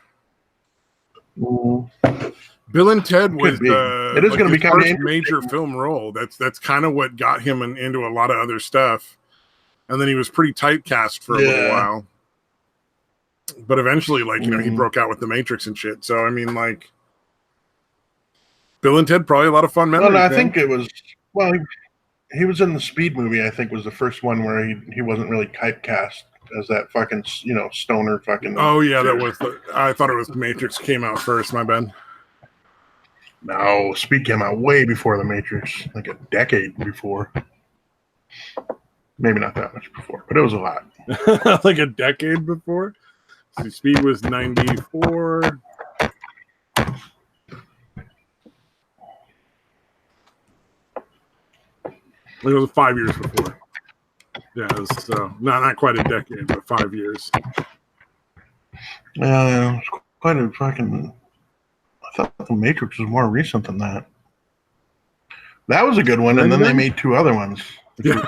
Bill and Ted was it is going to be his first major film role. That's kind of what got him into a lot of other stuff, and then he was pretty typecast for a little while. But eventually, like, you know, he broke out with The Matrix and shit. So I mean, like, Bill and Ted, probably a lot of fun memories. Well, I think it was. Well, he was in the Speed movie. I think was the first one where he wasn't really typecast as that fucking, you know, stoner fucking. Oh yeah, that was. I thought it was The Matrix came out first. My bad. No, Speed came out way before The Matrix, like a decade before. Maybe not that much before, but it was a lot. Like a decade before. See, Speed was 94. It was 5 years before. Yeah, it was not quite a decade, but 5 years. It was quite a fucking. I thought The Matrix was more recent than that. That was a good one, and then they made two other ones. Yeah,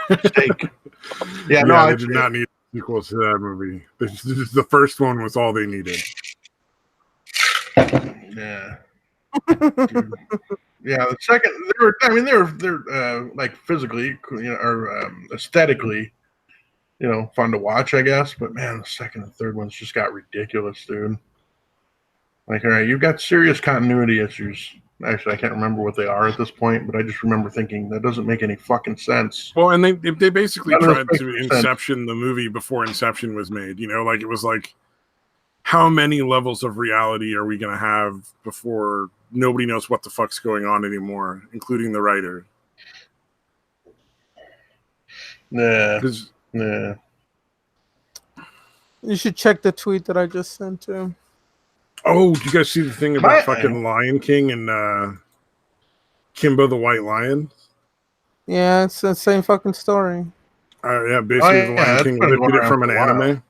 yeah, no, they did not need sequels to that movie. The first one was all they needed. Yeah. Yeah, the second, they're like physically, you know, or aesthetically, you know, fun to watch, I guess. But man, the second and third ones just got ridiculous, dude. Like, all right, you've got serious continuity issues. Actually, I can't remember what they are at this point, but I just remember thinking that doesn't make any fucking sense. Well, and they basically tried to Inception the movie before Inception was made. You know, like, it was like, how many levels of reality are we going to have before nobody knows what the fuck's going on anymore, including the writer? Yeah. Yeah. You should check the tweet that I just sent to him. Oh, did you guys see the thing about fucking Lion King and Kimba the White Lion? Yeah, it's the same fucking story. Yeah, basically the Lion King lifted it from an anime.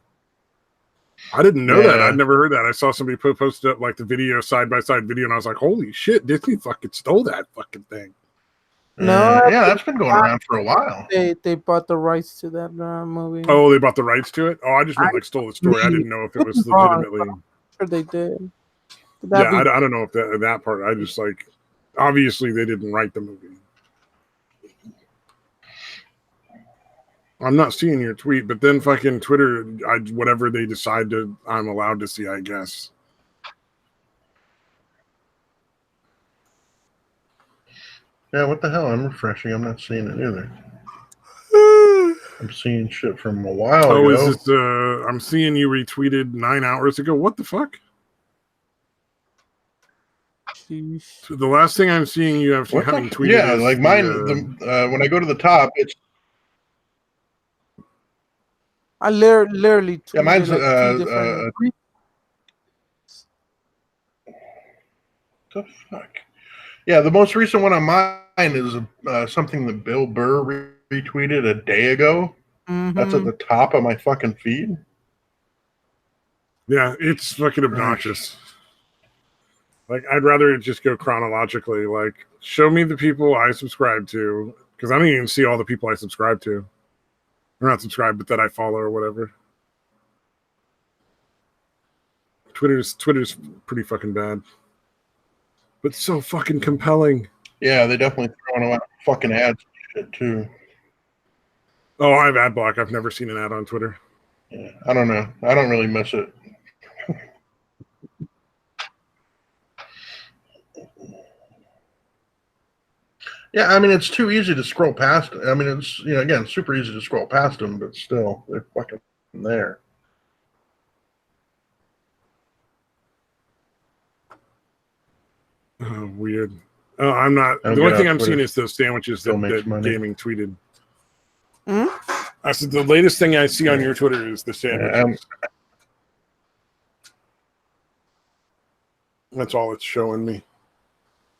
I didn't know that. I'd never heard that. I saw somebody posted up like the video, side-by-side video, and I was like, holy shit, Disney fucking stole that fucking thing. No, yeah, that's been going around for a while. They bought the rights to that movie. Oh, they bought the rights to it? Oh, I just meant like stole the story. I didn't know if it was legitimately. I'm sure they did. Yeah, I don't know if that part. I just like, obviously they didn't write the movie. I'm not seeing your tweet, but then fucking Twitter, whatever they decide to, I'm allowed to see, I guess. Yeah, what the hell? I'm refreshing. I'm not seeing it either. I'm seeing shit from a while ago. Oh, is this, I'm seeing you retweeted 9 hours ago. What the fuck? So the last thing I'm seeing you having tweeted. Yeah, like mine, when I go to the top, it's. I literally tweeted mine's the fuck? Yeah, the most recent one on mine is something that Bill Burr retweeted a day ago. Mm-hmm. That's at the top of my fucking feed. Yeah, it's fucking obnoxious. Like, I'd rather it just go chronologically. Like, show me the people I subscribe to, because I don't even see all the people I subscribe to. Or not subscribed, but that I follow or whatever. Twitter's pretty fucking bad. But so fucking compelling. Yeah, they definitely throwing a lot of fucking ads and shit too. Oh, I have ad block. I've never seen an ad on Twitter. Yeah, I don't know. I don't really miss it. Yeah, I mean, it's too easy to scroll past. I mean, it's, again, super easy to scroll past them, but still, they're fucking there. Oh, weird. Oh, I'm not. The only thing I'm seeing is those sandwiches that gaming tweeted. I said the latest thing I see on your Twitter is the sandwiches. That's all it's showing me.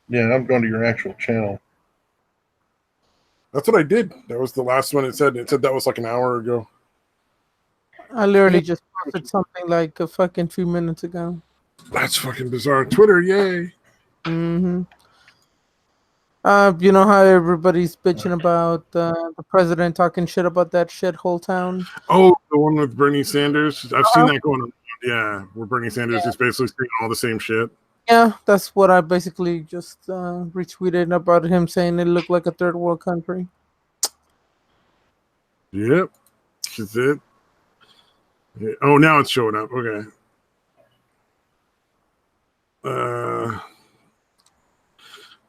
Yeah, I'm going to your actual channel. That's what I did. That was the last one it said. It said that was like an hour ago. I literally just posted something like a fucking few minutes ago. That's fucking bizarre. Twitter, yay. Mm-hmm. You know how everybody's bitching about the president talking shit about that shithole town? Oh, the one with Bernie Sanders? I've seen that going on. Yeah, where Bernie Sanders is basically saying all the same shit. Yeah, that's what I basically just retweeted about him saying it looked like a third world country. Yep. That's it. Yeah. Oh, now it's showing up. Okay.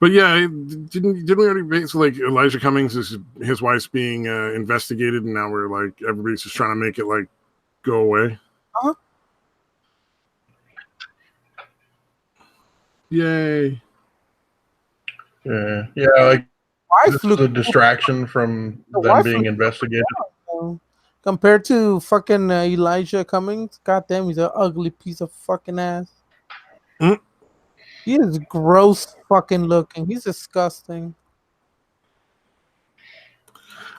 But yeah, didn't we already so like Elijah Cummings is his wife's being investigated, and now we're like everybody's just trying to make it like go away. Uh-huh. Yay! Yeah, like this is a distraction from them being investigated. Compared to fucking Elijah Cummings, goddamn, he's an ugly piece of fucking ass. He is gross fucking looking. He's disgusting.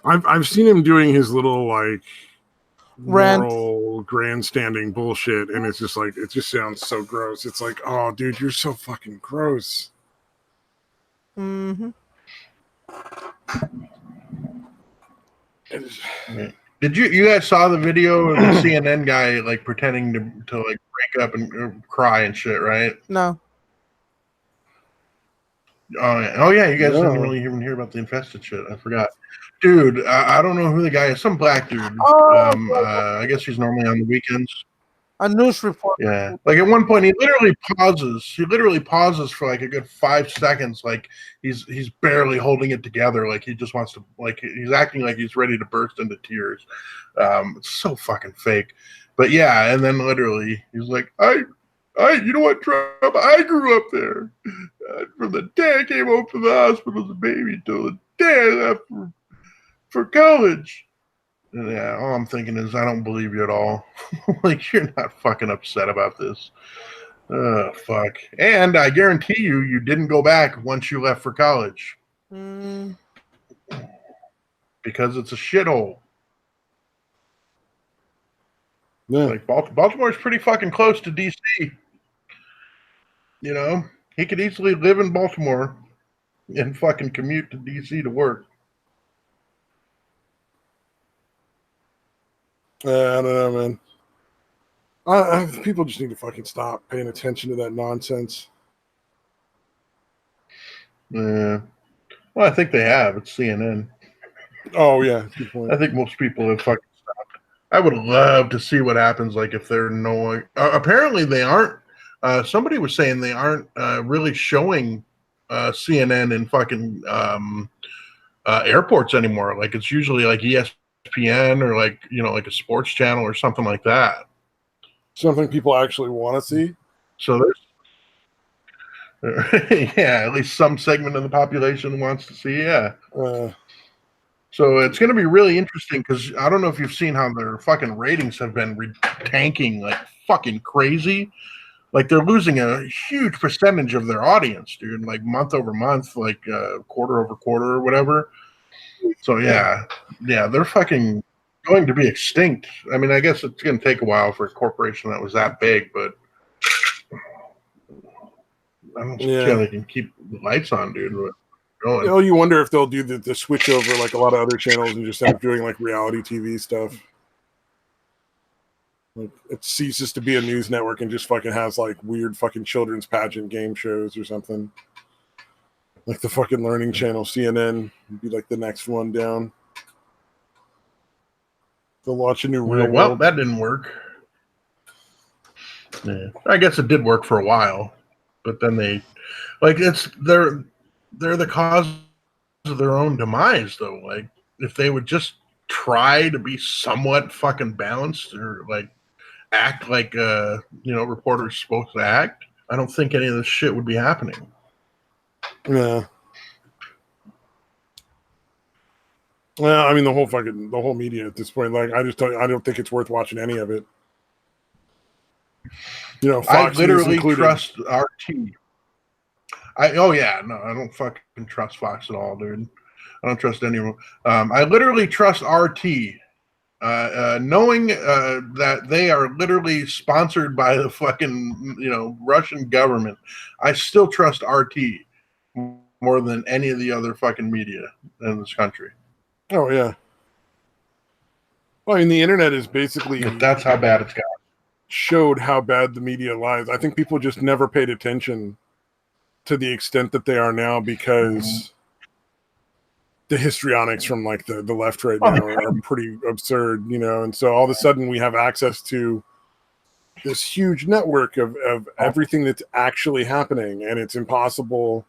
I've seen him doing his little like moral grandstanding bullshit, and it's just like it just sounds so gross. It's like, oh, dude, you're so fucking gross. Mm-hmm. Did you guys saw the video of the CNN guy like pretending to like break up and cry and shit, right? No. Oh yeah, you guys didn't really even hear about the infested shit. I forgot, dude. I don't know who the guy is. Some black dude. I guess he's normally on the weekends. A news report. Yeah, like at one point he literally pauses. He literally pauses for like a good 5 seconds, like he's barely holding it together. Like he just wants to, like he's acting like he's ready to burst into tears. It's so fucking fake. But yeah, and then literally he's like, you know what, Trump? I grew up there. From the day I came home from the hospital as a baby till the day I left for college. And yeah, all I'm thinking is I don't believe you at all. Like, you're not fucking upset about this. Oh, fuck. And I guarantee you didn't go back once you left for college. Because it's a shithole. Yeah. Like, Baltimore's pretty fucking close to D.C. You know? He could easily live in Baltimore and fucking commute to D.C. to work. I don't know, man. People just need to fucking stop paying attention to that nonsense. Yeah. Well, I think they have. It's CNN. Oh, yeah. Good point. I think most people have fucking stopped. I would love to see what happens, like, if they're no... apparently, they aren't. Somebody was saying they aren't really showing CNN in fucking airports anymore. Like, it's usually, like, ESPN or, like, you know, like a sports channel or something like that. Something people actually want to see? So there's... yeah, at least some segment of the population wants to see, yeah. So it's going to be really interesting because I don't know if you've seen how their fucking ratings have been tanking like fucking crazy. Like they're losing a huge percentage of their audience, dude, like month over month, like quarter over quarter or whatever. So yeah, they're fucking going to be extinct. I mean, I guess it's going to take a while for a corporation that was that big, but I don't see how they can keep the lights on, dude. You know, you wonder if they'll do the switch over like a lot of other channels and just end up doing like reality TV stuff. Like it ceases to be a news network and just fucking has like weird fucking children's pageant game shows or something. Like the fucking Learning Channel, CNN would be like the next one down. They'll launch a new real well, world. that didn't work. Yeah, I guess it did work for a while, but then they're the cause of their own demise, though. Like, if they would just try to be somewhat fucking balanced or like act like reporters supposed to act, I don't think any of this shit would be happening. Yeah. Well, I mean, the whole media at this point, like, I don't think it's worth watching any of it. You know, Fox I literally News trust RT. I don't fucking trust Fox at all, dude. I don't trust anyone. I literally trust RT, knowing that they are literally sponsored by the fucking Russian government. I still trust RT more than any of the other fucking media in this country. Oh yeah. Well, I mean, the internet is basically that's how bad it's got. Showed how bad the media lies. I think people just never paid attention to the extent that they are now because the histrionics from like the left right now are pretty absurd, and so all of a sudden we have access to this huge network of everything that's actually happening, and it's impossible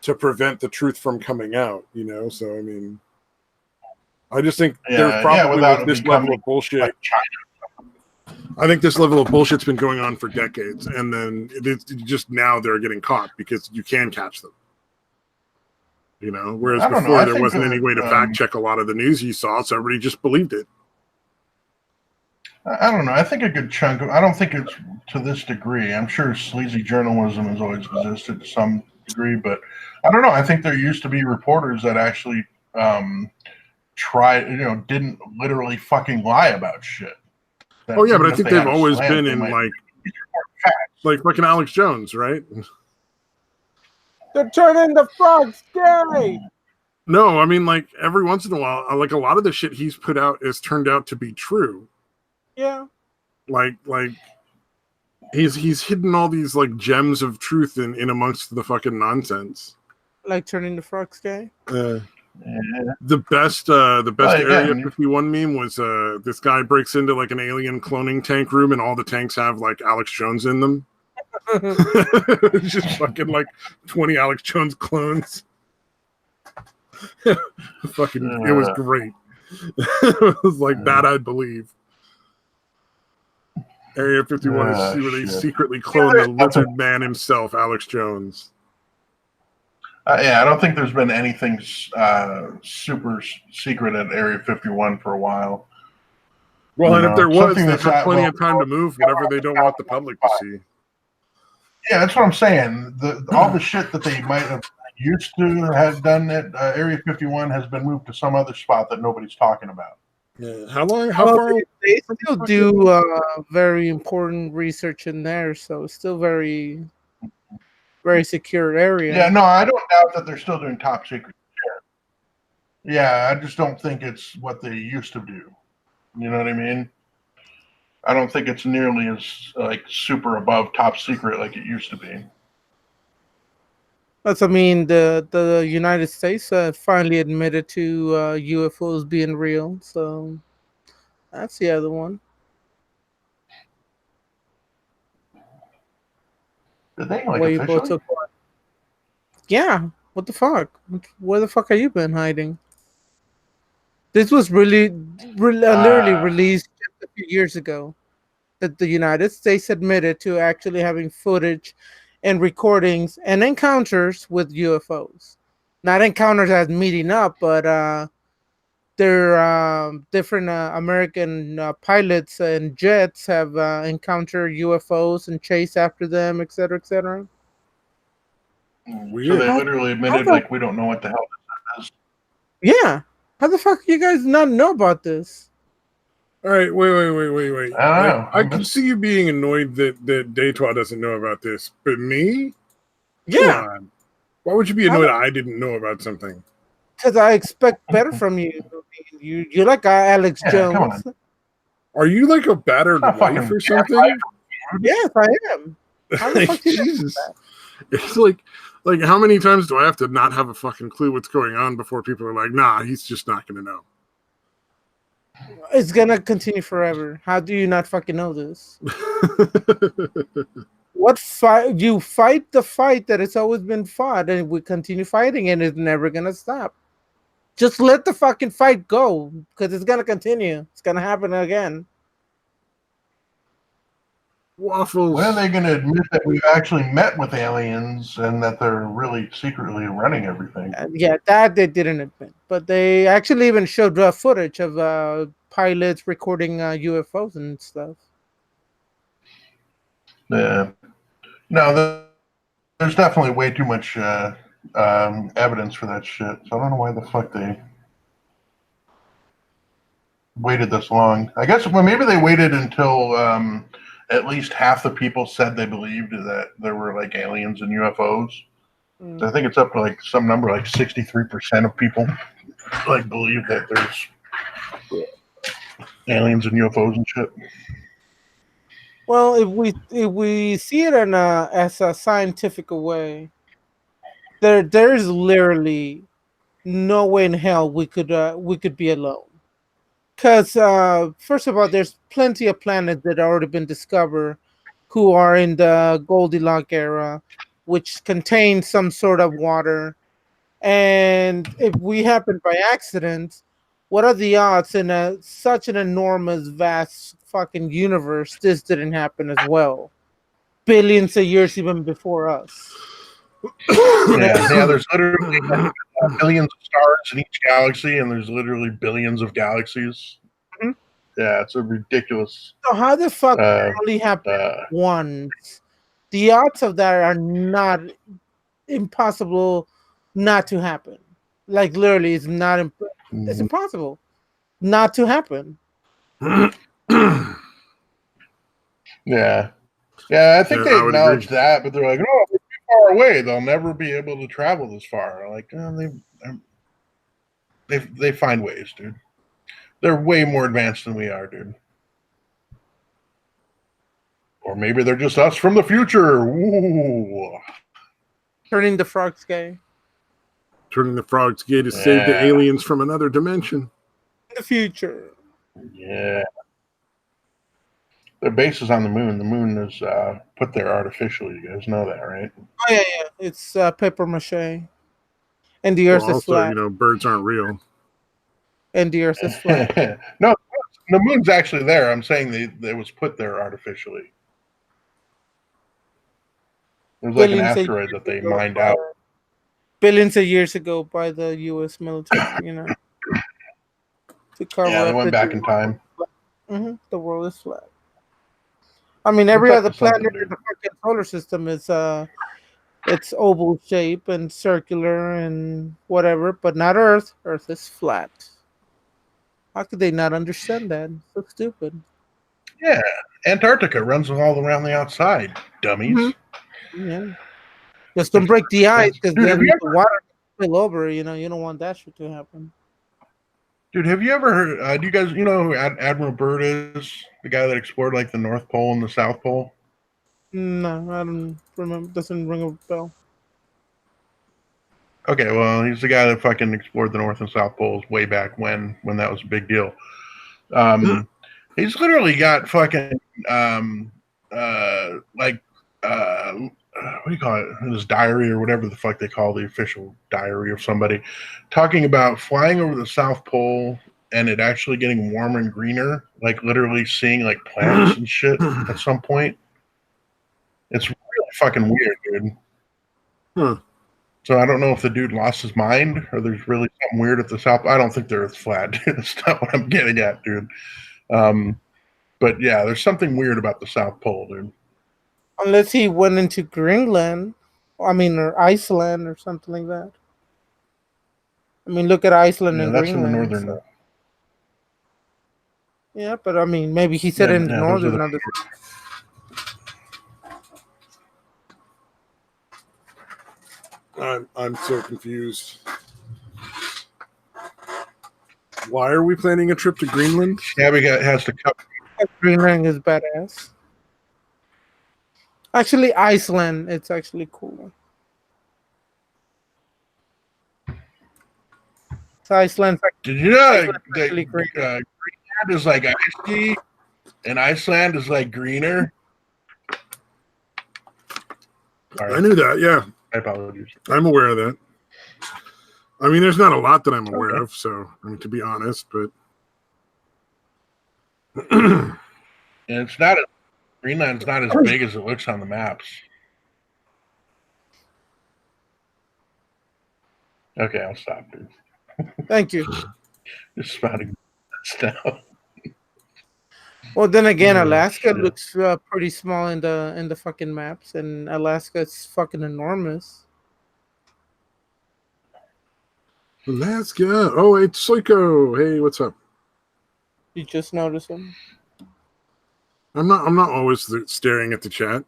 to prevent the truth from coming out, so I mean, I just think there's probably with this level of bullshit like China. I think this level of bullshit's been going on for decades, and then it's just now they're getting caught because you can catch them. Whereas before there wasn't any way to fact check a lot of the news you saw, so everybody just believed it. I don't know. I think a good chunk of, I don't think it's to this degree. I'm sure sleazy journalism has always existed to some degree, but I don't know. I think there used to be reporters that actually didn't literally fucking lie about shit. Oh yeah, but I think they've always been in like fucking Alex Jones, right? They're turning the frogs gay. No, I mean, like, every once in a while, like, a lot of the shit he's put out has turned out to be true. Yeah. Like he's hidden all these like gems of truth in amongst the fucking nonsense. Like turning the frogs gay. The best Area 51 meme was this guy breaks into like an alien cloning tank room and all the tanks have like Alex Jones in them. It's just fucking like 20 Alex Jones clones. It was great. It was like that I'd believe. Area 51 is where they secretly clone the lizard man himself, Alex Jones. I don't think there's been anything super secret at Area 51 for a while. Well, and if there was, they've had plenty of time to move whatever they don't want the public to see. Yeah, that's what I'm saying. All the shit that they might have used to have done at Area 51 has been moved to some other spot that nobody's talking about. Yeah. How far? They still do very important research in there, so it's still very, very secure area. Yeah, no, I don't doubt that they're still doing top secret shit. Yeah, I just don't think it's what they used to do. You know what I mean? I don't think it's nearly as like super above top secret like it used to be. That's, I mean, the United States finally admitted to UFOs being real, so that's the other one. Did they officially? Yeah. What the fuck? Where the fuck have you been hiding? This was really literally released just a few years ago. That the United States admitted to actually having footage and recordings and encounters with UFOs. Not encounters as meeting up, but their different American pilots and jets have encountered UFOs and chased after them, etc., etc. Weird. So they literally admitted, like, we don't know what the hell this is. Yeah. How the fuck you guys not know about this? All right, wait. I can see you being annoyed that Daytwa doesn't know about this, but me? Yeah. Why would you be annoyed I didn't know about something? Because I expect better from you. You're like Alex Jones. Are you like a battered wife or something? Yes, I am. How the fuck Jesus. It's like how many times do I have to not have a fucking clue what's going on before people are like, nah, he's just not going to know? It's gonna continue forever. How do you not fucking know this? What fight? You fight the fight that it's always been fought, and we continue fighting, and it's never gonna stop. Just let the fucking fight go, because it's gonna continue. It's gonna happen again. Waffles. When are they going to admit that we've actually met with aliens and that they're really secretly running everything? Yeah, that they didn't admit, but they actually even showed footage of pilots recording UFOs and stuff. Yeah. No, there's definitely way too much evidence for that shit. So I don't know why the fuck they waited this long. I guess maybe they waited until at least half the people said they believed that there were like aliens and UFOs. I think it's up to like some number, like 63% of people like believe that there's aliens and UFOs and shit. Well, if we see it in as a scientific way, there's literally no way in hell we could be alone. Because first of all, there's plenty of planets that have already been discovered who are in the Goldilocks era, which contain some sort of water. And if we happen by accident, what are the odds in such an enormous, vast fucking universe this didn't happen as well? Billions of years even before us. Yeah, there's literally billions of stars in each galaxy, and there's literally billions of galaxies. Mm-hmm. Yeah, it's a ridiculous. So how the fuck only happened once? The odds of that are not impossible not to happen. Like literally, it's not. It's impossible not to happen. Yeah, I think they acknowledge that, but they're like, "Oh, they're too far away. They'll never be able to travel this far." Like, they find ways, dude. They're way more advanced than we are, dude. Or maybe they're just us from the future. Ooh. Turning the frogs gay. Turning the frogs gay to save the aliens from another dimension. In the future. Yeah. Their base is on the moon. The moon is put there artificially. You guys know that, right? Oh, yeah. It's paper mache. And the Earth is flat. Birds aren't real. And the Earth is flat. No, the moon's actually there. I'm saying it was put there artificially. It was like an asteroid that they mined out. Billions of years ago by the U.S. military, to cover they went back in time. Mm-hmm. The world is flat. I mean, every other planet in the fucking solar system is it's oval shape and circular and whatever, but not Earth. Earth is flat. How could they not understand that? So stupid. Yeah, Antarctica runs all around the outside, dummies. Mm-hmm. Yeah. Just don't break the ice, because then the water spill over. You don't want that shit to happen. Dude, have you ever heard? Do you guys, who Admiral Byrd is? The guy that explored like the North Pole and the South Pole? No, I don't remember. Doesn't ring a bell. Okay, well, he's the guy that fucking explored the North and South Poles way back when that was a big deal. He's literally got fucking what do you call it? His diary or whatever the fuck they call the official diary of somebody, talking about flying over the South Pole and it actually getting warmer and greener, like literally seeing like plants and shit at some point. It's really fucking weird, dude. So I don't know if the dude lost his mind or there's really something weird at the South. I don't think the Earth's flat, dude. That's not what I'm getting at, dude. But yeah, there's something weird about the South Pole, dude. Unless he went into Greenland, or Iceland or something like that. I mean, look at Iceland and that's Greenland. In the northern. So. Yeah, but maybe he said in the northern. I'm so confused. Why are we planning a trip to Greenland? Yeah, has to cover. Greenland is badass. Actually, Iceland, it's actually cool. So Iceland. Did you know Greenland is like icy, and Iceland is like greener. I knew that. Yeah, I apologize. I'm aware of that. I mean, there's not a lot that I'm aware of, so I mean, to be honest, but and it's not Greenland's not as big as it looks on the maps. Okay, I'll stop, dude. Thank you. Just spouting stuff. Well, then again, Alaska looks pretty small in the fucking maps, and Alaska is fucking enormous. Alaska. Oh, it's Soiko. Hey, what's up? You just noticed him. I'm not always staring at the chat.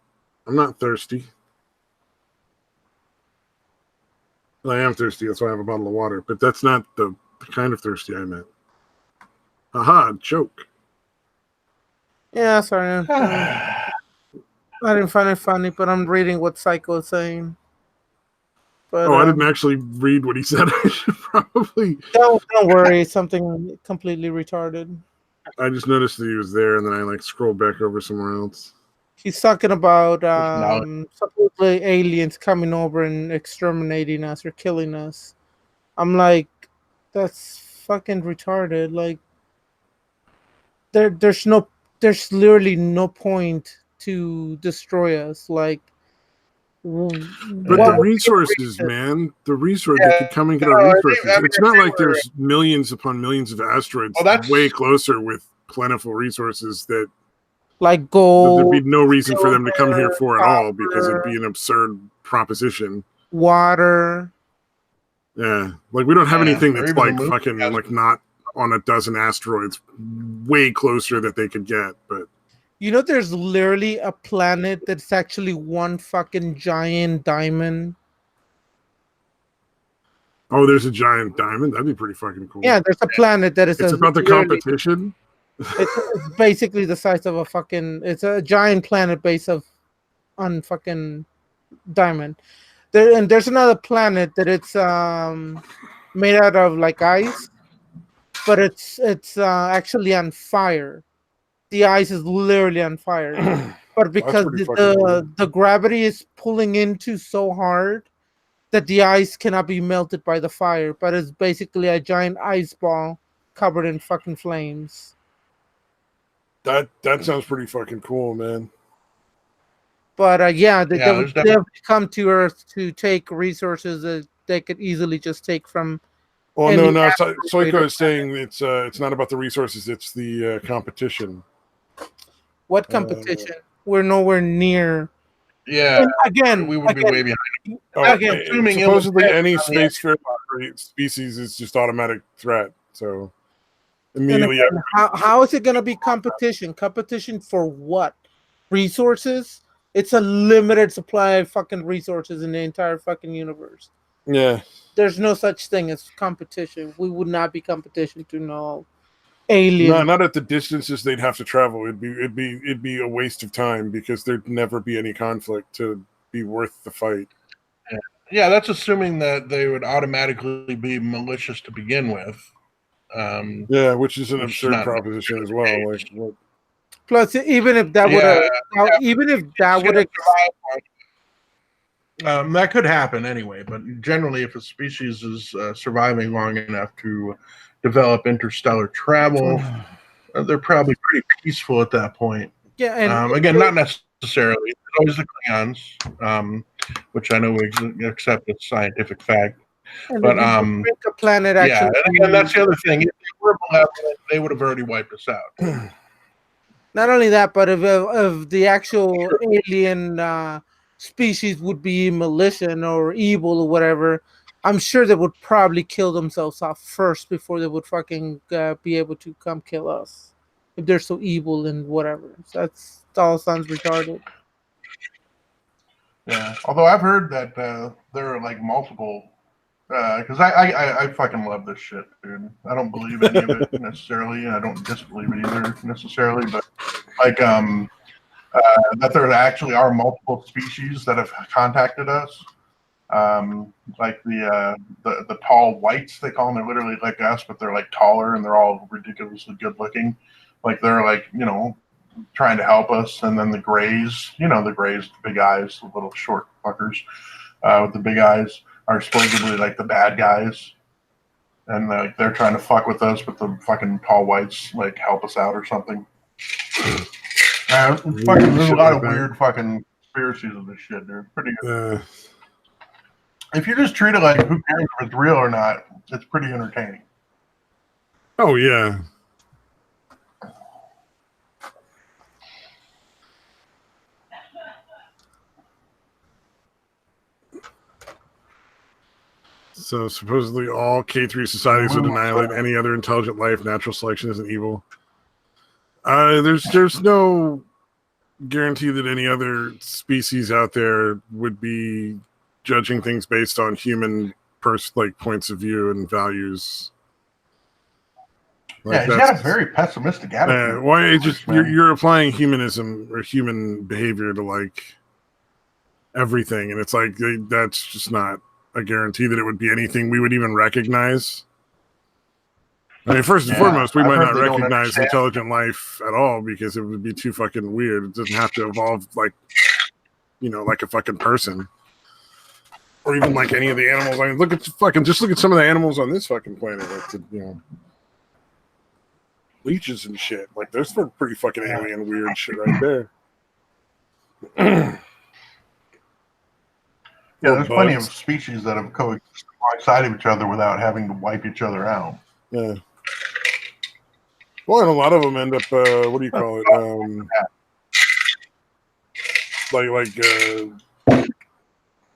I'm not thirsty. Well, I am thirsty. That's why I have a bottle of water. But that's not the kind of thirsty I meant. Aha, joke. Yeah, sorry. I didn't find it funny, but I'm reading what Psycho is saying. But, I didn't actually read what he said. I should probably. Don't worry. Something completely retarded. I just noticed that he was there, and then I scrolled back over somewhere else. He's talking about supposedly aliens coming over and exterminating us or killing us. I'm like, that's fucking retarded. Like, there's literally no point to destroy us. Like, but the resources, man, they could come and get our resources. It's not like there's millions upon millions of asteroids way closer with plentiful resources that like gold. There'd be no reason for them to come here for at all because it'd be an absurd proposition. Water. Yeah, like we don't have anything that's like fucking like not on a dozen asteroids way closer that they could get, but. You know, there's literally a planet that's actually one fucking giant diamond. Oh, there's a giant diamond? That'd be pretty fucking cool. Yeah, there's a planet that is... It's about the competition? It's basically the size of a fucking... It's a giant planet based on fucking diamond. There's another planet that it's made out of like ice, but it's actually on fire. The ice is literally on fire, but because the gravity is pulling into so hard that the ice cannot be melted by the fire, but it's basically a giant ice ball covered in fucking flames. That sounds pretty fucking cool, man. But they would come to Earth to take resources that they could easily just take from. Well, no. Soiko is saying it's not about the resources; it's the competition. What competition? We're nowhere near. Yeah. And again, we would be way behind. Assuming supposedly any spacefaring species is just automatic threat. So immediately. Again, how is it going to be competition? Competition for what? Resources? It's a limited supply of fucking resources in the entire fucking universe. Yeah. There's no such thing as competition. We would not be competition to no. Alien. No, not at the distances they'd have to travel. It'd be a waste of time because there'd never be any conflict to be worth the fight. Yeah, that's assuming that they would automatically be malicious to begin with. Which is an absurd proposition as well. Like, what? Plus, even if that would that could happen anyway. But generally, if a species is surviving long enough to develop interstellar travel, they're probably pretty peaceful at that point. Yeah, and again, not necessarily. There's always the Klingons, which I know we accept as scientific fact. But the planet actually, and that's the other thing. If they were malevolent, they would have already wiped us out. Not only that, but if the actual alien species would be malicious or evil or whatever, I'm sure they would probably kill themselves off first before they would fucking be able to come kill us. If they're so evil and whatever. So that all sounds retarded. Yeah. Although I've heard that there are like multiple... Because I fucking love this shit, dude. I don't believe any of it necessarily, and I don't disbelieve it either necessarily, but like that there actually are multiple species that have contacted us. Like the tall whites, they call them. They're literally like us, but they're like taller and they're all ridiculously good looking. Like they're like, trying to help us. And then the grays, the big eyes, the little short fuckers with the big eyes are supposedly like the bad guys. And they're trying to fuck with us, but the fucking tall whites like help us out or something. There's a lot of weird fucking conspiracies of this shit. They're pretty good. If you just treat it like who cares if it's real or not, it's pretty entertaining. Oh yeah. So supposedly all K3 societies would annihilate any other intelligent life. Natural selection isn't evil. There's no guarantee that any other species out there would be judging things based on human points of view and values. Like, he's got a very pessimistic attitude. Why you're applying humanism or human behavior to like everything, and it's like that's just not a guarantee that it would be anything we would even recognize. I mean, first and foremost, we might not recognize intelligent life at all because it would be too fucking weird. It doesn't have to evolve like a fucking person. Or even like any of the animals. I mean, look at some of the animals on this fucking planet. Like leeches and shit. Like there's pretty fucking alien weird shit right there. Yeah, there's plenty of species that have coexisted alongside of each other without having to wipe each other out. Yeah. Well, and a lot of them end up, what do you call it?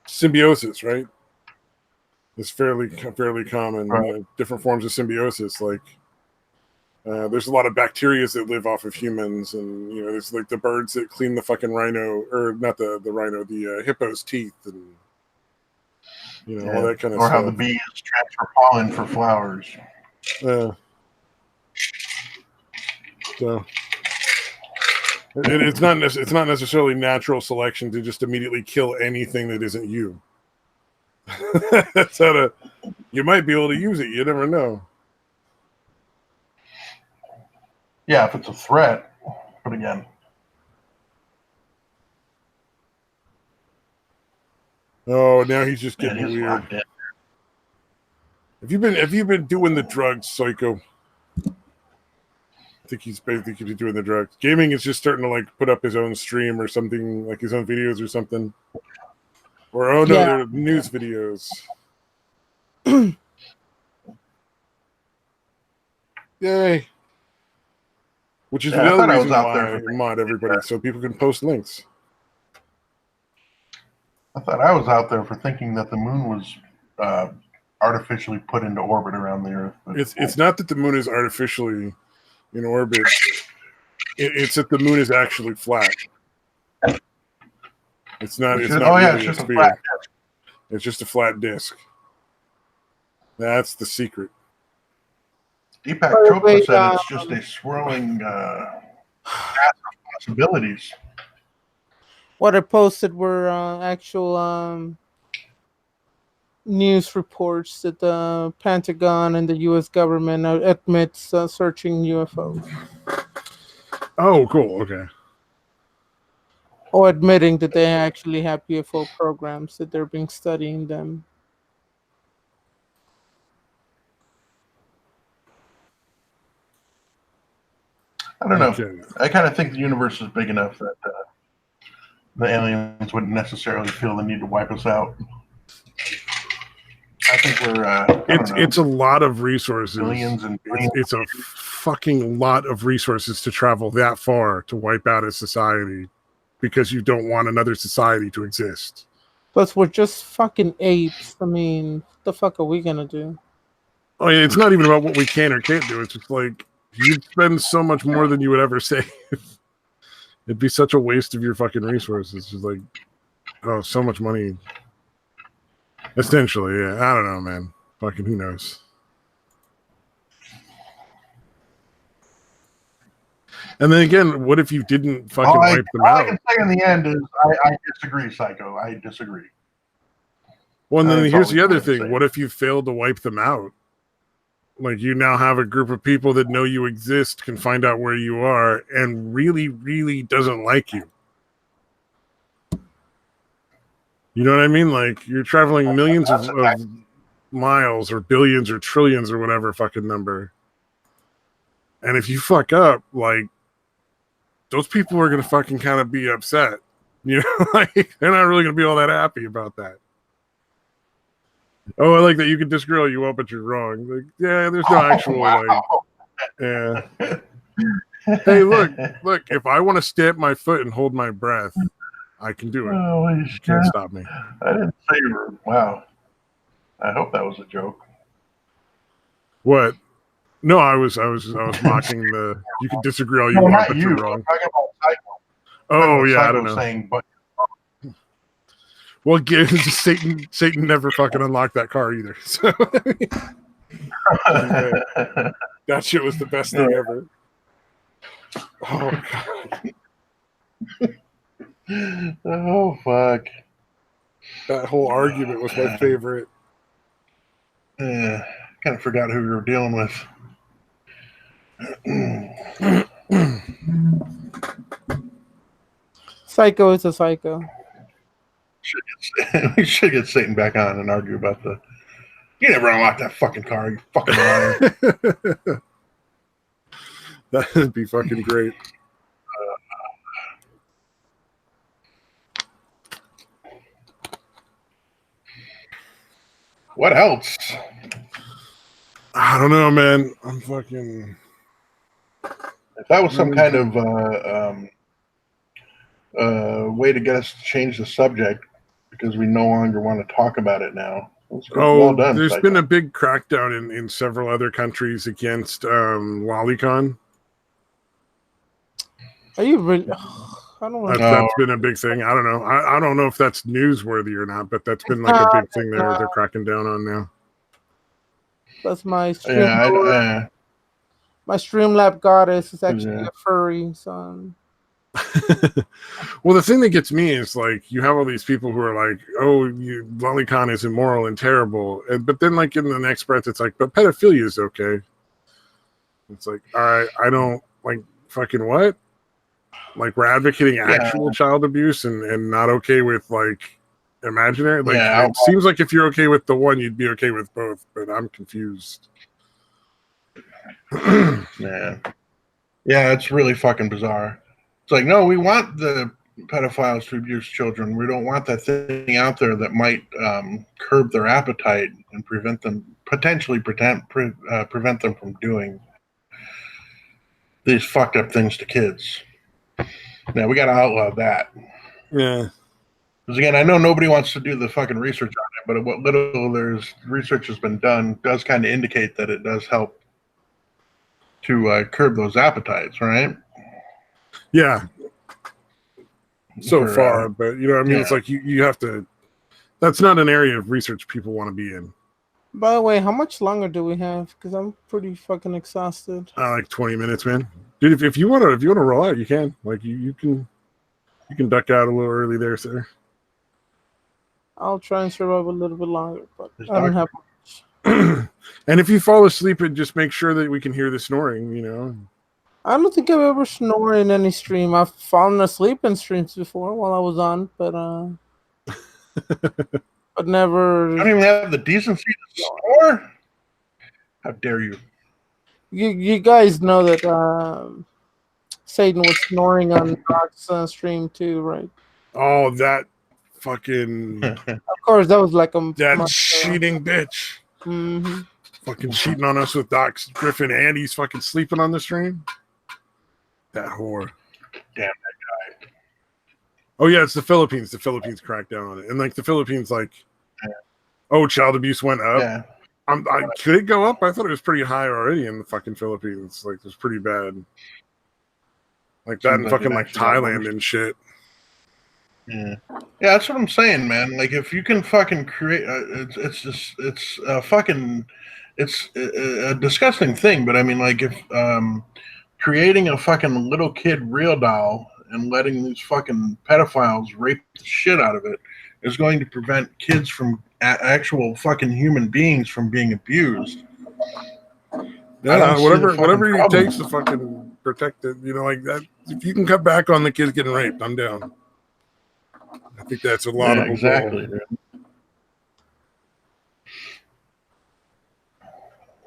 Symbiosis, right? It's fairly common. Right. Different forms of symbiosis, like there's a lot of bacteria that live off of humans, and there's like the birds that clean the fucking rhino, or not the rhino, the hippo's teeth, and all that kind of stuff. Or how the bees transfer pollen for flowers. Yeah. So it's not necessarily natural selection to just immediately kill anything that isn't you. That's how you might be able to use it. You never know. Yeah, if it's a threat. But again. Oh, now he's just getting weird. Have you been doing the drugs, Psycho? I think he's basically doing the drugs. Gaming is just starting to like put up his own stream or something, like his own videos or something. Or they're news videos. Yay! Which is another reason why I mod everybody, so people can post links. I thought I was out there for thinking that the moon was artificially put into orbit around the Earth. It's not that the moon is artificially in orbit. It's that the moon is actually flat. It's not. It's just a flat disk. It's just a flat disk. That's the secret. Deepak Chopra said it's just a swirling mass of possibilities. What I posted were actual news reports that the Pentagon and the U.S. government admits searching UFOs. Oh, cool. Okay. Or admitting that they actually have UFO programs, that they've been studying them. I don't know. I kind of think the universe is big enough that the aliens wouldn't necessarily feel the need to wipe us out. I think we're. It's a lot of resources. Billions and billions. It's a fucking lot of resources to travel that far to wipe out a society because you don't want another society to exist. Plus, we're just fucking apes. I mean, what the fuck are we gonna do? Oh, yeah, it's not even about what we can or can't do. It's just like you'd spend so much more than you would ever save. It'd be such a waste of your fucking resources. Just like, oh, so much money. Essentially, yeah. I don't know, man. Fucking who knows? And then again, what if you didn't fucking wipe them out? All I can say in the end is I disagree, Psycho. I disagree. Well, and then here's the other thing. What if you fail to wipe them out? Like, you now have a group of people that know you exist, can find out where you are, and really, really doesn't like you. You know what I mean? Like, you're traveling millions of miles or billions or trillions or whatever fucking number. And if you fuck up, like, those people are going to fucking kind of be upset. You know, like, they're not really going to be all that happy about that. Oh, I like that you can disagree you won't, but you're wrong. Like, yeah, there's no actual, like, yeah. Hey, look, if I want to stamp my foot and hold my breath, I can do it. Oh, you can't stop me. I didn't say you were, wow. I hope that was a joke. What? No, I was mocking the, you can disagree all you want, but you're wrong. I'm talking about Psycho. Oh, yeah, I don't know. Saying, but well, Satan never fucking unlocked that car either. So that shit was the best thing ever. Oh God. Oh fuck. That whole argument was my favorite. Kind of forgot who we were dealing with. Psycho is a psycho. We should get Satan back on and argue about the. You never unlocked that fucking car, you fucking liar. That would be fucking great. What else? I don't know, man. I'm fucking. If that was some kind of way to get us to change the subject because we no longer want to talk about it now. Well done, there's Psycho. been a big crackdown in several other countries against lolicon. Are you really? I don't know. That's been a big thing. I don't know. I don't know if that's newsworthy or not, but that's been like a big thing they're cracking down on now. That's my stream. My Streamlab goddess is actually a furry, son. Well, the thing that gets me is like you have all these people who are like, "Oh, lolicon is immoral and terrible," but then like in the next breath, it's like, "But pedophilia is okay." It's like, all right, I don't like fucking what? Like we're advocating actual child abuse and not okay with like imaginary. Like it seems like if you're okay with the one, you'd be okay with both. But I'm confused. Yeah, it's really fucking bizarre. It's like, no, we want the pedophiles to abuse children. We don't want that thing out there that might curb their appetite and prevent them from doing these fucked up things to kids. Now we got to outlaw that. Yeah. Because again, I know nobody wants to do the fucking research on it, but what little there's research has been done does kind of indicate that it does help to curb those appetites, right? Yeah. So far, but you know what I mean? It's like you have to, that's not an area of research people want to be in. By the way, how much longer do we have? Because I'm pretty fucking exhausted. Like 20 minutes, man. Dude, if you want to roll out, you can. Like you can duck out a little early there, sir. I'll try and survive a little bit longer, but I don't have much. And if you fall asleep, just make sure that we can hear the snoring, you know. I don't think I've ever snored in any stream. I've fallen asleep in streams before while I was on, but but never. I don't even have the decency to snore. How dare you? You guys know that Satan was snoring on Doc's stream too, right? Oh, that fucking. Of course, that was like that cheating bitch. Mm-hmm. Fucking cheating on us with Doc Griffin, and he's fucking sleeping on the stream. That whore. Damn that guy. Oh yeah, it's the Philippines. The Philippines cracked down on it, and like the Philippines, like, oh, child abuse went up. Yeah. Could it go up? I thought it was pretty high already in the fucking Philippines. Like, it was pretty bad. Like that in fucking like Thailand and shit. Yeah, that's what I'm saying, man. Like, if you can fucking create, it's a disgusting thing. But I mean, like, if creating a fucking little kid real doll and letting these fucking pedophiles rape the shit out of it is going to prevent kids from actual fucking human beings from being abused. Yeah, whatever it takes to fucking protect it, like that. If you can cut back on the kids getting raped, I'm down. I think that's a laudable exactly, goal. Dude.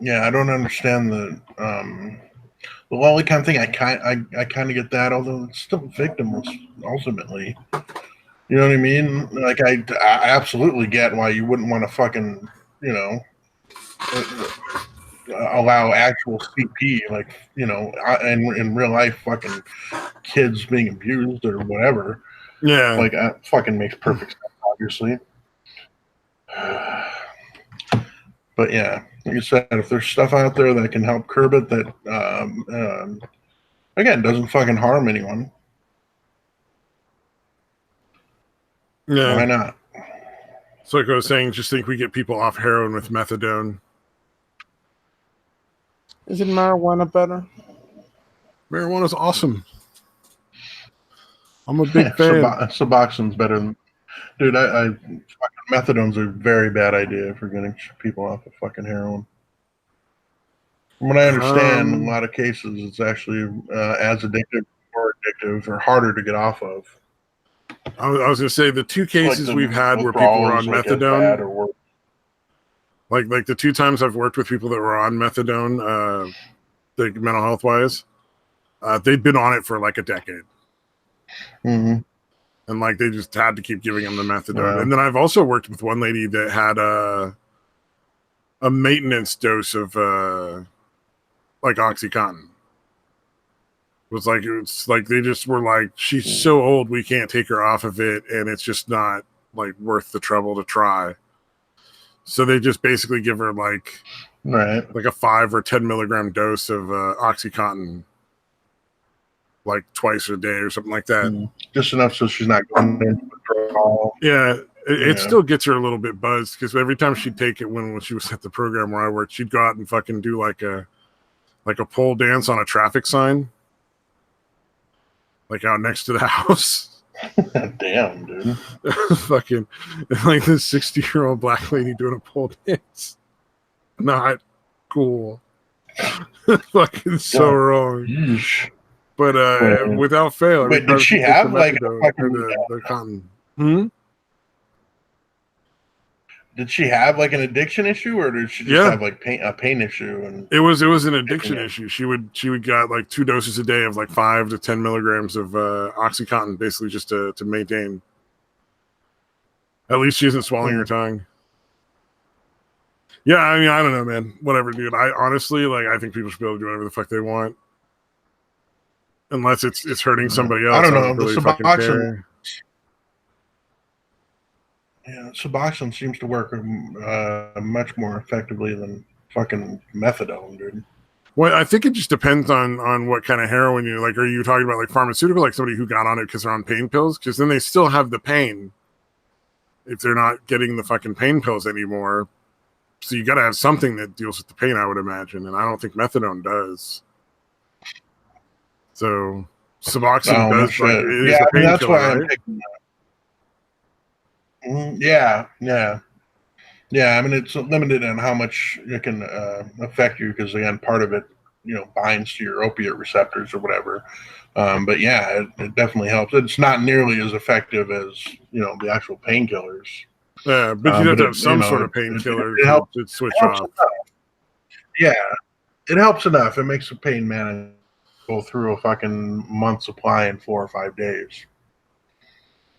Yeah, I don't understand the lolicon thing. I kind of get that, although it's still victims ultimately. You know what I mean? Like I absolutely get why you wouldn't want to fucking allow actual CP, like in real life, fucking kids being abused or whatever. Yeah, like that fucking makes perfect sense, obviously. But yeah, like you said, if there's stuff out there that can help curb it, that again doesn't fucking harm anyone, why not? So like I was saying, just think we get people off heroin with methadone. Isn't marijuana better? Marijuana's awesome. I'm a big fan. Suboxone's better than, dude. Fucking methadone's a very bad idea for getting people off of fucking heroin. From what I understand, in a lot of cases, it's actually as addictive, more addictive, or harder to get off of. I was going to say the two cases we've had where people were on methadone, like the two times I've worked with people that were on methadone, like mental health wise, they'd been on it for like a decade. Mm-hmm. And like they just had to keep giving them the methadone. Yeah. And then I've also worked with one lady that had a maintenance dose of like OxyContin. It's like they just were like, she's so old we can't take her off of it, and it's just not like worth the trouble to try. So they just basically give her like a 5 or 10 milligram dose of OxyContin like twice a day or something like that. Just enough so she's not going into withdrawal. Yeah, it still gets her a little bit buzzed because every time she'd take it when she was at the program where I worked, she'd go out and fucking do like a pole dance on a traffic sign, like out next to the house. Damn, dude. Fucking like this 60-year-old black lady doing a pole dance. Not cool. Fucking so wrong. Yeesh. But without fail, wait, did she have like the cotton? Did she have like an addiction issue, or did she just have like a pain issue? And it was an addiction issue. She would get like 2 doses a day of like 5 to 10 milligrams of OxyContin, basically just to maintain. At least she isn't swallowing her tongue. Yeah, I mean, I don't know, man. Whatever, dude. I honestly I think people should be able to do whatever the fuck they want, unless it's hurting somebody else. I don't know. Really the Suboxone. Yeah, Suboxone seems to work much more effectively than fucking methadone, dude. Well, I think it just depends on what kind of heroin you like. Are you talking about like pharmaceutical, like somebody who got on it because they're on pain pills? Because then they still have the pain if they're not getting the fucking pain pills anymore. So you got to have something that deals with the pain, I would imagine, and I don't think methadone does. So Suboxone does. Like, that's why I'm picking that. Yeah. I mean, it's limited on how much it can affect you because, again, part of it, binds to your opiate receptors or whatever. But yeah, it definitely helps. It's not nearly as effective as the actual painkillers. Yeah, but you have to have some sort of painkiller to switch off. Enough. Yeah, it helps enough. It makes the pain manageable through a fucking month supply in 4 or 5 days.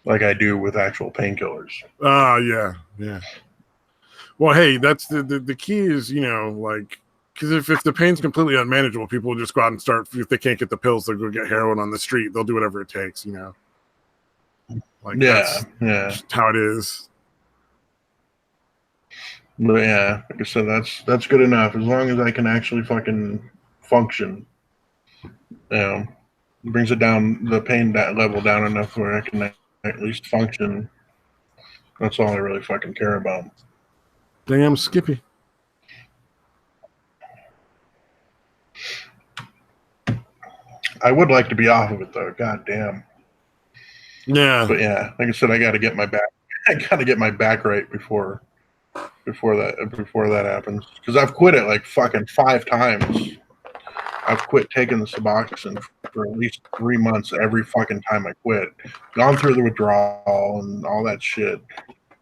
Like I do with actual painkillers. Yeah. Well, hey, that's the key is, like, because if the pain's completely unmanageable, people will just go out and start, if they can't get the pills, they'll go get heroin on the street. They'll do whatever it takes, Like, that's just how it is. But yeah, like I said, that's good enough. As long as I can actually fucking function. It brings it down, the pain level down enough where I can at least function. That's all I really fucking care about. Damn Skippy. I would like to be off of it though. God damn. Yeah. But yeah, like I said, I got to get my back right before before that happens. Because I've quit it like fucking 5 times. I've quit taking the Suboxone for at least 3 months every fucking time I quit. Gone through the withdrawal and all that shit.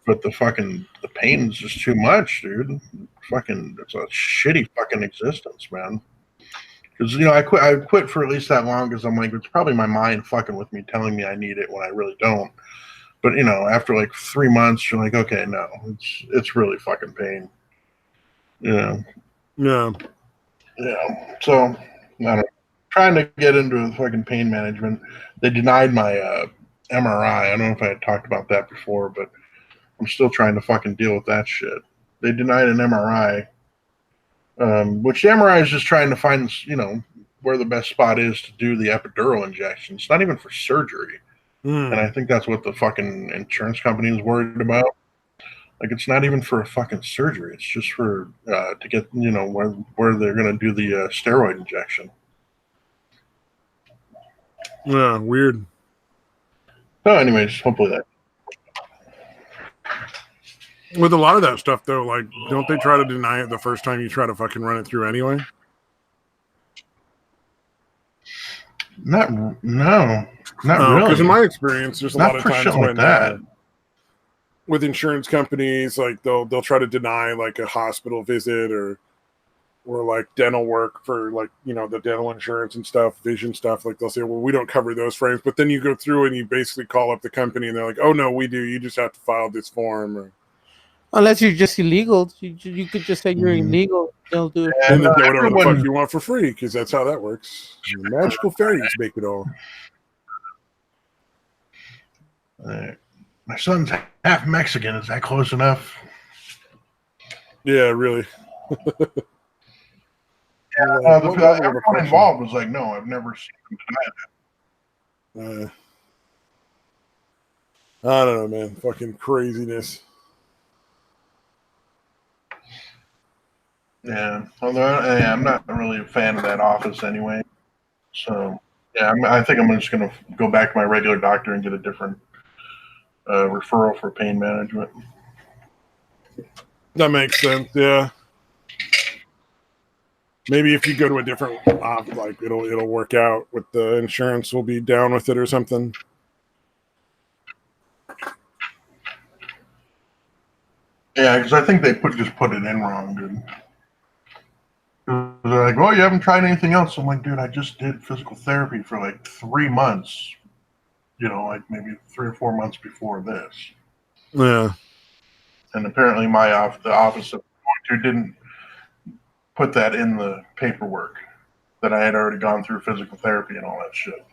But the pain's just too much, dude. Fucking, it's a shitty fucking existence, man. Because, I quit for at least that long because I'm like, it's probably my mind fucking with me, telling me I need it when I really don't. But, after like 3 months, you're like, okay, no, it's really fucking pain. Yeah. Yeah. So, I don't know. Trying to get into fucking pain management. They denied my MRI. I don't know if I had talked about that before, but I'm still trying to fucking deal with that shit. They denied an MRI, which the MRI is just trying to find, where the best spot is to do the epidural injection. It's not even for surgery. And I think that's what the fucking insurance company is worried about. Like, it's not even for a fucking surgery. It's just for to get, where they're going to do the steroid injection. Yeah, weird. So, anyways, hopefully that. With a lot of that stuff, though, like, don't they try to deny it the first time you try to fucking run it through anyway? No, not really. Because in my experience, there's a lot of times when that. With insurance companies, like they'll try to deny like a hospital visit or like dental work for like the dental insurance and stuff, vision stuff. Like they'll say, well, we don't cover those frames, but then you go through and you basically call up the company and they're like, oh no, we do. You just have to file this form. Or unless you're just illegal, you could just say you're illegal. They'll do it. And then whatever the fuck you want for free, because that's how that works. The magical fairies make it all. My son's half Mexican. Is that close enough? Yeah, really. Everyone involved was like, no, I've never seen him deny that. I don't know, man. Fucking craziness. Yeah, although I'm not really a fan of that office anyway. So, yeah, I think I'm just going to go back to my regular doctor and get a different referral for pain management. That makes sense, yeah. Maybe if you go to a different like it'll work out with the insurance, will be down with it or something. Yeah, because I think they just put it in wrong, dude. They're like, well, you haven't tried anything else. I'm like, dude, I just did physical therapy for like 3 months. Like maybe 3 or 4 months before this. Yeah. And apparently the office of didn't put that in the paperwork that I had already gone through physical therapy and all that shit.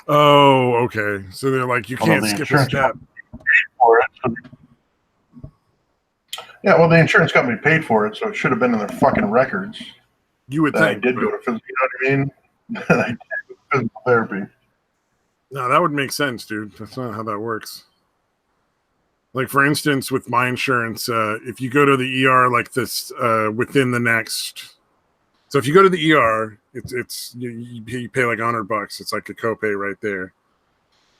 Oh, okay. So they're like, you can't skip a step. For it, so yeah, well, the insurance company paid for it, so it should have been in their fucking records. You would think. I did go to physical, I did physical therapy. No, that would make sense, dude. That's not how that works. Like, for instance, with my insurance, if you go to the ER like this within the next... So if you go to the ER, it's you pay like $100. It's like a copay right there.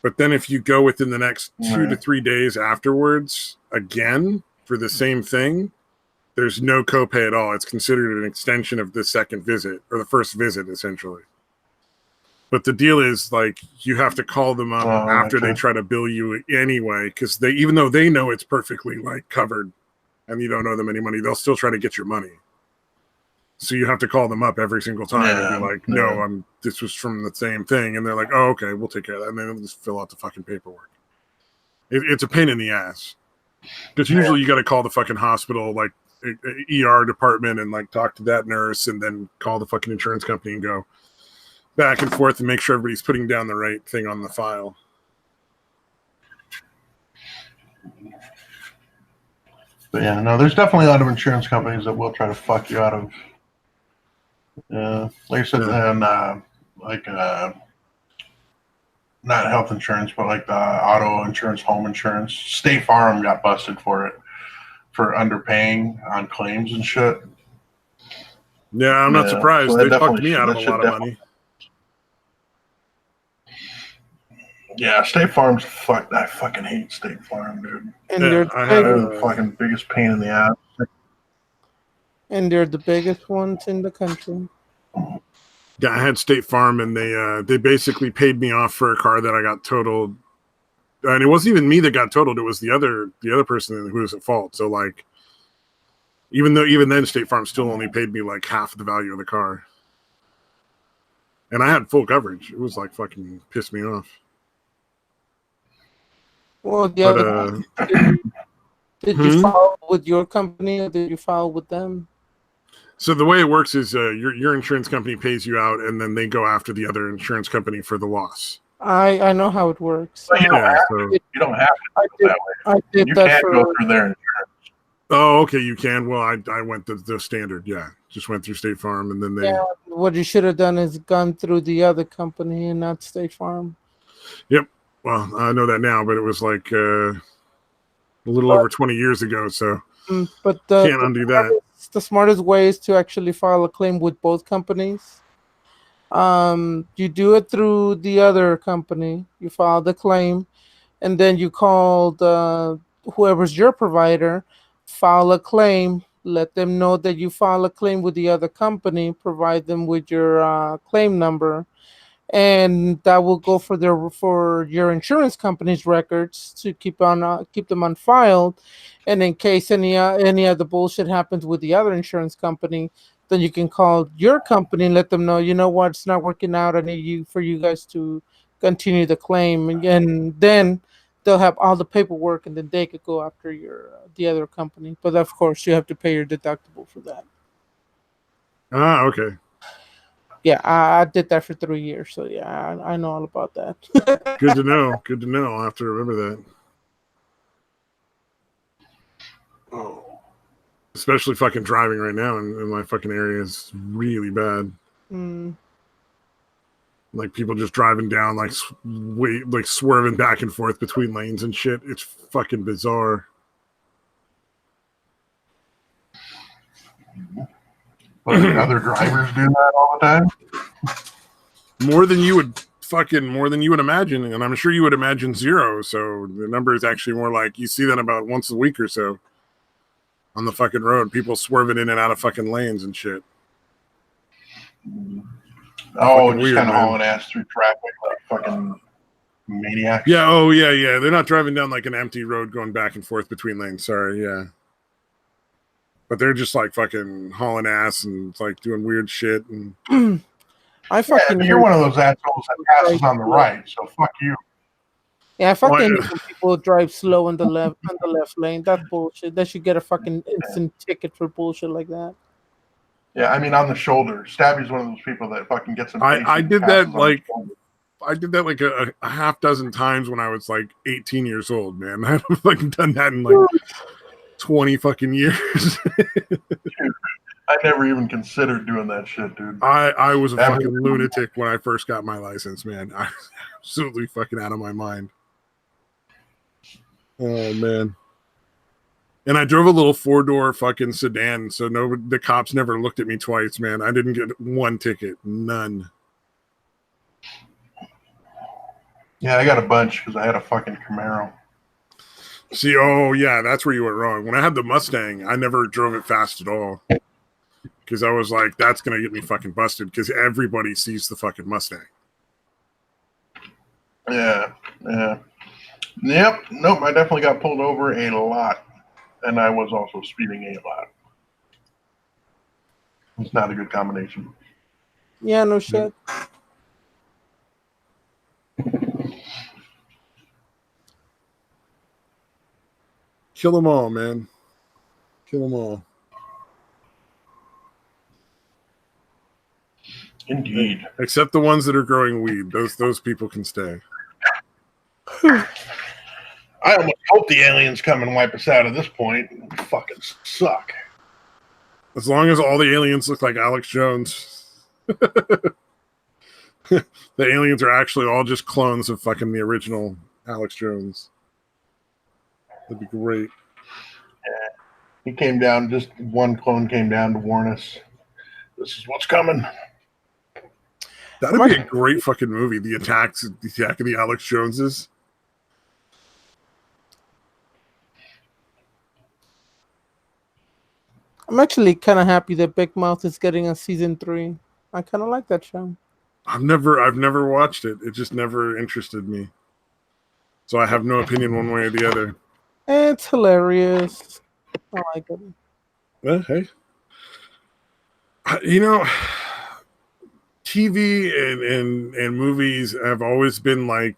But then if you go within the next 2 to 3 days afterwards, again, for the same thing, there's no copay at all. It's considered an extension of the second visit, or the first visit, essentially. But the deal is, like, you have to call them up after they try to bill you anyway, because even though they know it's perfectly like covered, and you don't owe them any money, they'll still try to get your money. So you have to call them up every single time and be like, no, this was from the same thing, and they're like, oh, okay, we'll take care of that, and then they'll just fill out the fucking paperwork. It's a pain in the ass, because usually you got to call the fucking hospital, like ER department, and like talk to that nurse, and then call the fucking insurance company and go back and forth and make sure everybody's putting down the right thing on the file. But yeah, no, there's definitely a lot of insurance companies that will try to fuck you out of, like I said, not health insurance, but like the auto insurance, home insurance. State Farm got busted for it, for underpaying on claims and shit. Yeah, I'm not surprised. So they fucked me out of a lot of money. Yeah, State Farm's fuck. I fucking hate State Farm, dude. And Yeah, they're the fucking biggest pain in the ass. and they're the biggest ones in the country. Yeah, I had State Farm, and they basically paid me off for a car that I got totaled, and it wasn't even me that got totaled; it was the other person who was at fault. So like, even then, State Farm still only paid me like half the value of the car, and I had full coverage. It was like fucking pissed me off. Well, did you file with your company or did you file with them? So the way it works is your insurance company pays you out, and then they go after the other insurance company for the loss. I know how it works. You don't have to. You don't have to do it that way. I did you that can't for, go through their insurance. Oh, okay, you can. Well, I went the standard. Yeah, just went through State Farm, and then they. Yeah, what you should have done is gone through the other company and not State Farm. Yep. Well, I know that now, but it was like a little over 20 years ago, so but can't undo that. The smartest way is to actually file a claim with both companies. You do it through the other company. You file the claim, and then you call whoever's your provider, file a claim. Let them know that you file a claim with the other company. Provide them with your claim number, and that will go for your insurance company's records to keep them on file. And in case any other bullshit happens with the other insurance company, then you can call your company and let them know, you know what, it's not working out. I need for you guys to continue the claim, and then they'll have all the paperwork, and then they could go after the other company. But of course, you have to pay your deductible for that. Ah, okay. Yeah, I did that for 3 years, so yeah, I know all about that. Good to know. Good to know. I'll have to remember that. Oh, especially fucking driving right now in my fucking area is really bad. Like people just driving down, like swerving back and forth between lanes and shit. It's fucking bizarre. But other drivers do that all the time? More than you would imagine, and I'm sure you would imagine zero. So the number is actually more like you see that about once a week or so on the fucking road. People swerving in and out of fucking lanes and shit. Oh, just kind of hauling ass through traffic like fucking maniacs. Yeah, oh yeah. They're not driving down like an empty road going back and forth between lanes. Sorry, yeah. But they're just like fucking hauling ass and like doing weird shit. And you're one of those assholes that passes on the right, so fuck you. Yeah, I fucking hate when people drive slow on the left lane. That's bullshit. They should get a fucking instant ticket for bullshit like that. Yeah, I mean on the shoulder. Stabby's one of those people that fucking gets. I did that like a half dozen times when I was like 18 years old, man. I haven't fucking done that in like 20 fucking years. I never even considered doing that shit, dude. I was a fucking lunatic when I first got my license, man. I was absolutely fucking out of my mind. Oh man. And I drove a little 4-door fucking sedan, so the cops never looked at me twice, man. I didn't get one ticket, none. Yeah, I got a bunch because I had a fucking Camaro. See, oh yeah, that's where you went wrong. When I had the Mustang, I never drove it fast at all. Because I was like, that's going to get me fucking busted because everybody sees the fucking Mustang. Yeah. Yep. Nope, I definitely got pulled over a lot. And I was also speeding a lot. It's not a good combination. Yeah, no shit. Kill them all, man. Kill them all. Indeed. Except the ones that are growing weed. Those people can stay. I almost hope the aliens come and wipe us out at this point. It fucking suck. As long as all the aliens look like Alex Jones. The aliens are actually all just clones of fucking the original Alex Jones. That'd be great. Yeah. He came down, just one clone came down to warn us. This is what's coming. That'd be a great fucking movie. The attack of the Alex Joneses. I'm actually kind of happy that Big Mouth is getting a season 3. I kind of like that show. I've never watched it. It just never interested me. So I have no opinion one way or the other. It's hilarious. I like it. Well, hey. You know, TV and movies have always been like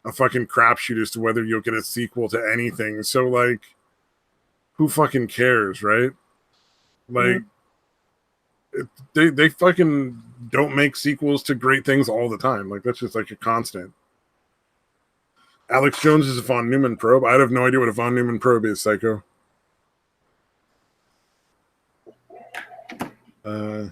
a fucking crapshoot as to whether you'll get a sequel to anything. So, like, who fucking cares, right? Like, they fucking don't make sequels to great things all the time. Like, that's just like a constant. Alex Jones is a Von Neumann probe. I have no idea what a Von Neumann probe is, Psycho. But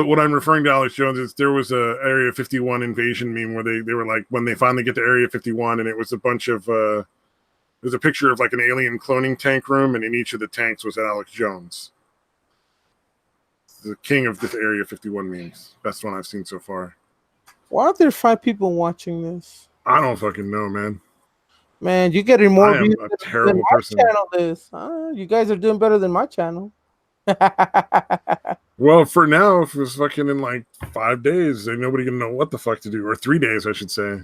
what I'm referring to, Alex Jones, is there was a Area 51 invasion meme where they were like, when they finally get to Area 51, and it was a bunch of there's a picture of like an alien cloning tank room, and in each of the tanks was Alex Jones. The king of the Area 51 memes. Best one I've seen so far. Why are there 5 people watching this? I don't fucking know, man. Man, you're getting more views than a terrible person. Channel is. You guys are doing better than my channel. Well, for now, if it was fucking in like 5 days, ain't nobody gonna know what the fuck to do. Or 3 days, I should say.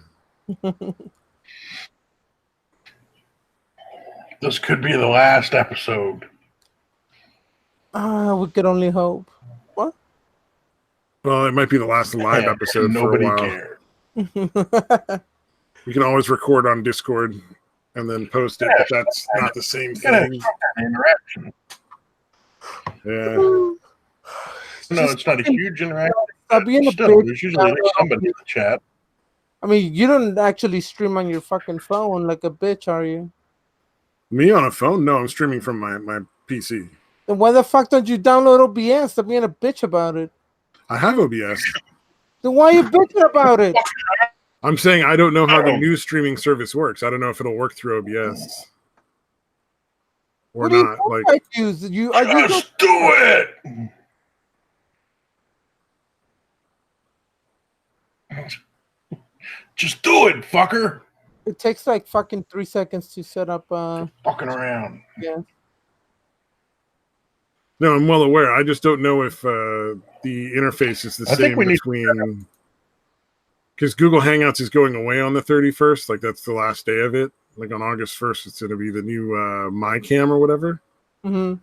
This could be the last episode. We could only hope. What? Well, it might be the last live episode for a while. Cared. We can always record on Discord and then post it, but that's not the same thing. Interaction. Yeah. No, it's not a huge interaction. Still, there's usually somebody in the chat. I mean, you don't actually stream on your fucking phone like a bitch, are you? Me on a phone? No, I'm streaming from my PC. Then why the fuck don't you download OBS? Stop being a bitch about it. I have OBS. Then why are you bitching about it? I'm saying I don't know how the new streaming service works. I don't know if it'll work through OBS or not. Like, just do it. Just do it, fucker. It takes like fucking 3 seconds to set up. Fucking around. Yeah. No, I'm well aware. I just don't know if the interface is the same between. Because Google Hangouts is going away on the 31st. Like, that's the last day of it. Like, on August 1st, it's going to be the new MyCam or whatever. Mm-hmm.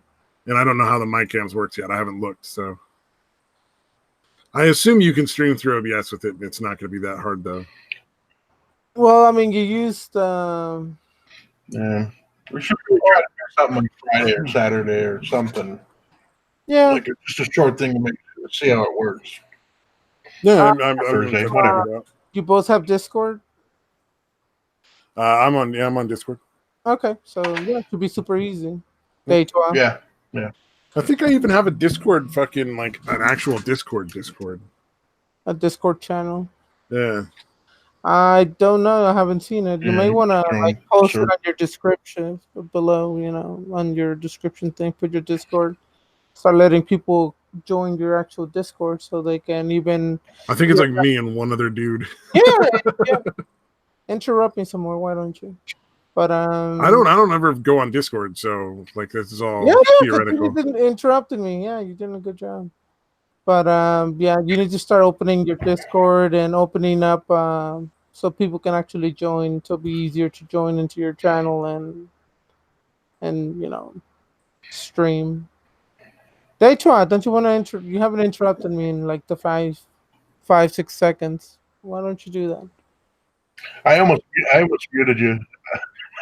And I don't know how the MyCams works yet. I haven't looked, so. I assume you can stream through OBS with it. It's not going to be that hard, though. Well, I mean, you used... Yeah. We should try to do something on Friday or Saturday or something. Yeah. Like, just a short thing to see how it works. Yeah, I'm Thursday, whatever. You both have Discord? I'm on Discord. Okay, so yeah, it should be super easy. Day 12. Yeah. I think I even have a Discord, fucking like an actual Discord. A Discord channel. Yeah. I don't know. I haven't seen it. You may want to like post it on your description below. On your description thing, put your Discord. Start letting people join your actual Discord so they can even. I think it's like me and one other dude. Yeah. Interrupt me some more. Why don't you? But I don't ever go on Discord, so like this is all theoretical. You didn't interrupted me. Yeah, you did a good job. But you need to start opening your Discord and opening up so people can actually join. It'll be easier to join into your channel and stream. Daytwa, don't you want to you haven't interrupted me in like the 5-6 seconds. Why don't you do that? I almost muted you.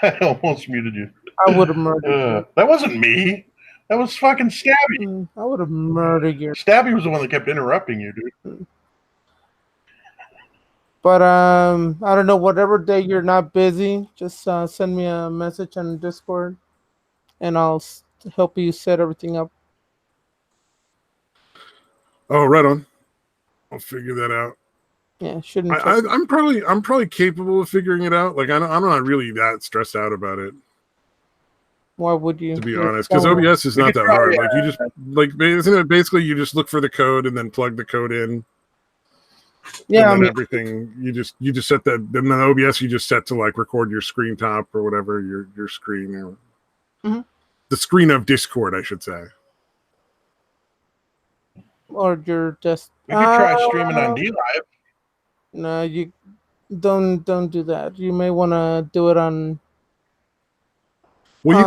I almost muted you. I would have murdered you. That wasn't me. That was fucking Stabby. I would have murdered you. Stabby was the one that kept interrupting you, dude. But I don't know. Whatever day you're not busy, just send me a message on Discord, and I'll help you set everything up. Oh, right on. I'll figure that out. Yeah, shouldn't. I'm probably capable of figuring it out. Like I'm not really that stressed out about it. Why would you? To be honest, because OBS is not that hard. Like you just isn't it basically you just look for the code and then plug the code in. Yeah, and then everything you just set that. Then the OBS you just set to like record your screen top or whatever your screen or the screen of Discord, I should say, or your just. We could try streaming on D Live. No, you don't do that. You may want to do it on. Well,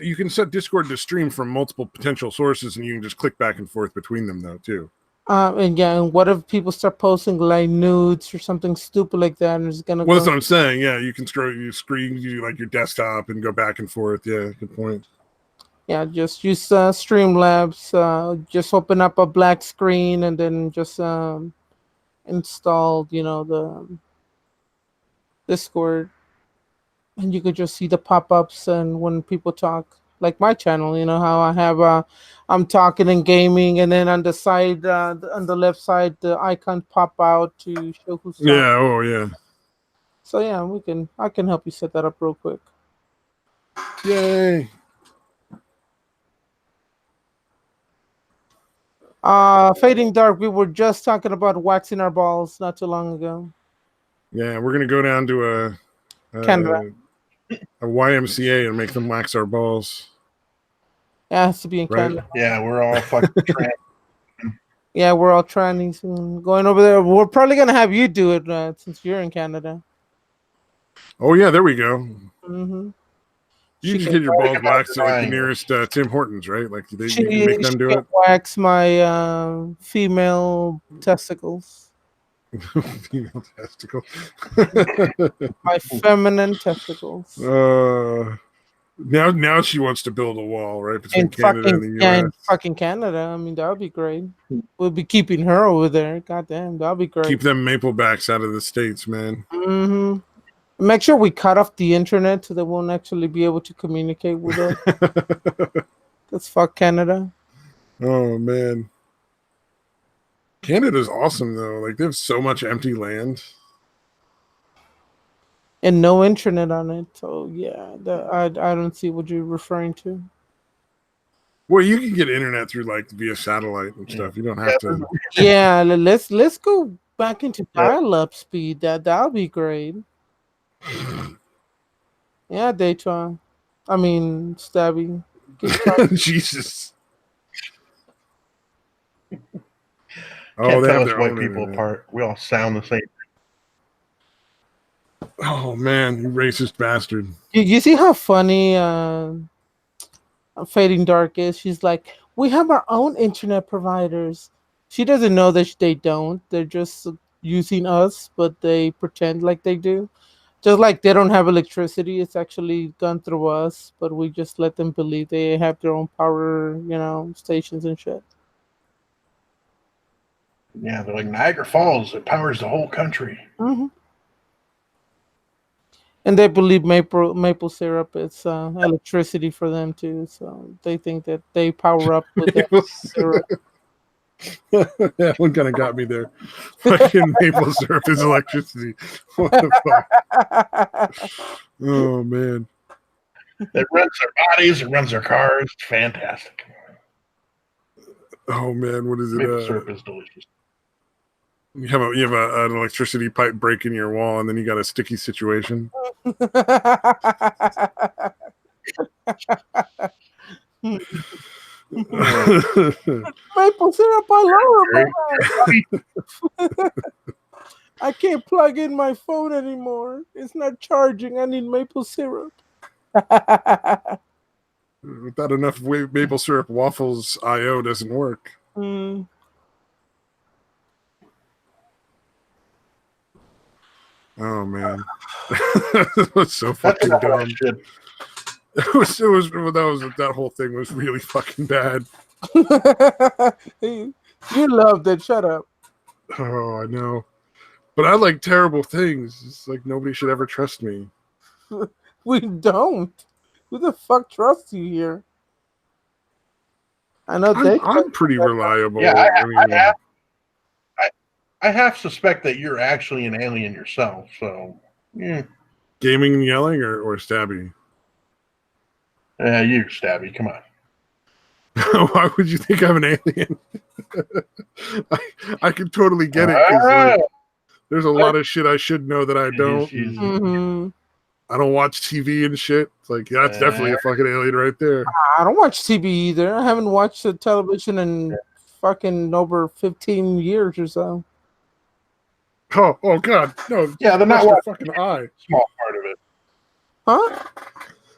you can set Discord to stream from multiple potential sources, and you can just click back and forth between them though too. And what if people start posting like nudes or something stupid like that, and it's gonna? Well, that's what I'm saying. Yeah, you can you like your desktop and go back and forth. Yeah, good point. Yeah, just use Streamlabs. Just open up a black screen and then just install, the Discord, and you could just see the pop-ups and when people talk. Like my channel, how I have I'm talking and gaming, and then on the side, on the left side, the icons pop out to show who's talking. Yeah. Oh yeah. So yeah, I can help you set that up real quick. Yay. Fading Dark, we were just talking about waxing our balls not too long ago. Yeah, we're gonna go down to Canada. A YMCA and make them wax our balls. It has to be in Canada. Yeah, we're all fucking trans. Yeah, we're all trying going over there. We're probably gonna have you do it since you're in Canada. Oh yeah, there we go. Mm-hmm. You can get your balls waxed at like the nearest Tim Hortons, right? Like you can make them do it. Wax my female testicles. Female testicles. My feminine testicles. Now she wants to build a wall right between Canada and the US. Yeah, in fucking Canada. I mean, that would be great. We'll be keeping her over there. Goddamn, that would be great. Keep them maple backs out of the States, man. Mm-hmm. Make sure we cut off the internet so they won't actually be able to communicate with us. That's fuck Canada. Oh man. Canada's awesome though. Like they have so much empty land. And no internet on it. So yeah, I don't see what you're referring to. Well, you can get internet through like via satellite and stuff. You don't have to. Yeah, let's go back into dial-up speed. That'll be great. Yeah, Daytron. I mean, Stabby. Jesus. Can't tell us white people apart. We all sound the same. Oh man, you racist bastard! You see how funny Fading Dark is? She's like, we have our own internet providers. She doesn't know that they don't. They're just using us, but they pretend like they do. Just like they don't have electricity, it's actually gone through us, but we just let them believe they have their own power, stations and shit. Yeah, they're like Niagara Falls. It powers the whole country. Mm-hmm. And they believe maple syrup is electricity for them too. So they think that they power up with maple syrup. That one kind of got me there. Fucking maple syrup is electricity. What the fuck? Oh man! It runs their bodies. It runs their cars. It's fantastic. Oh man, what is it? Maple syrup is delicious. You have an electricity pipe break in your wall, and then you got a sticky situation. Maple syrup, I love it. I can't plug in my phone anymore. It's not charging. I need maple syrup. Without enough maple syrup, waffles IO doesn't work. Mm. Oh man, that was so fucking dumb. That whole thing was really fucking bad. You loved it. Shut up. Oh, I know, but I like terrible things. It's like nobody should ever trust me. We don't. Who the fuck trusts you here? I know I'm pretty reliable. Yeah, I half suspect that you're actually an alien yourself. So, yeah. Gaming and yelling or Stabby? You, Stabby. Come on. Why would you think I'm an alien? I can totally get it. There's a lot of shit I should know that I don't. I don't watch TV and shit. It's like, yeah, that's definitely a fucking alien right there. I don't watch TV either. I haven't watched the television in fucking over 15 years or so. Oh God, no. Yeah, they're not watching fucking eye. Small part of it. Huh?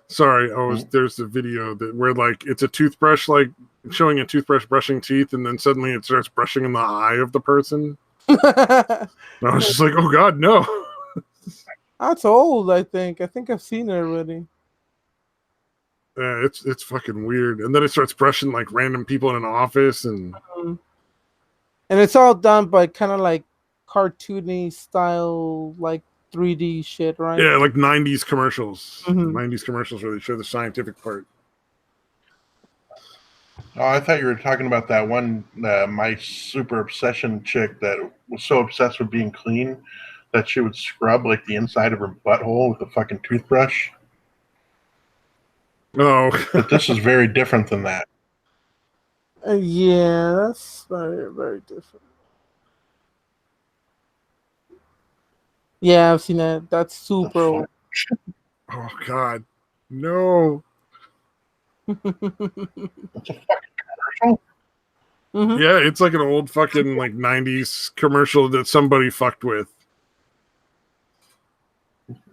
Sorry, there's a video where like it's a toothbrush, like showing a toothbrush brushing teeth, and then suddenly it starts brushing in the eye of the person. And I was just like, oh God, no. That's old, I think. I think I've seen it already. Yeah, it's fucking weird. And then it starts brushing like random people in an office, and it's all done by kind of like cartoony style, like 3D shit, right? Yeah, like 90s commercials. 90s commercials where they show the scientific part. Oh, I thought you were talking about that one, my super obsession chick that was so obsessed with being clean that she would scrub like the inside of her butthole with a fucking toothbrush. Oh. But this is very different than that. Yeah, that's very, very different. Yeah, I've seen that. That's super old. Oh God, no. It's a fucking commercial? Yeah, it's like an old fucking like 90s commercial that somebody fucked with.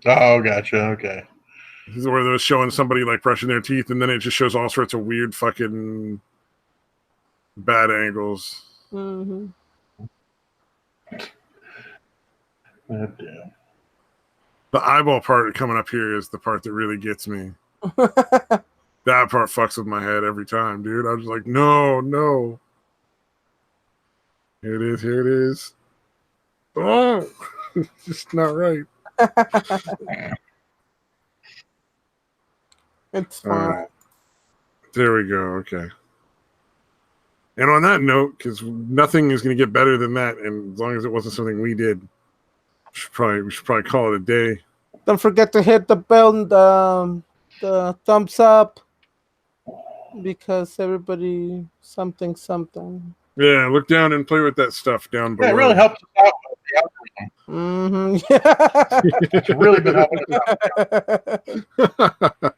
Oh, gotcha. Okay. This is where they're showing somebody like brushing their teeth, and then it just shows all sorts of weird fucking bad angles. God damn. The eyeball part coming up here is the part that really gets me. That part fucks with my head every time, dude. I was like, no. Here it is. Here it is. Oh, it's just not right. It's fine. There we go. Okay. And on that note, because nothing is going to get better than that, and as long as it wasn't something we did, we should probably call it a day. Don't forget to hit the bell and the thumbs up, because everybody something. Yeah, look down and play with that stuff down below. Yeah, it really helps us out with the algorithm. Yeah. It's really been helping us out.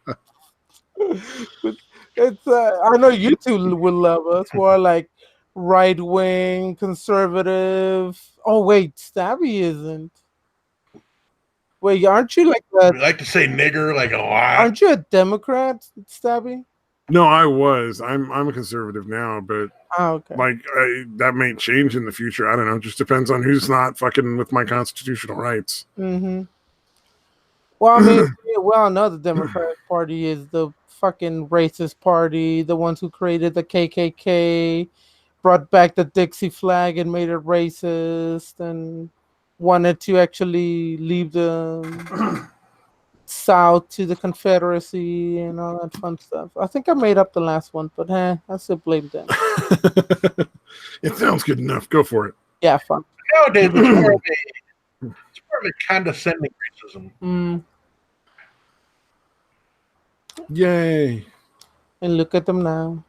It's I know you two will love us. We're like right wing, conservative. Oh wait, Stabby isn't. Wait, aren't you like We like to say nigger like a lot. Aren't you a Democrat, Stabby? No, I was. I'm a conservative now, but okay. Like that may change in the future. I don't know. It just depends on who's not fucking with my constitutional rights. Well, I mean, we all know the Democratic Party is the fucking racist party, the ones who created the KKK, brought back the Dixie flag and made it racist, and wanted to actually leave the South to the Confederacy and all that fun stuff. I think I made up the last one, but I still blame them. It sounds good enough. Go for it. Yeah, fun. Nowadays, it's more of a condescending racism. Yay. And look at them now.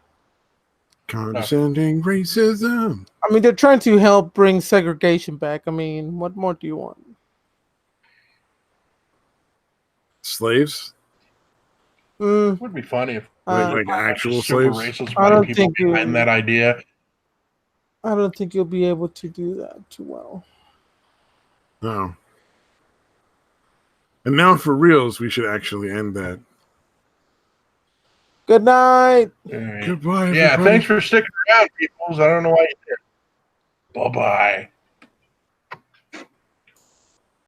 Condescending racism. I mean, they're trying to help bring segregation back. I mean, what more do you want? Slaves? Would be funny if like actual super slaves. racist I white don't people think you- behind that idea. I don't think you'll be able to do that too well. No. And now for reals, we should actually end that. Good night. Goodbye. Yeah, everybody. thanks for sticking around, peoples. I don't know why you're there. Bye-bye.